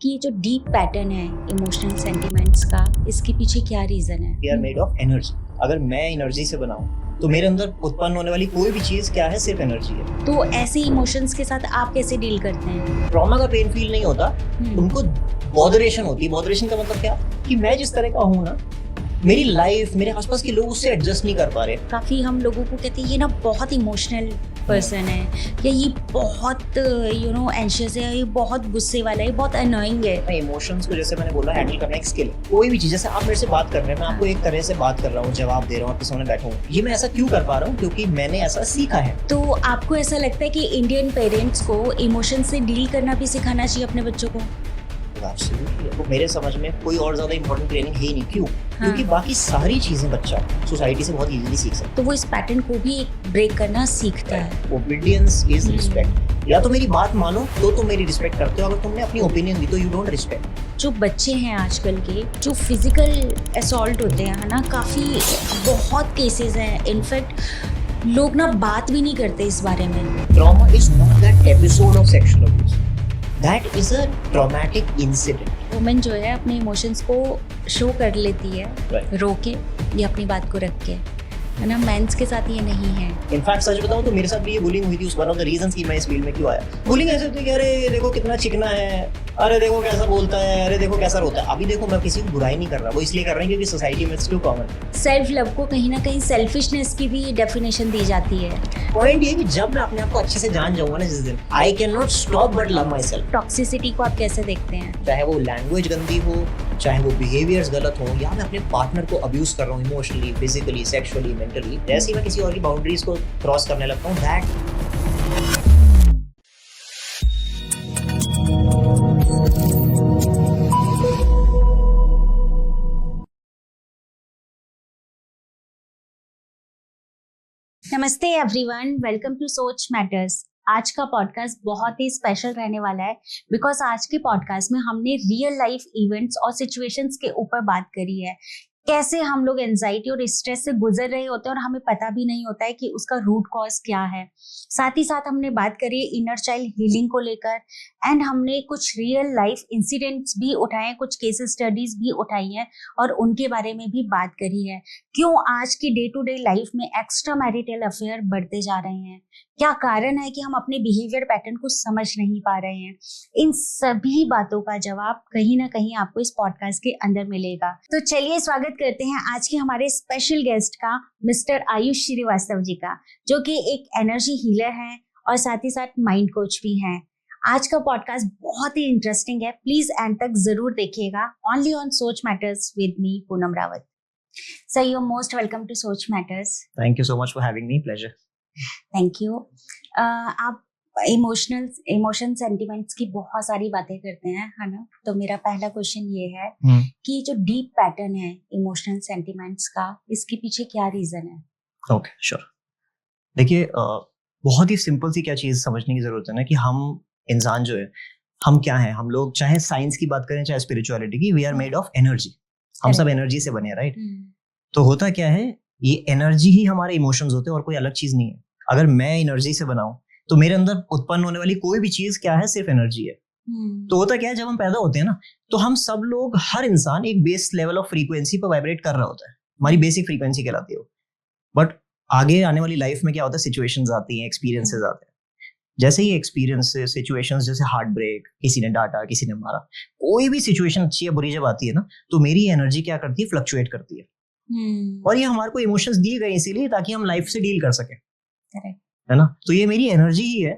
कि ये जो डीप पैटर्न है इमोशनल सेंटिमेंट्स का, इसके पीछे क्या रीजन है? We are made of energy. अगर मैं एनर्जी से बनाऊं तो मेरे अंदर उत्पन्न होने वाली कोई भी चीज क्या है, सिर्फ एनर्जी है। तो ऐसे इमोशंस के साथ आप कैसे डील करते हैं? ट्रॉमा का पेन फील नहीं होता, उनको बॉदरेशन होती है। बॉदरेशन का मतलब क्या कि मैं जिस तरह का हूँ ना, मेरी लाइफ, मेरे आसपास के लोग उससे एडजस्ट नहीं कर पा रहे। काफी हम लोगों को कहते हैं ये ना बहुत इमोशनल पर्सन है, या ये बहुत एंशियस है, ये बहुत गुस्से वाला है, बहुत अनोइंग है। इमोशंस को जैसे मैंने बोला हैंडल करना एक स्किल है। कोई भी चीज, जैसे आप मेरे से बात कर रहे हैं, मैं आपको एक तरह से बात कर रहा हूँ, जवाब दे रहा हूँ, आपके सामने बैठा हूँ। ये मैं ऐसा क्यों कर पा रहा हूँ? क्योंकि मैंने ऐसा सीखा है। तो आपको ऐसा लगता है कि इंडियन पेरेंट्स को इमोशन से डील करना भी सिखाना चाहिए अपने बच्चों को? तो मेरे समझ में कोई और ज्यादा इंपॉर्टेंट ट्रेनिंग है ही नहीं। क्यों? क्योंकि बाकी सारी चीजें बच्चा सोसाइटी से बहुत इजीली सीख सकता है। तो वो इस पैटर्न को भी ब्रेक करना सीखता है। Obedience is respect. या तो मेरी बात मानो तो तुम मेरी रिस्पेक्ट करते हो, अगर तुमने अपनी ओपिनियन दी तो यू डोंट रिस्पेक्ट। जो बच्चे हैं आजकल के, जो फिजिकल असॉल्ट होते हैं, है ना, काफ़ी बहुत केसेस हैं। इनफैक्ट लोग ना बात भी नहीं करते इस बारे में। Trauma is not that episode of sexual abuse, that is a traumatic incident. Women जो है अपने इमोशंस को शो कर लेती है, Right. रो के या अपनी बात को रख के, है ना। मेंस के साथ ये नहीं है। इनफैक्ट सच बताऊं तो मेरे साथ भी ये बुलिंग हुई थी। उस वन ऑफ द रीजंस कि मैं इस फील्ड में क्यों आया। बुलिंग ऐसे होती है कि अरे देखो कितना चिकना है, अरे देखो कैसा बोलता है, अरे देखो कैसा रोता है। अभी देखो मैं किसी को बुराई नहीं कर रहा, वो इसलिए कर रहे हैं क्योंकि सोसाइटी में it's too common. Self love को कहीं ना कहीं सेल्फिशनेस की भी डेफिनेशन दी जाती है। पॉइंट ये कि जब मैं अपने आप को अच्छे से जान जाऊंगा ना जिस दिन, I can not stop but love my self. Toxicity को आप कैसे देखते हैं? चाहे वो लैंग्वेज गंदी हो, चाहे वो बिहेवियर्स गलत हो, या मैं अपने पार्टनर को अब्यूज कर रहा हूँ इमोशनली, फिजिकली, सेक्सुअली, मेंटली, जैसे ही मैं किसी और की बाउंड्रीज को क्रॉस करने लगता हूँ, दैट नमस्ते everyone, welcome to Soch matters. आज का पॉडकास्ट बहुत ही स्पेशल रहने वाला है, बिकॉज आज के पॉडकास्ट में हमने रियल लाइफ इवेंट्स और सिचुएशंस के ऊपर बात करी है। कैसे हम लोग एंजाइटी और स्ट्रेस से गुजर रहे होते हैं और हमें पता भी नहीं होता है कि उसका रूट कॉज क्या है। साथ ही साथ हमने बात करी इनर चाइल्ड हीलिंग को लेकर, एंड हमने कुछ रियल लाइफ इंसिडेंट्स भी उठाए, कुछ केस स्टडीज भी उठाई हैं और उनके बारे में भी बात करी है। क्यों आज की डे टू डे लाइफ में एक्स्ट्रा मैरिटल अफेयर बढ़ते जा रहे हैं, क्या कारण है कि हम अपने बिहेवियर पैटर्न को समझ नहीं पा रहे हैं। इन सभी बातों का जवाब कहीं ना कहीं आपको इस पॉडकास्ट के अंदर मिलेगा। तो चलिए स्वागत करते हैं आज के हमारे स्पेशल गेस्ट का, मिस्टर आयुष श्रीवास्तव जी का, जो कि एक एनर्जी हीलर हैं और साथ ही साथ माइंड कोच भी हैं। आज का पॉडकास्ट बहुत ही इंटरेस्टिंग है, प्लीज एंड तक जरूर देखिएगा। Only on Soch matters with me Poonam Rawat. Sir, you are most welcome to Soch matters. Thank you so much for having me. Pleasure. Thank you. आप इमोशन सेंटिमेंट्स की बहुत सारी बातें करते हैं, है ना। तो मेरा पहला क्वेश्चन ये है कि जो डीप पैटर्न है इमोशनल सेंटिमेंट्स का, इसके पीछे क्या रीजन है? Okay, sure. देखिए, बहुत ही सिंपल सी क्या चीज समझने की जरूरत है ना, कि हम इंसान जो है, हम क्या है, हम लोग चाहे साइंस की बात करें चाहे स्पिरिचुअलिटी की, we are made of energy. हम सब एनर्जी से बने हैं, राइट? तो होता क्या है, ये एनर्जी ही हमारे इमोशंस होते हैं और कोई अलग चीज नहीं है। अगर मैं एनर्जी से बनाऊं तो मेरे अंदर उत्पन्न होने वाली कोई भी चीज क्या है, सिर्फ एनर्जी है। तो होता क्या है, जब हम पैदा होते हैं ना, तो हम सब लोग, हर इंसान एक बेस लेवल ऑफ फ्रीक्वेंसी पर वाइब्रेट कर रहा होता है। हमारी बेसिक फ्रीक्वेंसी कहलाती है। बट आगे आने वाली लाइफ में क्या होता है, सिचुएशंस आती हैं, एक्सपीरियंसेस आते हैं। जैसे ही एक्सपीरियंसेस, सिचुएशंस, जैसे हार्ट ब्रेक, किसी ने डांटा, किसी ने मारा, कोई भी सिचुएशन अच्छी या बुरी जब आती है ना, तो मेरी एनर्जी क्या करती है, फ्लक्चुएट करती है। और ये हमारे को इमोशंस दिए गए इसीलिए ताकि हम लाइफ से डील कर सके, है ना। तो ये मेरी एनर्जी ही है।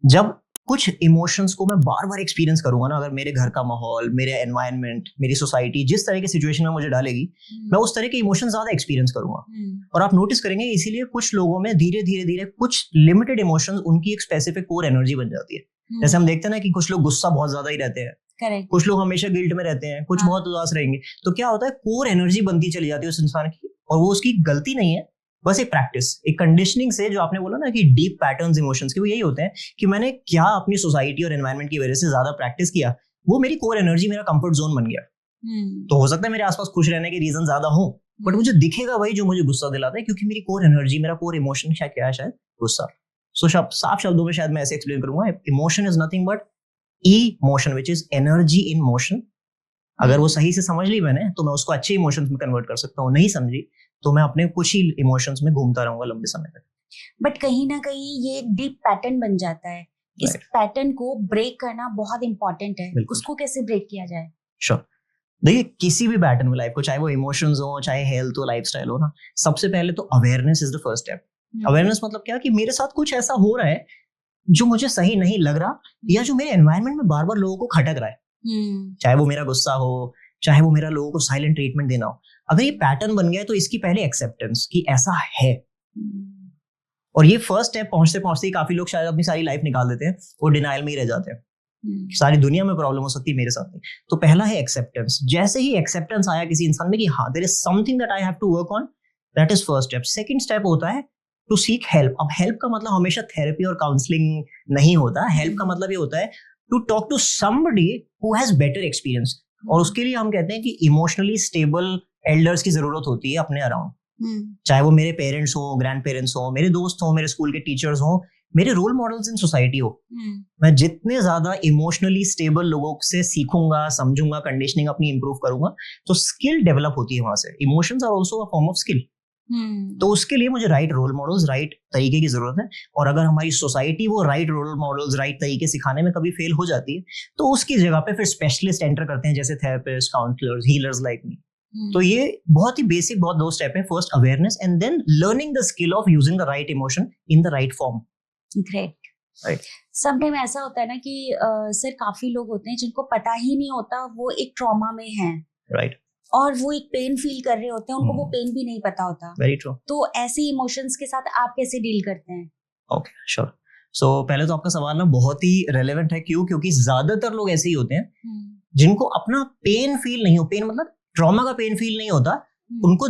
जब कुछ इमोशंस को मैं बार बार एक्सपीरियंस करूंगा ना, अगर मेरे घर का माहौल, मेरे एनवायरनमेंट, मेरी सोसाइटी जिस तरह की सिचुएशन में मुझे डालेगी, मैं उस तरह के इमोशंस ज्यादा एक्सपीरियंस करूंगा। और आप नोटिस करेंगे इसीलिए कुछ लोगों में धीरे धीरे धीरे कुछ लिमिटेड इमोशंस, उनकी एक स्पेसिफिक कोर एनर्जी बन जाती है। जैसे हम देखते हैं ना कि कुछ लोग गुस्सा बहुत ज्यादा ही रहते हैं, करेक्ट, कुछ लोग हमेशा गिल्ट में रहते हैं, कुछ बहुत उदास रहेंगे। तो क्या होता है, कोर एनर्जी बनती चली जाती है उस इंसान की, और वो उसकी गलती नहीं है, बस एक प्रैक्टिस, एक कंडीशनिंग से। जो आपने बोला ना कि डीप पैटर्न्स इमोशंस के, वो यही होते हैं कि मैंने क्या अपनी सोसाइटी और एनवायरनमेंट की वजह से ज्यादा प्रैक्टिस किया, वो मेरी कोर एनर्जी, मेरा कंफर्ट जोन बन गया। तो हो सकता है मेरे आसपास खुश रहने के रीजन ज्यादा हो, बट मुझे दिखेगा वही जो मुझे गुस्सा दिलाता है, क्योंकि मेरी कोर एनर्जी, मेरा कोर इमोशन क्या है, शायद गुस्सा। सो साफ शब्दों में शायद मैं ऐसे एक्सप्लेन करूंगा, emotion is nothing but emotion which is energy in motion. अगर वो सही से समझ ली मैंने तो मैं उसको अच्छे इमोशंस में कन्वर्ट कर सकता हूँ, नहीं समझी तो मैं अपने कुछ ही इमोशंस में घूमता रहूंगा लंबे समय तक। बट कहीं ना कहीं ये एक डीप पैटर्न बन जाता है। इस पैटर्न को ब्रेक करना बहुत इंपॉर्टेंट है। उसको कैसे ब्रेक किया जाए? श्योर। देखिए किसी भी पैटर्न में लाइफ को, चाहे वो इमोशंस हो, चाहे हेल्थ हो, लाइफस्टाइल हो ना, सबसे पहले तो awareness is the first step. Awareness मतलब क्या कि मेरे साथ कुछ ऐसा हो रहा है जो मुझे सही नहीं लग रहा, या जो मेरे एनवायरनमेंट में बार बार लोगों को खटक रहा है। चाहे वो मेरा गुस्सा हो, चाहे वो मेरा लोगों को साइलेंट ट्रीटमेंट देना हो। अगर ये पैटर्न बन गया है तो इसकी पहले एक्सेप्टेंस कि ऐसा है। और ये फर्स्ट स्टेप पहुंचते पहुंचते ही काफी लोग शायद अपनी सारी लाइफ निकाल देते हैं, वो डिनाइल में ही रह जाते हैं। सारी दुनिया में प्रॉब्लम हो सकती है, मेरे साथ नहीं। तो पहला है एक्सेप्टेंस। जैसे ही एक्सेप्टेंस आया किसी इंसान में कि हाँ there is something that I have to work on, that is first step. Second step होता है टू सीक हेल्प। अब हेल्प का मतलब हमेशा थेरेपी और काउंसलिंग नहीं होता। हेल्प का मतलब ये होता है to talk to somebody who has better experience. और उसके लिए हम कहते हैं कि इमोशनली स्टेबल एल्डर्स की जरूरत होती है अपने अराउंड। चाहे वो मेरे पेरेंट्स हो, ग्रैंड पेरेंट्स हो, मेरे दोस्त हो, मेरे स्कूल के टीचर्स हो, मेरे रोल मॉडल्स इन सोसाइटी हो। मैं जितने ज्यादा इमोशनली स्टेबल लोगों से सीखूंगा, समझूंगा, कंडीशनिंग अपनी इंप्रूव करूंगा, तो स्किल डेवलप होती है वहां से। Emotions are also a form of skill. तो उसके लिए मुझे राइट रोल मॉडल्स, राइट तरीके की जरूरत है। और अगर हमारी सोसाइटी वो राइट रोल मॉडल्स, राइट तरीके सिखाने में कभी फेल हो जाती है, तो उसकी जगह पे फिर स्पेशलिस्ट एंटर करते हैं, जैसे therapist, counsellors, healers like me. तो ये बहुत ही बेसिक, बहुत दो स्टेप है। First awareness and then learning the skill of using the right emotion in the right form. Great. Sometime ऐसा होता है ना कि सर काफी लोग होते हैं जिनको पता ही नहीं होता वो एक ट्रॉमा में हैं, राइट, और वो एक पेन फील कर रहे होते हैं, उनको वो पेन भी नहीं पता होता। Very true. तो ऐसे इमोशंस के साथ आप कैसे डील करते हैं? Okay, sure. सो पहले तो आपका सवाल ना बहुत ही रेलेवेंट है। क्यों? क्योंकि ज्यादातर लोग ऐसे ही होते हैं जिनको अपना पेन फील नहीं हो, पेन मतलब ट्रॉमा का पेन फील नहीं होता, उनको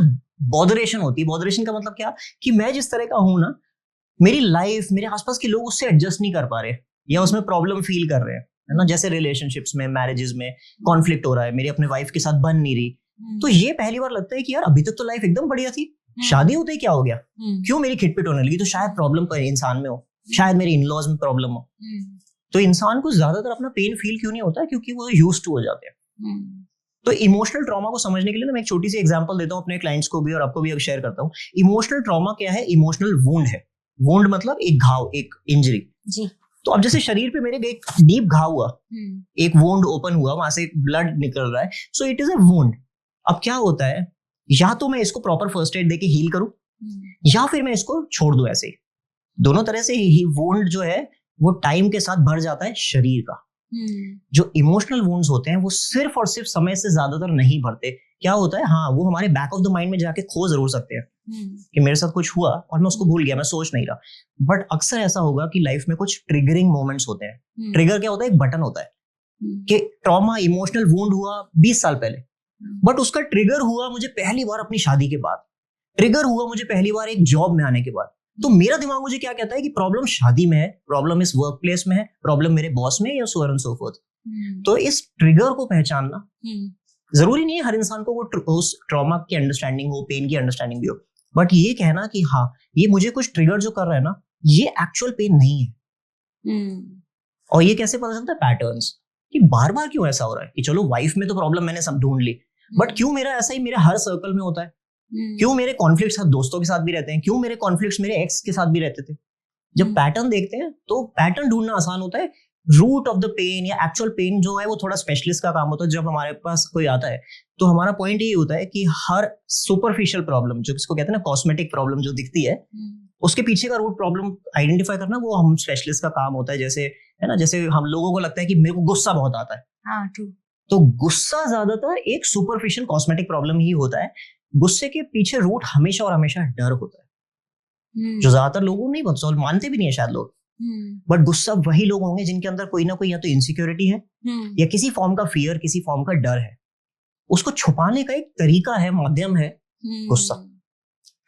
बॉदरेशन होती है। बॉदरेशन का मतलब क्या कि मैं जिस तरह का हूं ना, मेरी लाइफ, मेरे आसपास के लोग उससे एडजस्ट नहीं कर पा रहे या उसमें प्रॉब्लम फील कर रहे हैं, है ना। जैसे रिलेशनशिप्स में, मैरिजेस में कॉन्फ्लिक्ट हो रहा है, मेरी अपने वाइफ के साथ बन नहीं रही, तो ये पहली बार लगता है कि यार अभी तक तो लाइफ एकदम बढ़िया थी, शादी होते ही क्या हो गया, क्यों मेरी खिटपिट होने लगी? तो शायद प्रॉब्लम कोई इंसान में हो, शायद मेरे इन-लॉज में प्रॉब्लम हो। तो इंसान को ज्यादातर अपना पेन फील क्यों नहीं होता? क्योंकि वो यूज्ड टू हो जाते हैं। तो इमोशनल ट्रॉमा को समझने के लिए मैं एक छोटी सी एग्जांपल देता हूँ अपने क्लाइंट्स को भी, और आपको भी शेयर करता हूँ। इमोशनल ट्रॉमा क्या है? इमोशनल वुंड है। वुंड मतलब एक घाव, एक इंजरी जी। तो अब जैसे शरीर पे मेरे एक डीप घाव हुआ, एक वुंड ओपन हुआ, वहां से ब्लड निकल रहा है, so it is a wound. अब क्या होता है, या तो मैं इसको प्रॉपर फर्स्ट एड देके हील करूं, या फिर मैं इसको छोड़ दूं ऐसे ही। दोनों तरह से ही वुंड जो है वो टाइम के साथ भर जाता है शरीर का। जो इमोशनल वुंड्स होते हैं वो सिर्फ और सिर्फ समय से ज्यादातर नहीं भरते। क्या होता है, हाँ वो हमारे बैक ऑफ द माइंड में जाके खो जरूर सकते हैं कि मेरे साथ कुछ हुआ और मैं उसको भूल गया, मैं सोच नहीं रहा। बट अक्सर ऐसा होगा कि लाइफ में कुछ ट्रिगरिंग मोमेंट्स होते हैं। ट्रिगर क्या होता है? एक बटन होता है कि ट्रॉमा, इमोशनल वुंड हुआ 20 साल पहले, बट उसका ट्रिगर हुआ मुझे पहली बार अपनी शादी के बाद, ट्रिगर हुआ मुझे पहली बार एक जॉब में आने के बाद। तो मेरा दिमाग मुझे क्या कहता है कि प्रॉब्लम शादी में है, प्रॉब्लम इस वर्क प्लेस में है, प्रॉब्लम मेरे बॉस में, या सो ऑन सो फोर्थ। तो इस ट्रिगर को पहचानना जरूरी नहीं है हर इंसान को वो उस ट्रॉमा की अंडरस्टैंडिंग हो, पेन की अंडरस्टैंडिंग भी हो, बट ये कहना कि हाँ ये मुझे कुछ ट्रिगर जो कर रहा है ना, ये एक्चुअल पेन नहीं है। और ये कैसे पता चलता है? पैटर्न्स, कि बार बार क्यों ऐसा हो रहा है। कि चलो वाइफ में तो प्रॉब्लम मैंने सब ढूंढ ली, बट क्यों मेरा ऐसा ही मेरे हर सर्कल में होता है? क्यों मेरे कॉन्फ्लिक्ट्स दोस्तों के साथ भी रहते हैं? क्यों मेरे कॉन्फ्लिक्ट्स मेरे एक्स के साथ भी रहते थे? जब पैटर्न देखते हैं तो पैटर्न ढूंढना आसान होता है। रूट ऑफ द पेन या एक्चुअल पेन जो है वो थोड़ा स्पेशलिस्ट का काम होता है। जब हमारे पास कोई आता है तो हमारा पॉइंट ये होता है कि हर सुपरफिशियल प्रॉब्लम, जो इसको कहते हैं ना कॉस्मेटिक प्रॉब्लम जो दिखती है, उसके पीछे का रूट प्रॉब्लम आइडेंटिफाई करना वो हम स्पेशलिस्ट का काम होता है। जैसे है ना, जैसे हम लोगों को लगता है कि मेरे को गुस्सा बहुत आता है, हाँ, ट्रू। तो गुस्सा ज्यादातर एक सुपरफिशियल कॉस्मेटिक प्रॉब्लम ही होता है। गुस्से के पीछे रूट हमेशा और हमेशा डर होता है, जो ज्यादातर लोगों नहीं मानते भी नहीं है शायद लोग। बट गुस्सा वही लोग होंगे जिनके अंदर कोई ना कोई या तो इनसिक्योरिटी है या किसी फॉर्म का फियर, किसी फॉर्म का डर है। उसको छुपाने का एक तरीका है, माध्यम है गुस्सा।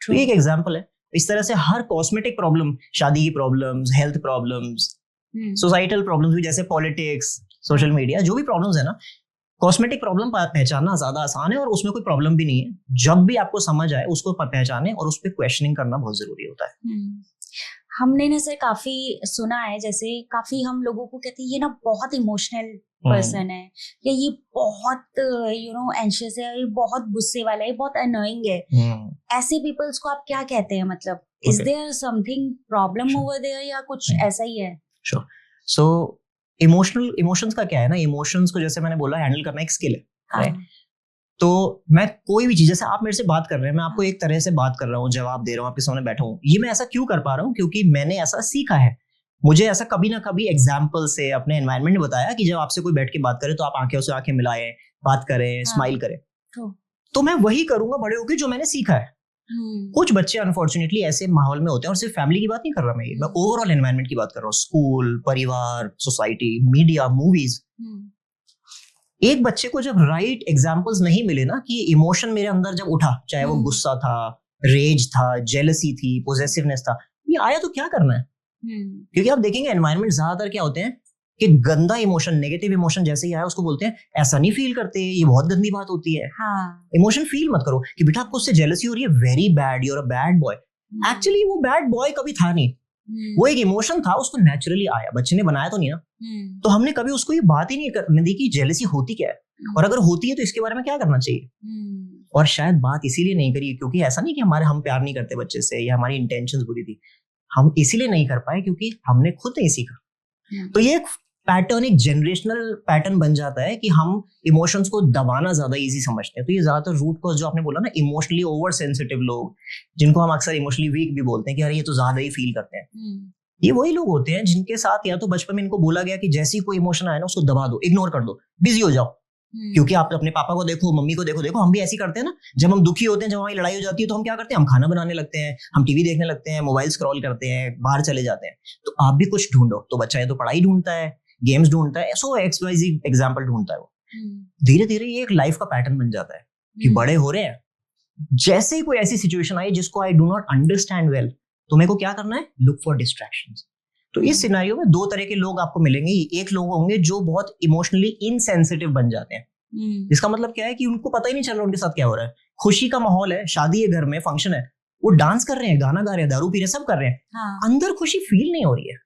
तो एक एग्जांपल है। इस तरह से हर कॉस्मेटिक प्रॉब्लम, शादी की problems, health problems, societal problems भी, जैसे पॉलिटिक्स, सोशल मीडिया, जो भी प्रॉब्लम्स है ना, कॉस्मेटिक प्रॉब्लम पहचानना ज्यादा आसान है और उसमें कोई प्रॉब्लम भी नहीं है। जब भी आपको समझ आए उसको पहचाने और उस पर क्वेश्चनिंग करना बहुत जरूरी होता है। हमने ना सर काफी सुना है, जैसे काफी हम लोगों को कहते हैं ये ना बहुत इमोशनल पर्सन है, या ये बहुत एंशियस है, ये बहुत गुस्से वाला है, ये बहुत अनोइंग है। ऐसे पीपल्स को आप क्या कहते हैं? मतलब is there something problem over there, या कुछ ऐसा ही है? श्योर। सो इमोशंस का क्या है ना, इमोशंस को जैसे मैंने बोला हैंडल करना एक स्किल है, राइट? तो मैं कोई भी चीज, जैसे आप मेरे से बात कर रहे हैं, मैं आपको एक तरह से बात कर रहा हूँ, जवाब दे रहा हूँ, आपके सामने बैठा हूँ, ये मैं ऐसा क्यों कर पा रहा हूँ? क्योंकि मैंने ऐसा सीखा है। मुझे ऐसा कभी ना कभी एग्जाम्पल से अपने एनवायरनमेंट ने बताया कि जब आपसे कोई बैठ के बात करे तो आप आंखें से आंखें मिलाएं, बात करें, स्माइल करें। तो मैं वही करूंगा बड़े होकर जो मैंने सीखा है। कुछ बच्चे अनफॉर्चुनेटली ऐसे माहौल में होते हैं, और सिर्फ फैमिली की बात नहीं कर रहा मैं ओवरऑल एनवायरनमेंट की बात कर रहा हूँ, स्कूल, परिवार, सोसाइटी, मीडिया, मूवीज। एक बच्चे को जब राइट एग्जाम्पल्स नहीं मिले ना कि इमोशन मेरे अंदर जब उठा, चाहे वो गुस्सा था, रेज था, जेलसी थी, पोजेसिवनेस था, ये आया तो क्या करना है? क्योंकि आप देखेंगे एनवायरनमेंट ज्यादातर क्या होते हैं कि गंदा इमोशन, नेगेटिव इमोशन जैसे ही आया उसको बोलते हैं ऐसा नहीं फील करते, ये बहुत गंदी बात होती है। इमोशन फील मत करो कि बेटा आपको उससे जेलसी हो रही है, very bad, you are a bad boy. Actually वो बैड बॉय कभी था नहीं, वो एक इमोशन था, उसको नेचुरली आया, बच्चे ने बनाया तो नहीं ना। तो हमने कभी उसको ये बात ही नहीं करने दी कि जेलसी होती क्या है, और अगर होती है तो इसके बारे में क्या करना चाहिए। और शायद बात इसीलिए नहीं करी क्योंकि ऐसा नहीं कि हम प्यार नहीं करते बच्चे से या हमारी इंटेंशंस बुरी थी, हम इसीलिए नहीं कर पाए क्योंकि हमने खुद नहीं सीखा। तो ये एक पैटर्न, एक जनरेशनल पैटर्न बन जाता है कि हम इमोशंस को दबाना ज्यादा इजी समझते हैं। तो ये ज्यादातर रूट कॉज जो आपने बोला ना, इमोशनली ओवर सेंसिटिव लोग, जिनको हम अक्सर इमोशनली वीक भी बोलते हैं कि अरे ये तो ज्यादा ही फील करते हैं, ये वही लोग होते हैं जिनके साथ या तो बचपन में इनको बोला गया कि जैसे ही कोई इमोशन आए ना उसको दबा दो, इग्नोर कर दो, बिजी हो जाओ। क्योंकि आप अपने पापा को देखो, मम्मी को देखो, हम भी ऐसे करते हैं ना। जब हम दुखी होते हैं, जब हमारी लड़ाई हो जाती है, तो हम क्या करते हैं? हम खाना बनाने लगते हैं, हम टीवी देखने लगते हैं, मोबाइल स्क्रॉल करते हैं, बाहर चले जाते हैं। तो आप भी कुछ ढूंढो। तो बच्चा है तो पढ़ाई ढूंढता है, गेम्स ढूंढता है, सो XYZ एग्जाम्पल ढूंढता है। वो धीरे धीरे ये एक लाइफ का पैटर्न बन जाता है कि बड़े हो रहे हैं, जैसे ही कोई ऐसी सिचुएशन आई जिसको I do not understand well, तो मेरे को क्या करना है? Look for distractions. तो इस सिनेरियो में दो तरह के लोग आपको मिलेंगे। एक लोग होंगे जो बहुत इमोशनली इनसेंसिटिव बन जाते हैं। इसका मतलब क्या है कि उनको पता ही नहीं चल रहा उनके साथ क्या हो रहा है। खुशी का माहौल है, शादी है, घर में फंक्शन है, वो डांस कर रहे हैं, गाना गा रहे हैं, दारू पी रहे हैं, सब कर रहे हैं, अंदर खुशी फील नहीं हो रही है।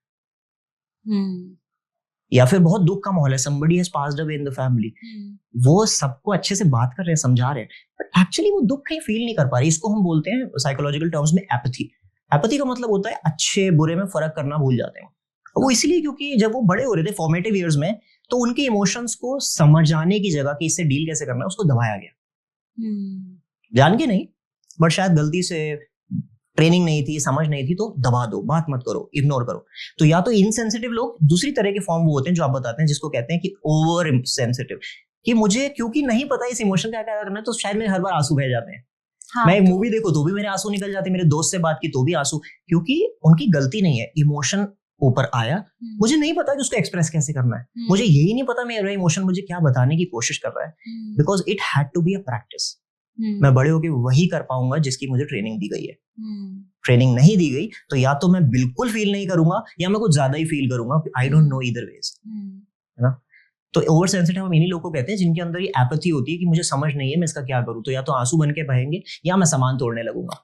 या फिर बहुत दुख का माहौल है, somebody has passed away in the family, वो सबको अच्छे से बात कर रहे हैं, समझा रहे हैं, बट एक्चुअली वो दुख कहीं फील नहीं कर पा रही। इसको हम बोलते हैं साइकोलॉजिकल टर्म्स में एपैथी। एपैथी का मतलब होता है अच्छे बुरे में फर्क करना भूल जाते हैं। वो इसलिए क्योंकि जब वो बड़े हो रहे थे फॉर्मेटिव ईयर्स में, तो उनके इमोशंस को समझाने की जगह कि इससे डील कैसे करना है, उसको दबाया गया। जान के नहीं, बट शायद गलती से, ट्रेनिंग नहीं थी, समझ नहीं थी, तो दबा दो, बात मत करो, इग्नोर करो। तो या तो इनसेंसिटिव लोग, दूसरी तरह के फॉर्म वो होते हैं जो आप बताते हैं, जिसको कहते हैं कि ओवर सेंसिटिव, कि मुझे क्योंकि नहीं पता इस इमोशन का क्या करना है, तो शायद मेरे हर बार आंसू बह जाते हैं। मैं एक मूवी देखो तो भी मेरे आंसू निकल जाते हैं, मेरे दोस्त से बात की तो भी आंसू, क्योंकि उनकी गलती नहीं है। इमोशन ऊपर आया, मुझे नहीं पता कि उसको एक्सप्रेस कैसे करना है, मुझे यही नहीं पता मेरा इमोशन मुझे क्या बताने की कोशिश कर रहा है, because it had to be a practice. मैं बड़े होके वही कर पाऊंगा जिसकी मुझे ट्रेनिंग दी गई है। ट्रेनिंग नहीं दी गई तो या तो मैं बिल्कुल फील नहीं करूंगा या मैं कुछ ज्यादा ही फील करूंगा। I don't know either ways, है ना। तो ओवर सेंसिटिव हम इन्हीं लोगों को कहते हैं जिनके अंदर ये एपैथी होती है कि मुझे समझ नहीं है, मैं इसका क्या करूं। तो या तो आंसू बन के बहेंगे या मैं सामान तोड़ने लगूंगा।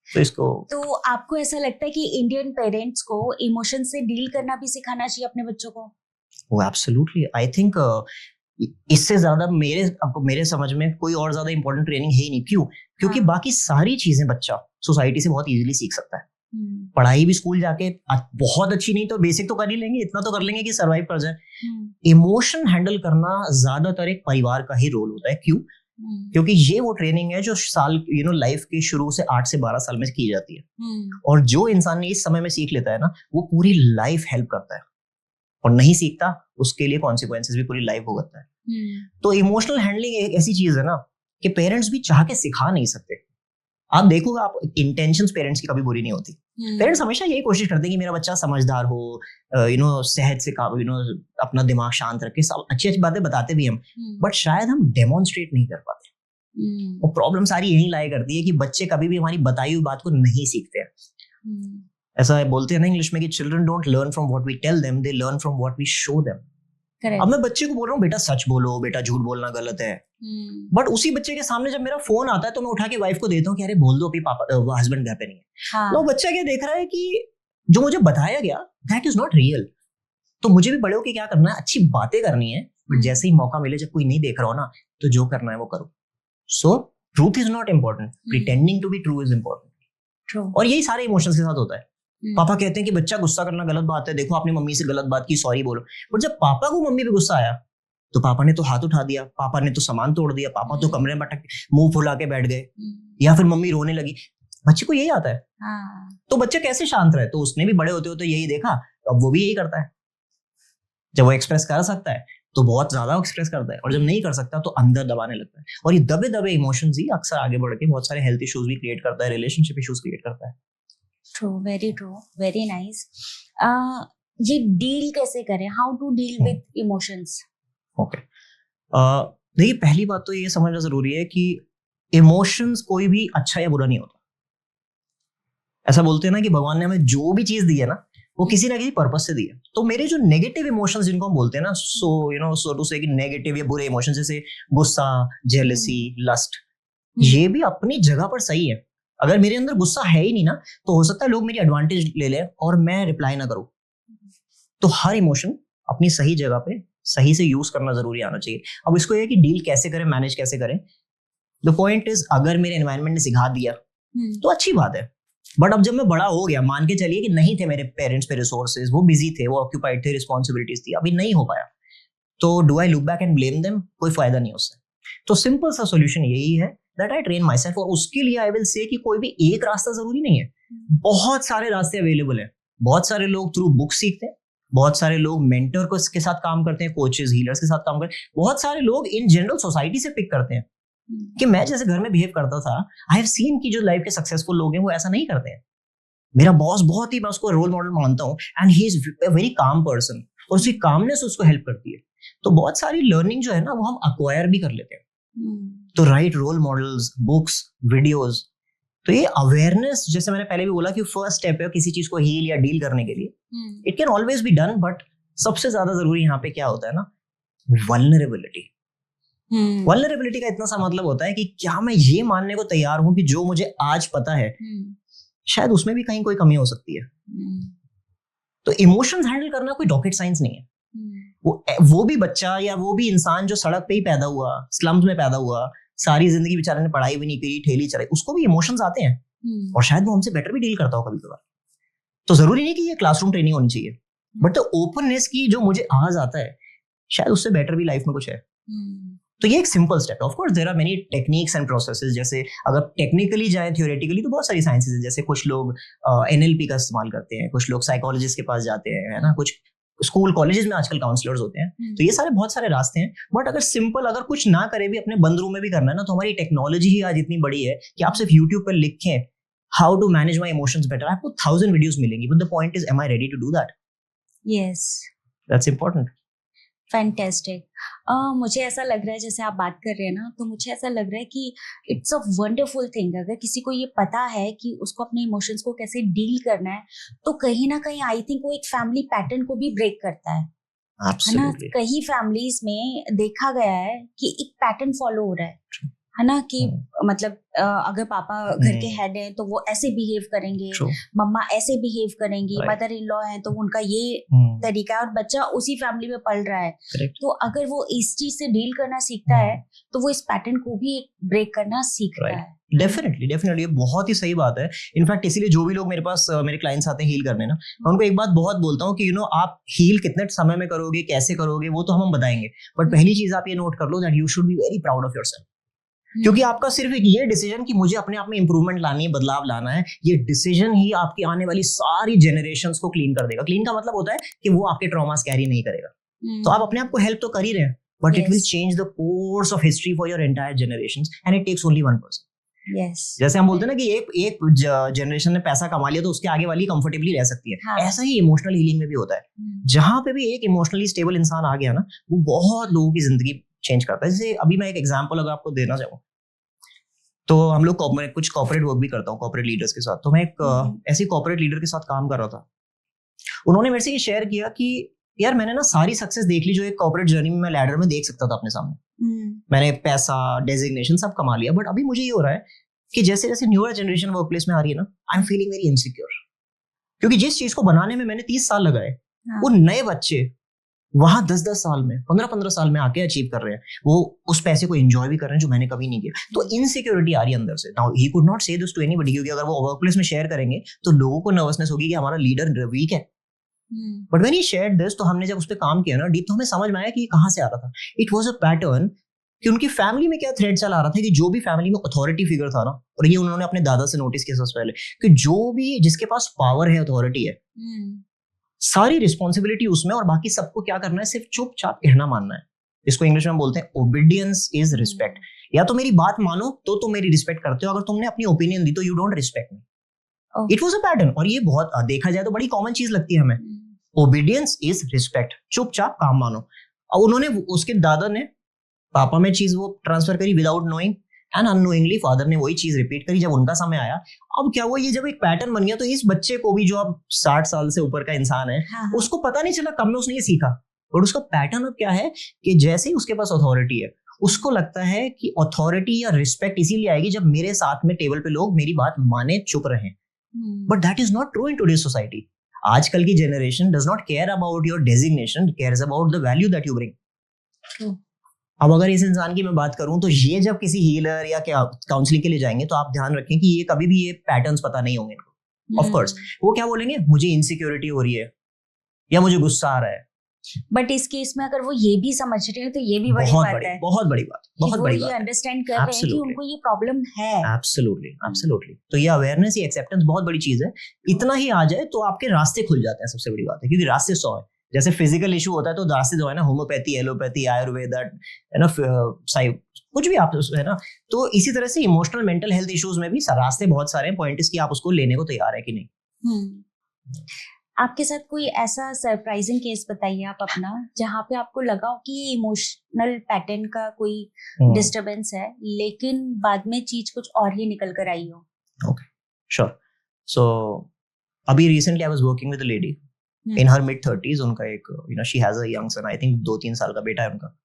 तो इसको, तो आपको ऐसा लगता है कि इंडियन पेरेंट्स को इमोशन से डील करना भी सिखाना चाहिए अपने बच्चों को? वो एब्सोल्युटली, आई थिंक इससे ज्यादा मेरे समझ में कोई और ज्यादा इंपॉर्टेंट ट्रेनिंग है ही नहीं। क्यों? क्योंकि बाकी सारी चीजें बच्चा सोसाइटी से बहुत इजीली सीख सकता है। पढ़ाई भी स्कूल जाके बहुत अच्छी नहीं तो बेसिक तो कर ही लेंगे, इतना तो कर लेंगे कि सरवाइव कर जाए। इमोशन हैंडल करना ज्यादातर एक परिवार का ही रोल होता है। क्यों? क्योंकि ये वो ट्रेनिंग है जो साल लाइफ के शुरू से 8 से 12 साल में की जाती है, और जो इंसान इस समय में सीख लेता है ना, वो पूरी लाइफ हेल्प करता है, और नहीं सीखता उसके लिए कॉन्सिक्वेंसेस भी पूरी लाइफ भुगतता है। तो इमोशनल हैंडलिंग एक ऐसी चीज है ना कि पेरेंट्स भी चाह के सिखा नहीं सकते। आप देखोगे, आप इंटेंशंस पेरेंट्स की कभी बुरी नहीं होती। पेरेंट्स हमेशा यही कोशिश करते हैं कि मेरा बच्चा समझदार हो, सेहत से अपना दिमाग शांत रखे, सब अच्छी अच्छी बातें बताते भी हम, बट शायद हम डेमोन्स्ट्रेट नहीं कर पाते। और प्रॉब्लम सारी यही लाई करती है कि बच्चे कभी भी हमारी बताई हुई बात को नहीं सीखते हैं। ऐसा बोलते हैं ना इंग्लिश में कि children don't learn from what we tell them, they learn from what we show them. अब मैं बच्चे को बोल रहा हूँ बेटा सच बोलो, बेटा झूठ बोलना गलत है, बट उसी बच्चे के सामने जब मेरा फोन आता है तो मैं उठा के वाइफ को देता हूँ कि अरे बोल दो अभी पापा हस्बैंड घर पे नहीं है। तो बच्चा क्या देख रहा है कि जो मुझे बताया गया दैट इज नॉट रियल। तो मुझे भी बड़े होके क्या करना है, अच्छी बातें करनी है, बट जैसे ही मौका मिले, जब कोई नहीं देख रहा हो ना, तो जो करना है वो करो। So truth is not important, pretending to be true is important. और यही सारे इमोशंस के साथ होता है। पापा कहते हैं कि बच्चा गुस्सा करना गलत बात है, देखो आपने मम्मी से गलत बात की, सॉरी बोलो। बट जब पापा को मम्मी पे गुस्सा आया तो पापा ने तो हाथ उठा दिया, पापा ने तो सामान तोड़ दिया, पापा तो कमरे में मुंह फुला के बैठ गए, या फिर मम्मी रोने लगी। बच्चे को यही आता है। तो बच्चा कैसे शांत रहे? तो उसने भी बड़े होते होते यही देखा, तो अब वो भी यही करता है। जब वो एक्सप्रेस कर सकता है तो बहुत ज्यादा एक्सप्रेस करता है, और जब नहीं कर सकता तो अंदर दबाने लगता है। और ये दबे दबे इमोशंस ही अक्सर आगे बढ़ के बहुत सारे हेल्थ इश्यूज भी क्रिएट करता है, रिलेशनशिप इश्यूज क्रिएट करता है। True, very nice. ये डील कैसे करें? How to deal with emotions? Okay, देखिए पहली बात तो ये समझना जरूरी है कि इमोशंस कोई भी अच्छा या बुरा नहीं होता। ऐसा बोलते हैं ना कि भगवान ने हमें जो भी चीज दी है ना, वो किसी ना किसी पर्पस से दी है। तो मेरे जो नेगेटिव इमोशंस जिनको हम बोलते हैं ना, सो टू से कि नेगेटिव या बुरे इमोशंस, जैसे गुस्सा, जेलसी, लस्ट, ये भी अपनी जगह पर सही है। अगर मेरे अंदर गुस्सा है ही नहीं ना, तो हो सकता है लोग मेरी एडवांटेज ले लें और मैं रिप्लाई ना करूं। तो हर इमोशन अपनी सही जगह पे सही से यूज करना जरूरी आना चाहिए। अब इसको ये कि डील कैसे करें, मैनेज कैसे करें। द पॉइंट इज, अगर मेरे एनवायरनमेंट ने सिखा दिया तो अच्छी बात है, बट अब जब मैं बड़ा हो गया, मान के चलिए कि नहीं थे मेरे पेरेंट्स पे रिसोर्सेज, वो बिजी थे, वो ऑक्यूपाइड थे, रिस्पॉन्सिबिलिटीज थी, अभी नहीं हो पाया, तो do I look back and blame them? कोई फायदा नहीं उससे। तो सिंपल सा सोल्यूशन यही है that I train my self. और उसके लिए आई विल से कि कोई भी एक रास्ता जरूरी नहीं है, बहुत सारे रास्ते अवेलेबल हैं। बहुत सारे लोग थ्रू बुक सीखते हैं, बहुत सारे लोग मेंटर को के साथ काम करते हैं, कोचेस, हीलर्स के साथ काम करते हैं, बहुत सारे लोग इन जनरल सोसाइटी से पिक करते हैं। कि मैं जैसे घर में बिहेव करता था, आई हैव सीन कि जो लाइफ के सक्सेसफुल लोग हैं वो ऐसा नहीं करते हैं। मेरा बॉस बहुत ही, मैं उसको रोल मॉडल मानता हूँ, and he is a very calm person, और उसकी कामनेस उसको हेल्प करती है। तो बहुत सारी लर्निंग जो है ना, वो हम अक्वायर भी कर लेते हैं। तो right role models, books, videos, तो ये अवेयरनेस, जैसे मैंने पहले भी बोला कि फर्स्ट स्टेप है किसी चीज को हील या डील करने के लिए। It can always be done, but सबसे ज्यादा जरूरी यहाँ पे क्या होता है ना, वल्नरेबिलिटी। वल्नरेबिलिटी का इतना सा मतलब होता है कि क्या मैं ये मानने को तैयार हूं कि जो मुझे आज पता है शायद उसमें भी कहीं कोई कमी हो सकती है। तो इमोशंस हैंडल करना कोई रॉकेट साइंस नहीं है। वो भी बच्चा या वो भी इंसान जो सड़क पे ही पैदा हुआ, स्लम्स में पैदा हुआ, सारी जिंदगी बेचारे ने पढ़ाई भी नहीं की, ठेली चलाई, उसको भी इमोशंस आते हैं, और शायद वो हमसे बेटर भी डील करता हो कभी कभार। तो जरूरी नहीं कि ये क्लासरूम ट्रेनिंग होनी चाहिए, बट द ओपननेस की जो मुझे आज आता है, शायद उससे बेटर भी लाइफ में कुछ है। तो ये एक सिंपल स्टेप है। Of course there are many techniques and processes. जैसे अगर टेक्निकली जाए, थ्योरेटिकली, तो बहुत सारी साइंसेस हैं। जैसे कुछ लोग NLP का इस्तेमाल करते हैं, कुछ लोग साइकोलॉजिस्ट के पास जाते हैं, है ना, कुछ स्कूल कॉलेजेस में आजकल काउंसलर्स होते हैं। तो ये सारे बहुत सारे रास्ते हैं। बट अगर सिंपल, अगर कुछ ना करे भी, अपने बंद रूम में भी करना है ना, तो हमारी टेक्नोलॉजी ही आज इतनी बड़ी है कि आप सिर्फ यूट्यूब पर लिखें how to manage my emotions better, आपको 1000 वीडियोस मिलेंगी। But the point is, am I ready to do that? Yes, that's important. Fantastic. मुझे ऐसा लग रहा है, जैसे आप बात कर रहे हैं ना, तो मुझे ऐसा लग रहा है कि इट्स अ वंडरफुल थिंग। अगर किसी को ये पता है कि उसको अपने इमोशंस को कैसे डील करना है, तो कहीं ना कहीं आई थिंक वो एक फैमिली पैटर्न को भी ब्रेक करता है ना। कई फैमिलीज में देखा गया है कि एक पैटर्न फॉलो हो रहा है ना, कि मतलब अगर पापा घर के हेड हैं तो वो ऐसे बिहेव करेंगे, मम्मा ऐसे बिहेव करेंगी, मदर इन लॉ है तो उनका ये तरीका है, और बच्चा उसी फैमिली में पल रहा है। तो अगर वो इस चीज से डील करना सीखता है, तो वो इस पैटर्न को भी ब्रेक करना सीखता है। डेफिनेटली ये बहुत ही सही बात है। इनफैक्ट इसीलिए जो भी लोग मेरे पास, मेरे क्लाइंट्स आते हैं हील करने ना, मैं उनको एक बात बहुत बोलता हूँ कि आप हील कितने समय में करोगे, कैसे करोगे, वो तो हम बताएंगे, बट पहली चीज आप ये नोट कर लो that you should be very proud of yourself. क्योंकि आपका सिर्फ एक ये डिसीजन कि मुझे अपने आप में इंप्रूवमेंट लानी है, बदलाव लाना है, ये डिसीजन ही आपकी आने वाली सारी जनरेशंस को क्लीन कर देगा। क्लीन का मतलब होता है कि वो आपके ट्रॉमास कैरी नहीं करेगा। तो आप अपने आप को हेल्प तो कर ही रहे हैं, but it will change the course of history for your entire generations, and it takes only one person. जैसे हम बोलते हैं ना कि एक जनरेशन ने पैसा कमा लिया तो उसके आगे वाली कंफर्टेबली रह सकती है। ऐसा ही इमोशनल हीलिंग में भी होता है। जहां पे भी एक इमोशनली स्टेबल इंसान आ गया ना, वो बहुत लोगों की जिंदगी चेंज करता है। जैसे अभी मैं एक एग्जांपल अगर आपको देना चाहूँ, तो हम लोग कुछ कॉर्पोरेट वर्क भी करता हूँ कॉर्पोरेट लीडर्स के साथ। तो मैं एक ऐसी कॉर्पोरेट लीडर के साथ काम कर रहा था। उन्होंने मेरे से ये शेयर किया कि यार मैंने ना सारी सक्सेस देख ली जो एक कॉर्पोरेट जर्नी में मैं लैडर में देख सकता था अपने सामने। मैंने पैसा, डेजिग्नेशन सब कमा लिया, बट अभी मुझे ये हो रहा है कि जैसे जैसे न्यूअर जनरेशन वर्क प्लेस में आ रही है ना, I am feeling very insecure, क्योंकि जिस चीज को बनाने में मैंने 30 साल लगाए, वो नए बच्चे वहां 10-10 साल में, 15-15 साल में आके अचीव कर रहे हैं, वो उस पैसे को एंजॉय भी कर रहे हैं जो मैंने कभी नहीं किया। तो इनसिक्योरिटी आ रही है अंदर से। नाउ ही कुड नॉट से दिस टू एनीबॉडी, क्योंकि अगर वो वर्क प्लेस में शेयर करेंगे तो लोगों को नर्वसनेस होगी कि हमारा लीडर वीक है। But when he shared this, तो हमने जब उस पर काम किया ना डीप, तो हमें समझ में आया कि कहाँ से आ रहा था। इट वाज अ पैटर्न कि उनकी फैमिली में क्या थ्रेड चला रहा था कि जो भी फैमिली में अथॉरिटी फिगर था ना, और ये उन्होंने अपने दादा से नोटिस किया सबसे पहले, कि जो भी जिसके पास पावर है, अथॉरिटी है, सारी रिस्पॉन्सिबिलिटी उसमें, और बाकी सबको क्या करना है, सिर्फ चुपचाप कहना मानना है। इसको इंग्लिश में बोलते हैं ओबीडियंस इज रिस्पेक्ट। या तो मेरी बात मानो तो तुम मेरी रिस्पेक्ट करते हो, अगर तुमने अपनी ओपिनियन दी तो you don't respect me. It was a pattern, और ये बहुत देखा जाए तो बड़ी कॉमन चीज लगती है हमें। ओबीडियंस इज रिस्पेक्ट, चुपचाप काम मानो। और उन्होंने, उसके दादा ने पापा में चीज वो ट्रांसफर करी without knowing, and unknowingly father ने वही चीज रिपीट करी जब उनका समय आया। अब क्या हुआ, ये जब एक पैटर्न बन गया, तो इस बच्चे को भी, जो अब 60 साल से ऊपर का इंसान है, उसको पता नहीं चला कब में उसने ये सीखा। और उसका पैटर्न अब क्या है कि जैसे ही उसके पास अथॉरिटी है, उसको लगता है कि अथॉरिटी या रिस्पेक्ट इसीलिए आएगी जब मेरे साथ में टेबल पे लोग मेरी बात माने, चुप रहे। But that is not true in today's society. आजकल की generation does not care about your designation, cares about the value that you bring. अब अगर इस इंसान की मैं बात करूं, तो ये जब किसी हीलर या क्या काउंसलिंग के लिए जाएंगे, तो आप ध्यान रखें कि ये कभी भी ये पैटर्न्स पता नहीं होंगे इनको। ऑफ कोर्स वो क्या बोलेंगे, मुझे इनसिक्योरिटी हो रही है या मुझे गुस्सा आ रहा है। बट इस केस में अगर वो ये भी समझ रहे हैं तो ये भी बड़ी बात है, बहुत बड़ी बात, बहुत बड़ी बात। ये अंडरस्टैंड कर रहे हैं कि उनको ये प्रॉब्लम है। एब्सोल्युटली। तो ये अवेयरनेस, ये एक्सेप्टेंस बहुत बड़ी चीज है। इतना ही आ जाए तो आपके रास्ते खुल जाते हैं, सबसे बड़ी बात है, क्योंकि रास्ते 100 है। जैसे फिजिकल इशू होता है तो रास्ते जो है ना, होम्योपैथी, एलोपैथी, आयुर्वेद, है ना, कुछ भी आप है ना। तो इसी तरह से इमोशनल मेंटल हेल्थ इश्यूज में भी रास्ते बहुत सारे हैं। पॉइंट इस कि आप उसको लेने को तैयार है कि नहीं। आपके साथ कोई ऐसा सरप्राइजिंग केस बताइए आप अपना, जहाँ पे आपको लगा हो कि इमोशनल पैटर्न का कोई डिस्टरबेंस है, लेकिन बाद में चीज कुछ और ही निकल कर आई हो। Okay, sure. सो अभी recently I was working with a lady in her mid 30s। उनका एक, you know, she has a young son, I think 2-3 साल का बेटा है उनका।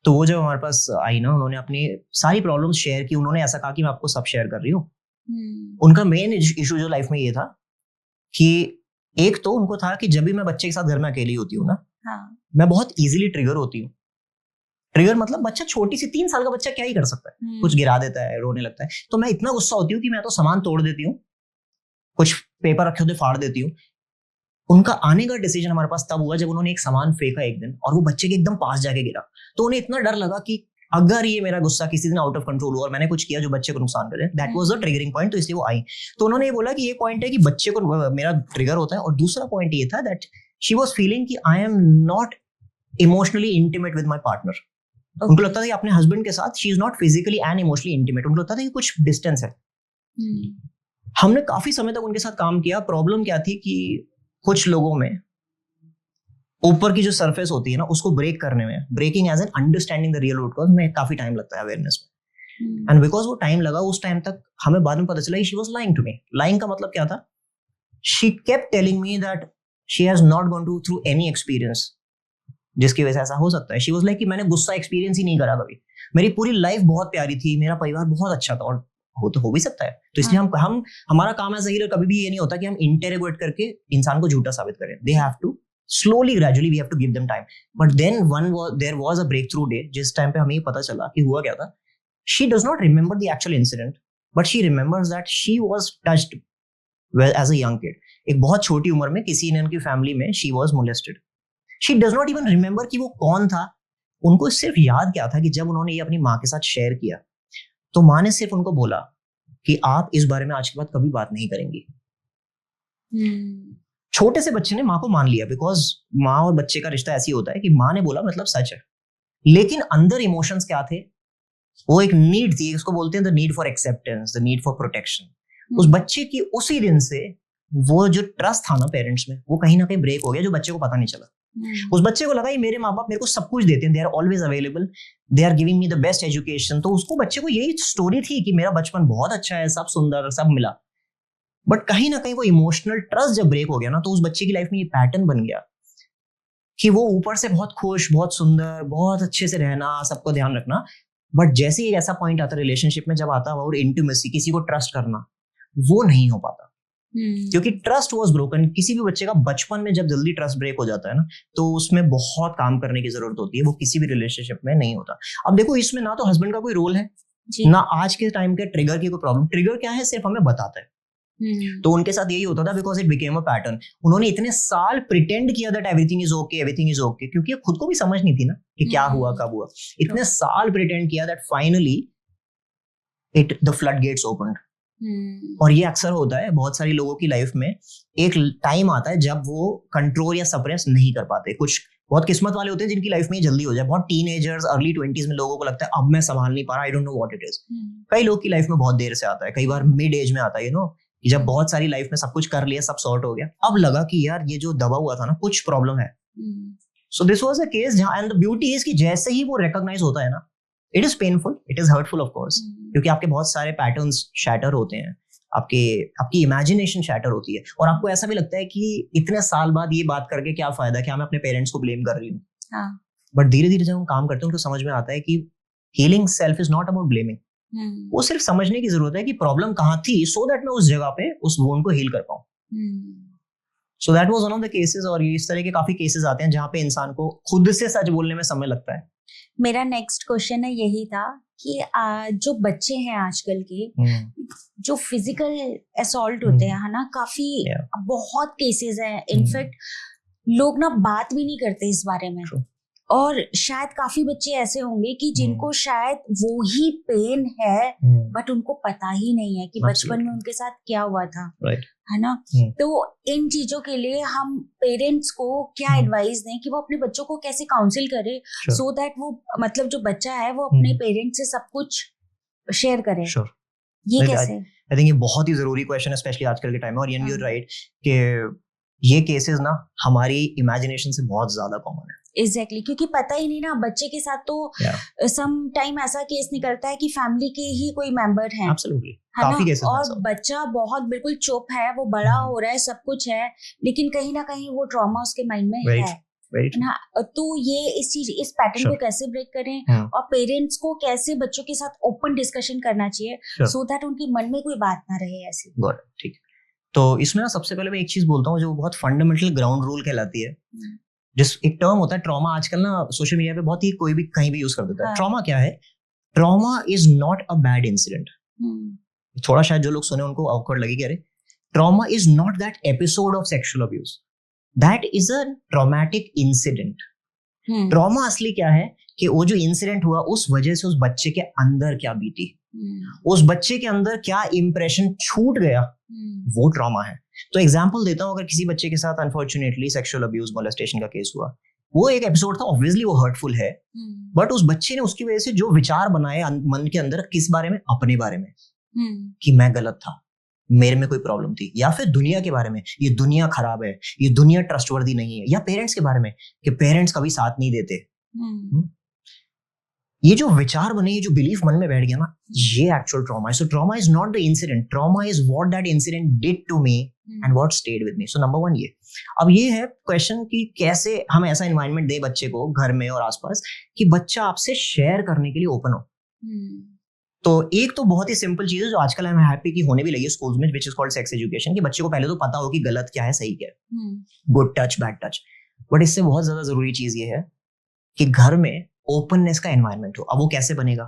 तो वो जब हमारे पास आई ना, उन्होंने अपनी सारी प्रॉब्लम्स शेयर की। उन्होंने ऐसा कहा कि मैं आपको सब शेयर कर रही हूँ। उनका मेन इशू जो लाइफ में ये था कि एक तो उनको था कि जब भी मैं बच्चे के साथ घर में अकेली होती हूँ ना, मैं बहुत इजीली ट्रिगर होती हूँ। ट्रिगर मतलब बच्चा, छोटी सी 3 साल का बच्चा क्या ही कर सकता है, कुछ गिरा देता है, रोने लगता है। तो मैं इतना गुस्सा होती हूँ कि मैं तो सामान तोड़ देती हूँ, कुछ पेपर रखे होते फाड़ देती हूँ। उनका आने का डिसीजन हमारे पास तब हुआ जब उन्होंने एक सामान फेंका एक दिन, और वो बच्चे के एकदम पास जाके गिरा। तो उन्हें इतना डर लगा कि अगर ये मेरा गुस्सा किसी दिन आउट ऑफ कंट्रोल हुआ और मैंने कुछ किया जो बच्चे को नुकसान करे, that was the triggering point. तो इसलिए वो आई। तो उन्होंने ये बोला कि ये पॉइंट है कि बच्चे को मेरा ट्रिगर होता है। और दूसरा पॉइंट ये था दैट शी वाज फीलिंग कि आई am not emotionally intimate with my partner. उनको लगता था कि अपने हस्बैंड के साथ she is not physically and emotionally intimate. उनको लगता था कि कुछ डिस्टेंस है। हमने काफी समय तक उनके साथ काम किया। प्रॉब्लम क्या थी कि कुछ लोगों में ऊपर की जो सरफेस होती है ना, उसको ब्रेक करने में, breaking as an understanding the real root cause में काफी टाइम लगता है अवेयरनेस में। एंड बिकॉज वो टाइम लगा, उस टाइम तक हमें बाद में पता चला she was lying to me. Lying का मतलब क्या था, she kept telling me that she has not gone through any experience जिसकी वजह से ऐसा हो सकता है। शी वाज लाइक कि मैंने गुस्सा एक्सपीरियंस ही नहीं करा कभी, मेरी पूरी लाइफ बहुत प्यारी थी, मेरा परिवार बहुत अच्छा था। और हो भी सकता है। तो इसलिए हम हमारा काम है हीलर, कभी भी ये नहीं होता कि हम इंटेरोगेट करके इंसान को झूठा साबित करें। They have to slowly, gradually, we have to give them time. But then there was a breakthrough day जिस टाइम पे हमें ये पता चला कि हुआ क्या था। She does not remember the actual incident, but she remembers that she was touched well as a young kid. एक बहुत छोटी उम्र में किसी ने उनकी फैमिली में she was molested. She does not even remember कि वो कौन था। उनको सिर्फ याद क्या था कि जब उन्होंने ये अपनी माँ के साथ शेयर किया, तो माँ ने सिर्फ उनको बोला कि आप इस बारे में आज के बाद कभी बात नहीं करेंगी। छोटे से बच्चे ने माँ को मान लिया, बिकॉज माँ और बच्चे का रिश्ता ऐसी होता है कि माँ ने बोला मतलब सच है। लेकिन अंदर इमोशंस क्या थे, वो एक नीड थी, उसको बोलते हैं the need for acceptance, the need for protection. उस बच्चे की उसी दिन से वो जो ट्रस्ट था ना पेरेंट्स में, वो कहीं ना कहीं ब्रेक हो गया, जो बच्चे को पता नहीं चला। उस बच्चे को लगा मेरे माँ बाप मेरे को सब कुछ देते हैं, they are always available, they are giving me the best education. तो उसको, बच्चे को यही स्टोरी थी कि मेरा बचपन बहुत अच्छा है, सब सुंदर, सब मिला। बट कहीं ना कहीं वो इमोशनल ट्रस्ट जब ब्रेक हो गया ना, तो उस बच्चे की लाइफ में ये पैटर्न बन गया कि वो ऊपर से बहुत खुश, बहुत सुंदर, बहुत अच्छे से रहना, सबको ध्यान रखना, बट जैसे ही ऐसा पॉइंट आता रिलेशनशिप में जब आता और इंटीमेसी, किसी को ट्रस्ट करना, वो नहीं हो पाता क्योंकि ट्रस्ट वाज ब्रोकन। किसी भी बच्चे का बचपन में जब जल्दी ट्रस्ट ब्रेक हो जाता है ना, तो उसमें बहुत काम करने की जरूरत होती है, वो किसी भी रिलेशनशिप में नहीं होता। अब देखो, इसमें ना तो हस्बैंड का कोई रोल है, ना आज के टाइम के ट्रिगर की कोई प्रॉब्लम। ट्रिगर क्या है, सिर्फ हमें बताता है। तो उनके साथ यही होता था, because it became a pattern. उन्होंने इतने साल प्रिटेंड किया that everything is okay, everything is okay, क्योंकि खुद को भी समझ नहीं थी ना कि क्या हुआ, कब हुआ। इतने साल प्रिटेंड किया that finally the flood gates opened. और ये अक्सर होता है बहुत सारी लोगों की लाइफ में। एक टाइम आता है जब वो कंट्रोल या सप्रेस नहीं कर पाते। कुछ बहुत किस्मत वाले होते हैं जिनकी लाइफ में ये जल्दी हो जाए। बहुत टीनेजर्स, अर्ली 20s में लोगों को लगता है अब मैं संभाल नहीं पा रहा, आई don't know what it is. कई लोग की लाइफ में बहुत देर से आता है, कई बार मिड एज में आता है, जब बहुत सारी लाइफ में सब कुछ कर लिया, सब सॉर्ट हो गया, अब लगा कि यार ये जो दबा हुआ था ना, कुछ प्रॉब्लम है। So this was a case जहां, एंड द ब्यूटी इज कि जैसे ही वो रिकॉग्नाइज होता है ना, it is painful, it is hurtful of course, क्योंकि आपके बहुत सारे पैटर्न्स शैटर होते हैं, आपकी इमेजिनेशन शैटर होती है, और आपको ऐसा भी लगता है कि इतने साल बाद ये बात करके क्या फायदा, क्या मैं अपने पेरेंट्स को ब्लेम कर रही हूँ। बट धीरे धीरे जब हम काम करते हैं, उनको समझ में आता है कि healing self is not about blaming. वो सिर्फ समझने की जरूरत है कि प्रॉब्लम कहाँ थी, सो दैट मैं उस जगह पे उस वोन को हील कर पाऊं। So that was one of the cases. और इस तरह के काफी केसेस आते हैं जहाँ पे इंसान को खुद से सच बोलने में समय लगता है। मेरा नेक्स्ट क्वेश्चन है यही था कि जो बच्चे हैं आजकल के, जो फिजिकल असॉल्ट होते हैं, है ना, काफी बहुत केसेस हैं। इनफैक्ट लोग ना बात भी नहीं करते इस बारे में। और शायद काफी बच्चे ऐसे होंगे कि जिनको शायद वो ही पेन है, बट उनको पता ही नहीं है कि बचपन में उनके साथ क्या हुआ था, है ना। तो इन चीजों के लिए हम पेरेंट्स को क्या एडवाइस दें कि वो अपने बच्चों को कैसे काउंसिल करे, सो दैट वो, मतलब जो बच्चा है वो अपने पेरेंट्स से सब कुछ शेयर करे। ये कैसे? आई थिंक ये बहुत ही जरूरी क्वेश्चन है, स्पेशली आजकल के टाइम में। और यू आर राइट कि ये केसेस ना हमारी इमेजिनेशन से बहुत ज्यादा कॉमन है। एग्जैक्टली, क्योंकि पता ही नहीं ना, बच्चे के साथ तो सम टाइम ऐसा केस निकलता है कि फैमिली के ही कोई मेंबर है, Absolutely. काफी केसेस में और बच्चा बहुत बिल्कुल चुप है, वो बड़ा हो रहा है, सब कुछ है, लेकिन कहीं ना कहीं वो ट्रॉमा उसके माइंड में है ना। तो ये इस पैटर्न को कैसे ब्रेक करें, और पेरेंट्स को कैसे बच्चों के साथ ओपन डिस्कशन करना चाहिए, सो दैट उनके मन में कोई बात ना रहे ऐसी। ठीक। तो इसमें ना सबसे पहले मैं एक चीज बोलता हूँ जो बहुत फंडामेंटल ग्राउंड रूल कहलाती है। जिस एक टर्म होता है ट्रॉमा, आजकल ना सोशल मीडिया पे बहुत ही कोई भी कहीं भी यूज कर देता है। ट्रॉमा क्या है? Trauma is not a bad incident. थोड़ा शायद जो लोग सुने उनको ऑकवर्ड लगी, अरे trauma is not that episode of sexual abuse, that is a traumatic incident. Trauma असली क्या है कि वो जो इंसिडेंट हुआ उस वजह से उस बच्चे के अंदर क्या बीती, उस बच्चे के अंदर क्या इंप्रेशन छूट गया, वो ट्रॉमा है। तो एग्जांपल देता हूं, अगर किसी बच्चे के साथ अनफॉर्चुनेटली सेक्सुअल अब्यूज, मोलेस्टेशन का केस हुआ, वो एक एपिसोड था, ऑब्वियसली वो हर्टफुल है, बट उस बच्चे ने उसकी वजह से जो विचार बनाए मन के अंदर, किस बारे में? अपने बारे में, कि मैं गलत था, मेरे में कोई प्रॉब्लम थी, या फिर दुनिया के बारे में, ये दुनिया खराब है, ये दुनिया ट्रस्टवर्दी नहीं है, या पेरेंट्स के बारे में कि पेरेंट्स कभी साथ नहीं देते। ये जो विचार बने, ये जो बिलीफ मन में बैठ गया ना, ये एक्चुअल ट्रॉमा है। So trauma is not the incident, trauma is what that incident did to me and what stayed with me. So number 1 ये। अब ये है क्वेश्चन कि कैसे हम ऐसा एनवायरनमेंट दे बच्चे को घर में और आसपास कि बच्चा आपसे शेयर करने के लिए ओपन हो। तो एक तो बहुत ही सिंपल चीज है जो आजकल हम हैप्पी की होने भी लगी है स्कूल्स में, which is called sex education, कि बच्चे को पहले तो पता हो कि गलत क्या है, सही क्या है, good touch, bad touch. But इससे बहुत ज्यादा जरूरी चीज ये है कि घर में ओपननेस का एनवायरनमेंट हो। अब वो कैसे बनेगा?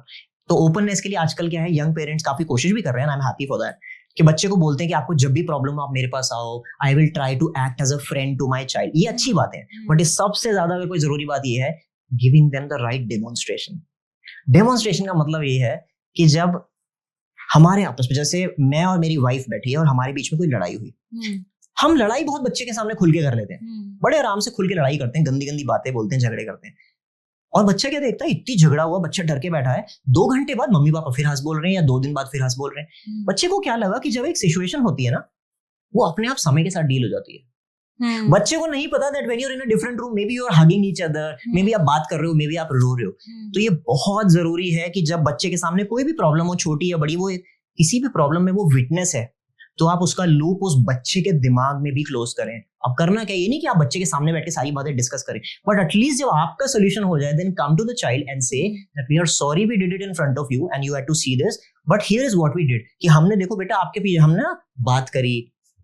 तो ओपननेस के लिए आजकल क्या है, यंग पेरेंट्स काफी कोशिश भी कर रहे हैं, I am happy for that, कि बच्चे को बोलते हैं कि आपको जब भी प्रॉब्लम हो आप मेरे पास आओ, I will try to act as a friend to my child. ये अच्छी बात है, बट इस सबसे ज्यादा अगर कोई जरूरी बात ये है, giving them the right demonstration. Demonstration का मतलब ये है कि जब हमारे आपस में, जैसे मैं और मेरी वाइफ बैठी है और हमारे बीच में कोई लड़ाई हुई, हम लड़ाई बहुत बच्चे के सामने खुल के कर लेते हैं, बड़े आराम से खुल के लड़ाई करते हैं, गंदी गंदी बातें बोलते हैं, झगड़े करते हैं, और बच्चा क्या देखता है, इतनी झगड़ा हुआ, बच्चा डर के बैठा है, 2 घंटे बाद मम्मी पापा फिर हंस बोल रहे हैं, या 2 दिन बाद फिर हंस बोल रहे हैं। बच्चे को क्या लगा कि जब एक सिचुएशन होती है ना, वो अपने आप समय के साथ डील हो जाती है। बच्चे को नहीं पता that when you are in a different room, maybe you are hugging each other, maybe आप बात कर रहे हो, मे बी आप रो रहे हो। तो ये बहुत जरूरी है कि जब बच्चे के सामने कोई भी प्रॉब्लम हो, छोटी या बड़ी, वो किसी भी प्रॉब्लम में वो विटनेस है, तो आप उसका लूप उस बच्चे के दिमाग में भी क्लोज करें। अब करना क्या, ये नहीं कि आप बच्चे के सामने बैठ के सारी बातें डिस्कस करें, बट एटलीस्ट जब आपका सोल्यूशन हो जाए, then come to the child and say that we are sorry we did it in front of you and you had to see this, but here is what we did, कि हमने देखो बेटा आपके पीछे हमने ना बात करी,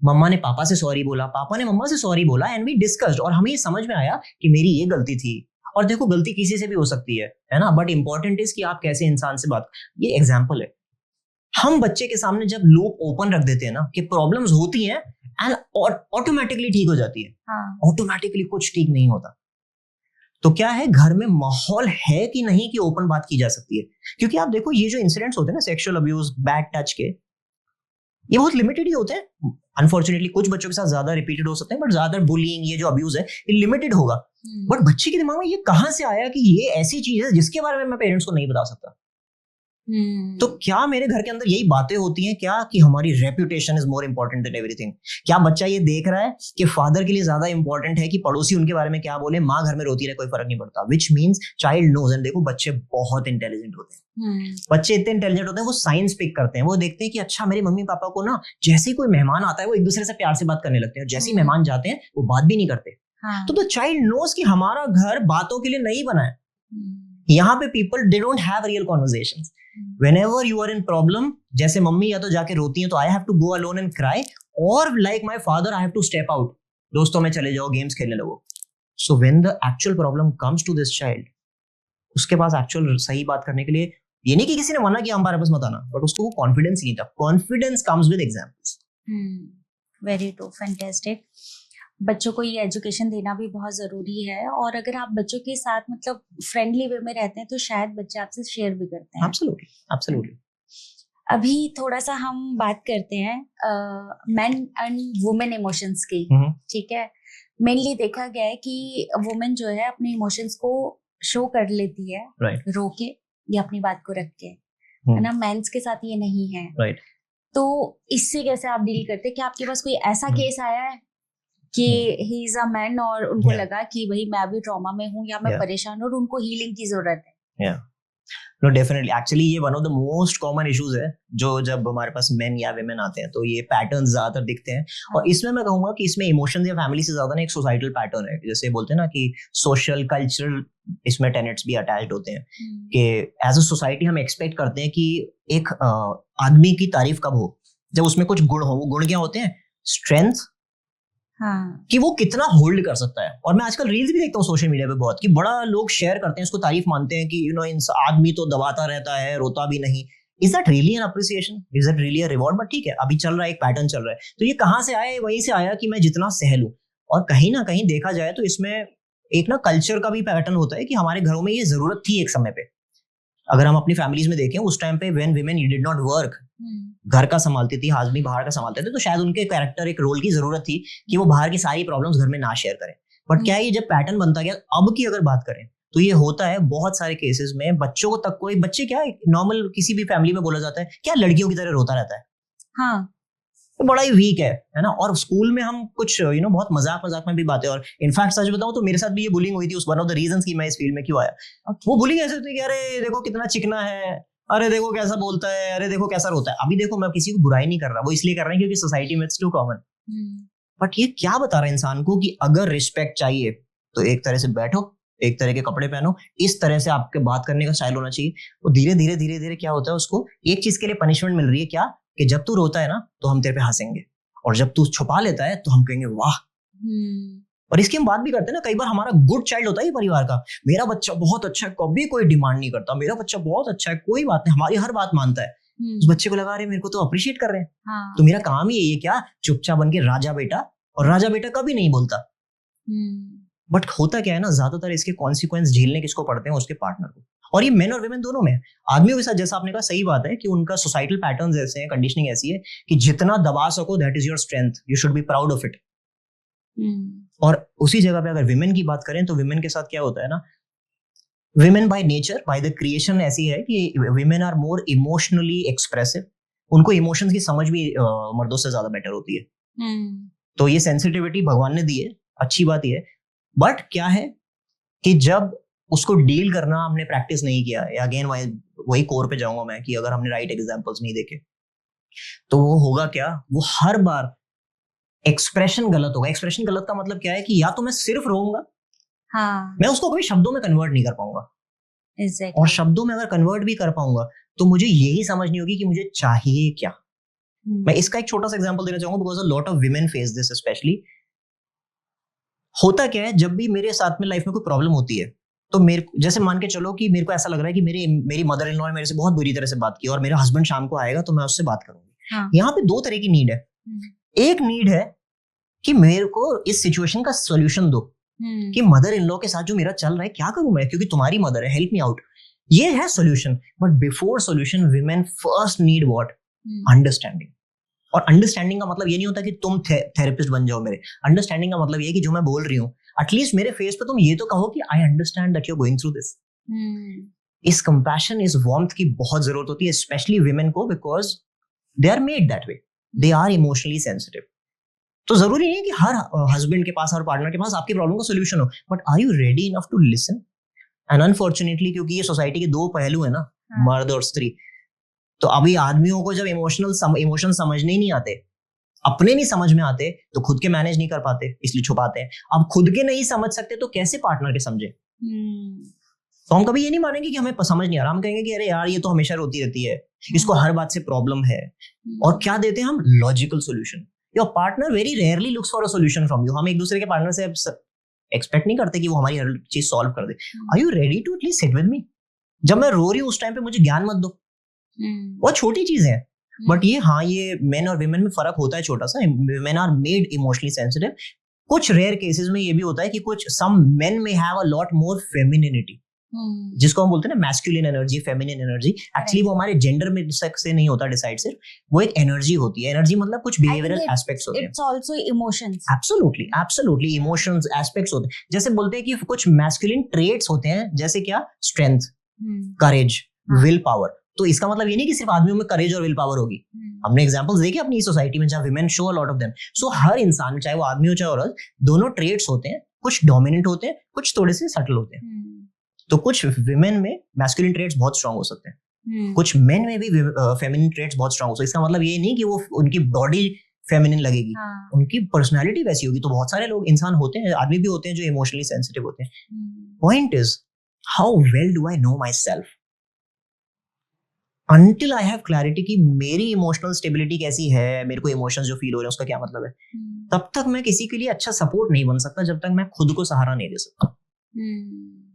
मम्मा ने पापा से सॉरी बोला, पापा ने मम्मा से सॉरी बोला, एंड वी डिस्कस्ड, और हमें ये समझ में आया कि मेरी ये गलती थी। और देखो गलती किसी से भी हो सकती है ना, बट इंपॉर्टेंट इज कि आप कैसे इंसान से बात, ये एग्जाम्पल है। हम बच्चे के सामने जब लूप ओपन रख देते हैं ना कि प्रॉब्लम्स होती हैं एंड ऑटोमेटिकली ठीक हो जाती है, ऑटोमेटिकली कुछ ठीक नहीं होता। तो क्या है, घर में माहौल है कि नहीं कि ओपन बात की जा सकती है? क्योंकि आप देखो ये जो इंसिडेंट्स होते हैं ना, सेक्सुअल अब्यूज, बैड टच के, ये बहुत लिमिटेड ही होते हैं। अनफॉर्चुनेटली कुछ बच्चों के साथ ज्यादा रिपीटेड हो सकते हैं, बट ज्यादा बुलिंग, ये जो अब्यूज है, ये लिमिटेड होगा। बट बच्चे के दिमाग में ये कहां से आया कि ये ऐसी चीज है जिसके बारे में मैं पेरेंट्स को नहीं बता सकता? तो क्या मेरे घर के अंदर यही बातें होती हैं क्या कि हमारी reputation is more important than everything? क्या बच्चा ये देख रहा है कि फादर के लिए ज्यादा इंपॉर्टेंट है कि पड़ोसी उनके बारे में क्या बोले, माँ घर में रोती रहे, कोई फर्क नहीं पड़ता, which means child knows. And देखो बच्चे बहुत इंटेलिजेंट होते हैं, बच्चे इतने इंटेलिजेंट होते हैं, वो साइंस पिक करते हैं, वो देखते हैं कि अच्छा मेरे मम्मी पापा को ना जैसे ही कोई मेहमान आता है वो एक दूसरे से प्यार से बात करने लगते हैं, और जैसे ही मेहमान जाते हैं वो बात भी नहीं करते। तो द चाइल्ड नोज कि हमारा घर बातों के लिए नहीं बना है। यहाँ पे people they don't have real conversations. Whenever you are in problem, जैसे मम्मी या तो जाके रोती हैं तो I have to go alone and cry, or like my father I have to step out, दोस्तों में चले जाओ, गेम्स खेलने लगो। So when the actual problem comes to this child, उसके पास एक्चुअल सही बात करने के लिए, ये नहीं कि किसी ने मना किया हमारे पास मत आना, बट उसको वो कॉन्फिडेंस नहीं था। Confidence comes with examples. Very true, fantastic. बच्चों को ये एजुकेशन देना भी बहुत ज़रूरी है, और अगर आप बच्चों के साथ मतलब फ्रेंडली वे में रहते हैं तो शायद बच्चे आपसे शेयर भी करते हैं। Absolutely, absolutely. अभी थोड़ा सा हम बात करते हैं मेन एंड वुमेन इमोशंस की, ठीक है। मेनली देखा गया है कि वुमेन जो है अपने इमोशंस को शो कर लेती है, रो के या अपनी बात को रख के, है ना। मेंस के साथ ये नहीं है। तो इससे कैसे आप डील करते हैं? क्या आपके पास कोई ऐसा केस आया है कि ही इज अ मैन और उनको लगा कि भाई मैं अभी ट्रॉमा में हूँ या मैं परेशान हूँ और उनको हीलिंग की जरूरत है? नो डेफिनेटली, एक्चुअली ये one of the most common issues है जो जब हमारे पास मेन या विमेन आते हैं तो ये पैटर्न्स ज्यादातर दिखते हैं। और इसमें मैं कहूंगा कि इसमें इमोशंस या फैमिली से ज्यादा ना एक सोसाइटल पैटर्न है, जैसे बोलते हैं ना कि सोशल कल्चरल इसमें टेनेट्स भी अटैच्ड होते हैं कि एज अ सोसाइटी हम एक्सपेक्ट करते हैं कि एक आदमी की तारीफ कब हो, जब उसमें कुछ गुण हो। वो गुण क्या होते हैं? स्ट्रेंथ, कि वो कितना होल्ड कर सकता है। और मैं आजकल रील्स भी देखता हूँ सोशल मीडिया पे बहुत, कि बड़ा लोग शेयर करते हैं, इसको तारीफ मानते हैं कि यू नो आदमी तो दबाता रहता है, रोता भी नहीं। Is that really an appreciation? Is that really a reward? But ठीक है, अभी चल रहा है, एक पैटर्न चल रहा है। तो ये कहाँ से आया? वहीं से आया कि मैं जितना सह लूं। और कहीं ना कहीं देखा जाए तो इसमें एक ना कल्चर का भी पैटर्न होता है कि हमारे घरों में ये जरूरत थी एक समय पे। अगर हम अपनी फैमिलीज में देखें, उस टाइम पे when women did not work, घर का संभालती थी, आदमी बाहर का संभालते थे, तो शायद उनके कैरेक्टर एक रोल की जरूरत थी कि वो बाहर की सारी प्रॉब्लम्स घर में ना शेयर करें। बट क्या ये जब पैटर्न बनता गया, अब की अगर बात करें तो ये होता है बहुत सारे केसेस में। बच्चों को तक, कोई बच्चे क्या नॉर्मल किसी भी फैमिली में बोला जाता है क्या लड़कियों की तरह रोता रहता है, तो बड़ा ही वीक है ना। और स्कूल में हम कुछ बहुत मजाक में भी बातें, और इनफैक्ट सच बताऊं तो मेरे साथ भी ये बुलिंग हुई थी। उस वन ऑफ द रीजंस कि मैं इस फील्ड में क्यों आया। वो बुलिंग ऐसे होती है कि अरे देखो कितना चिकना है, अरे देखो कैसा बोलता है, अरे देखो कैसा रोता है। अभी देखो मैं किसी को बुराई नहीं कर रहा, वो इसलिए कर रहे हैं क्योंकि सोसाइटी में इट्स टू कॉमन। बट ये क्या बता रहा है इंसान को कि अगर रिस्पेक्ट चाहिए तो एक तरह से बैठो, एक तरह के कपड़े पहनो, इस तरह से आपके बात करने का स्टाइल होना चाहिए। वो धीरे धीरे क्या होता है, उसको एक चीज के लिए पनिशमेंट मिल रही है, क्या कि जब तू रोता है ना तो हम तेरे पे हंसेंगे, और जब तू छुपा लेता है तो हम कहेंगे वाह। और इसकी हम बात भी करते हैं ना, कई बार हमारा गुड चाइल्ड होता है परिवार का, मेरा बच्चा बहुत अच्छा है, कभी कोई डिमांड नहीं करता, मेरा बच्चा बहुत अच्छा है, कोई बात नहीं, हमारी हर बात मानता है। उस बच्चे को लगा रहे मेरे को तो अप्रिशिएट कर रहे हैं, तो मेरा काम ही यही है क्या, चुपचाप बन के राजा बेटा। और राजा बेटा कभी नहीं बोलता। बट होता क्या है ना, ज्यादातर इसके कॉन्सिक्वेंस झेलने किसको पड़ते हैं? उसके पार्टनर को। और ये मेन और विमेन दोनों में है। आदमियों के साथ जैसा आपने कहा सही बात है कि उनका सोसाइटल पैटर्न्स ऐसे हैं, कंडीशनिंग ऐसी है कि जितना दबा सको that is your strength, you should be proud of it. और उसी जगह पे अगर विमेन की बात करें तो विमेन के साथ क्या होता है ना, women by nature, by the creation ऐसी है कि women are more emotionally expressive. उनको इमोशंस की समझ भी मर्दों से ज्यादा बेटर होती है। तो ये सेंसिटिविटी भगवान ने दी है, अच्छी बात ये है। बट क्या है कि जब उसको डील करना हमने प्रैक्टिस नहीं किया, या अगेन वही कोर पे जाऊंगा मैं कि अगर हमने राइट एग्जांपल्स नहीं देखे, तो वो होगा क्या, वो हर बार एक्सप्रेशन गलत होगा। एक्सप्रेशन गलत का मतलब क्या है कि या तो मैं सिर्फ रोऊंगा, हाँ, मैं उसको कभी शब्दों में कन्वर्ट नहीं कर पाऊंगा, exactly. और शब्दों में अगर कन्वर्ट भी कर पाऊंगा तो मुझे यही समझ नहीं होगी कि मुझे चाहिए क्या। मैं इसका एक छोटा सा एग्जांपल देना चाहूंगा, because a lot of women face this specially. होता क्या है, जब भी मेरे साथ में लाइफ में कोई प्रॉब्लम होती है, तो मेरे जैसे मान के चलो कि मेरे को ऐसा लग रहा है कि मेरी मदर इन लॉ ने मेरे से बहुत बुरी तरह से बात की और मेरा हस्बैंड शाम को आएगा तो मैं उससे बात करूंगी। हाँ. यहाँ पे दो तरह की नीड है। एक नीड है कि मेरे को इस सिचुएशन का सोल्यूशन दो, कि मदर इन लॉ के साथ जो मेरा चल रहा है क्या करूं मैं, क्योंकि तुम्हारी मदर है, हेल्प मी आउट। ये है solution. But before solution women first need what? Understanding. और अंडरस्टैंडिंग का मतलब ये नहीं होता कि तुम थेरेपिस्ट बन जाओ मेरे। अंडरस्टैंडिंग का मतलब ये है कि जो मैं बोल रही हूँ एटलीस्ट मेरे फेस पे तुम ये तो कहो कि I understand that you are going through this. इस कंपैशन, इस वार्मथ की बहुत जरूरत होती है, स्पेशली विमेन को, because they are made that way, they are emotionally sensitive. तो जरूरी नहीं है कि हर हस्बैंड के पास, हर पार्टनर के पास आपकी प्रॉब्लम का सोल्यूशन हो, but are you ready enough to listen? And unfortunately, क्योंकि ये सोसाइटी के दो पहलू है ना, मर्द और स्त्री, तो अभी आदमियों को जब इमोशन समझने ही नहीं आते, अपने नहीं समझ में आते, तो खुद के मैनेज नहीं कर पाते, इसलिए छुपाते हैं। अब खुद के नहीं समझ सकते तो कैसे पार्टनर के समझे? तो हम कभी ये नहीं मानेंगे कि हमें समझ नहीं आ रहा, हम कहेंगे कि अरे यार ये तो हमेशा रोती रहती है, इसको हर बात से प्रॉब्लम है। और क्या देते हैं हम? Logical solution. Your partner very rarely looks for a solution from you. हम एक दूसरे के पार्टनर से एक्सपेक्ट नहीं करते कि वो हमारी हर चीज सॉल्व कर दे। Are you ready to at least sit with me? जब मैं रो रही हूँ उस टाइम पे मुझे ज्ञान मत दो। बहुत छोटी चीज है, बट ये हाँ, ये मेन और विमेन में फर्क होता है छोटा सा। Men are made emotionally sensitive. कुछ रेयर केसेस में ये भी होता है कि कुछ सम मेन में have a lot more femininity, जिसको हम बोलते हैं ना masculine energy, feminine energy. Actually वो हमारे जेंडर में से नहीं होता डिसाइड, सिर्फ वो एक एनर्जी होती है। एनर्जी मतलब कुछ बिहेवियरल एस्पेक्ट्स होते हैं। It's also emotions. Absolutely emotions, aspects होते हैं। जैसे बोलते हैं कि कुछ मैस्कुलिन ट्रेट्स होते हैं, जैसे क्या? Strength, courage, will power. तो इसका मतलब ये नहीं कि सिर्फ आदमियों में करेज और विल पावर होगी। हमने एग्जांपल्स देखे अपनी सोसाइटी में जहां women show a lot of them. So हर इंसान, चाहे वो आदमी हो चाहे औरत, दोनों ट्रेट्स होते हैं। कुछ डोमिनेंट होते हैं, कुछ थोड़े से सटल होते हैं। तो कुछ विमेन में मैस्कुलिन ट्रेट्स बहुत स्ट्रांग हो सकते हैं, कुछ मेन में भी फेमिनिन ट्रेट्स बहुत स्ट्रांग हो सकते हैं। इसका मतलब ये नहीं कि वो उनकी बॉडी फेमिनिन लगेगी, उनकी पर्सनालिटी वैसी होगी। तो बहुत सारे लोग, इंसान होते हैं, आदमी भी होते हैं जो इमोशनली सेंसिटिव होते हैं। Point is how well do I know my self? Until I have clarity कि मेरी इमोशनल स्टेबिलिटी कैसी है, मेरे को इमोशंस जो फील हो रहे हैं उसका क्या मतलब है, तब तक मैं किसी के लिए अच्छा सपोर्ट नहीं बन सकता, जब तक मैं खुद को सहारा नहीं दे सकता।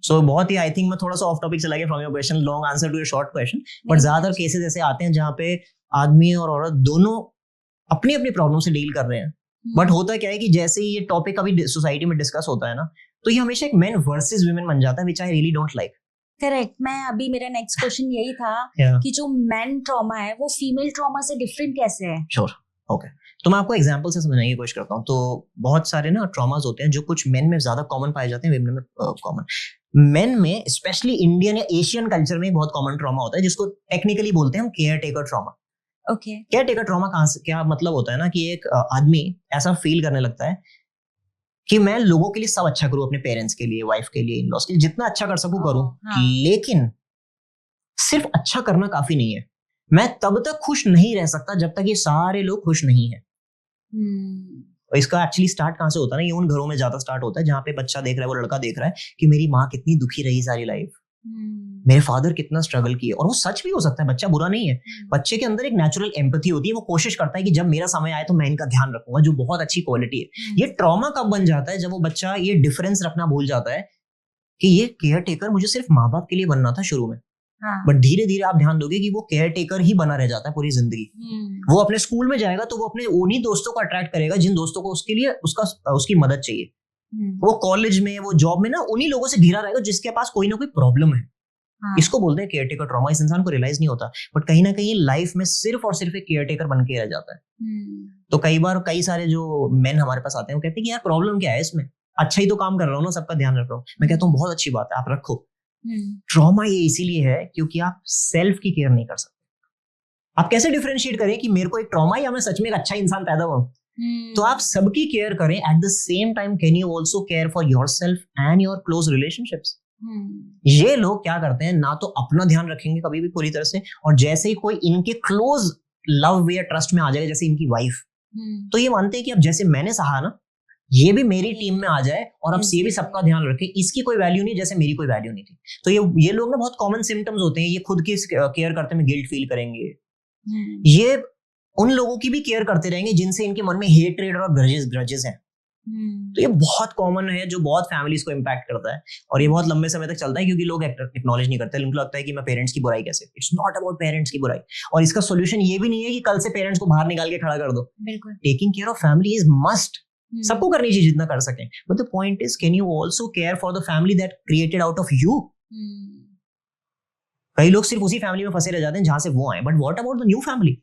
सो बहुत ही, आई थिंक मैं थोड़ा सा ऑफ टॉपिक चला गया from your question, long answer to your short question. But ज्यादातर केसेस ऐसे आते हैं जहाँ पे आदमी और औरत दोनों अपनी अपनी प्रॉब्लम से डील कर रहे हैं। बट होता क्या है कि जैसे ही ये टॉपिक अभी सोसाइटी में डिस्कस होता है ना, तो ये हमेशा एक मेन वर्सेस विमेन बन जाता है, which I really don't like. Correct. मैं अभी, मेरा नेक्स्ट क्वेश्चन यही था कि जो मैन ट्रॉमा है वो फीमेल ट्रॉमा से डिफरेंट कैसे है? Sure, okay. तो मैं आपको एग्जांपल से समझाने की कोशिश करता हूँ। तो बहुत सारे ना ट्रॉमास होते हैं जो कुछ मेन में ज्यादा कॉमन पाए जाते हैं, विमेन में कॉमन। मेन में स्पेशली इंडियन या एशियन कल्चर में बहुत कॉमन ट्रॉमा होता है, जिसको टेक्निकली बोलते हैं हम care taker trauma. Okay. Care taker trauma कहाँ से, क्या मतलब होता है ना कि एक आदमी ऐसा फील करने लगता है कि मैं लोगों के लिए सब अच्छा करूं, अपने पेरेंट्स के लिए, वाइफ के लिए, इन-लॉज के लिए, जितना अच्छा कर सकूं करूं। लेकिन सिर्फ अच्छा करना काफी नहीं है। मैं तब तक खुश नहीं रह सकता जब तक ये सारे लोग खुश नहीं है। और इसका एक्चुअली स्टार्ट कहां से होता है ना, ये उन घरों में ज्यादा स्टार्ट होता है जहां पे बच्चा देख रहा है, वो लड़का देख रहा है कि मेरी माँ कितनी दुखी रही सारी लाइफ, मेरे फादर कितना स्ट्रगल किए। और वो सच भी हो सकता है, बच्चा बुरा नहीं है। बच्चे के अंदर एक नेचुरल एम्पैथी होती है, वो कोशिश करता है कि जब मेरा समय आए तो मैं इनका ध्यान रखूंगा, जो बहुत अच्छी क्वालिटी है। ये ट्रॉमा कब बन जाता है? जब वो बच्चा ये डिफरेंस रखना भूल जाता है कि ये केयर टेकर मुझे सिर्फ माँ बाप के लिए बनना था शुरू में, बट धीरे धीरे आप ध्यान दोगे कि वो केयर टेकर ही बना रह जाता है पूरी जिंदगी। वो अपने स्कूल में जाएगा तो वो अपने उन्हीं दोस्तों को अट्रैक्ट करेगा जिन दोस्तों को उसके लिए उसकी मदद चाहिए। वो कॉलेज में, वो जॉब में ना उन्हीं लोगों से घिरा रहेगा जिसके पास कोई ना कोई प्रॉब्लम है। इसको बोलते हैं केयर टेकर ट्रॉमा। इस इंसान को रियलाइज नहीं होता, बट कहीं ना कहीं लाइफ में सिर्फ और सिर्फ एक केयर टेकर बन के रह जाता है। तो कई बार कई सारे जो मेन हमारे पास आते हैं वो कहते हैं कि यार प्रॉब्लम क्या है इसमें, अच्छा ही तो काम कर रहा हूँ ना, सबका ध्यान रख रहा हूँ। मैं कहता हूँ बहुत अच्छी बात है, आप रखो। ट्रॉमा ये इसीलिए है क्योंकि आप सेल्फ की केयर नहीं कर सकते। आप कैसे डिफरेंशिएट करें कि मेरे को एक ट्रॉमा या मैं सच में एक अच्छा इंसान पैदा हुआ? तो आप सबकी केयर करें, at the same time can you also care for yourself and your close relationships. ये लोग क्या करते हैं, ना तो अपना ध्यान रखेंगे कभी भी पूरी तरह से, और जैसे ही कोई इनके क्लोज लव या ट्रस्ट में आ जाएगा जैसे इनकी वाइफ, तो ये मानते हैं कि अब जैसे मैंने सहा ना, ये भी मेरी टीम में आ जाए और अब ये भी सबका ध्यान रखे, इसकी कोई वैल्यू नहीं जैसे मेरी कोई वैल्यू नहीं थी। तो ये लोग ना बहुत कॉमन सिम्टम्स होते हैं, ये खुद की केयर करते में गिल्ट फील करेंगे, ये उन लोगों की भी केयर करते रहेंगे जिनसे इनके मन में हेट्रेड और ग्रजेस हैं। तो ये बहुत कॉमन है जो बहुत फैमिलीज को इम्पैक्ट करता है, और ये बहुत लंबे समय तक चलता है क्योंकि लोग एक्नॉलेज नहीं करते। उनको लगता है कि मैं पेरेंट्स की बुराई कैसे, इट्स नॉट अबाउट पेरेंट्स की बुराई, और इसका सोल्यूशन ये भी नहीं है कि कल से पेरेंट्स को बाहर निकाल के खड़ा कर दो। Taking care of family is must, सबको करनी चाहिए जितना कर सकें, but the point is can you also care for the family that created out of you. कई लोग सिर्फ उसी फैमिली में फंसे रह जाते हैं जहां से वो आए, but what about the new family,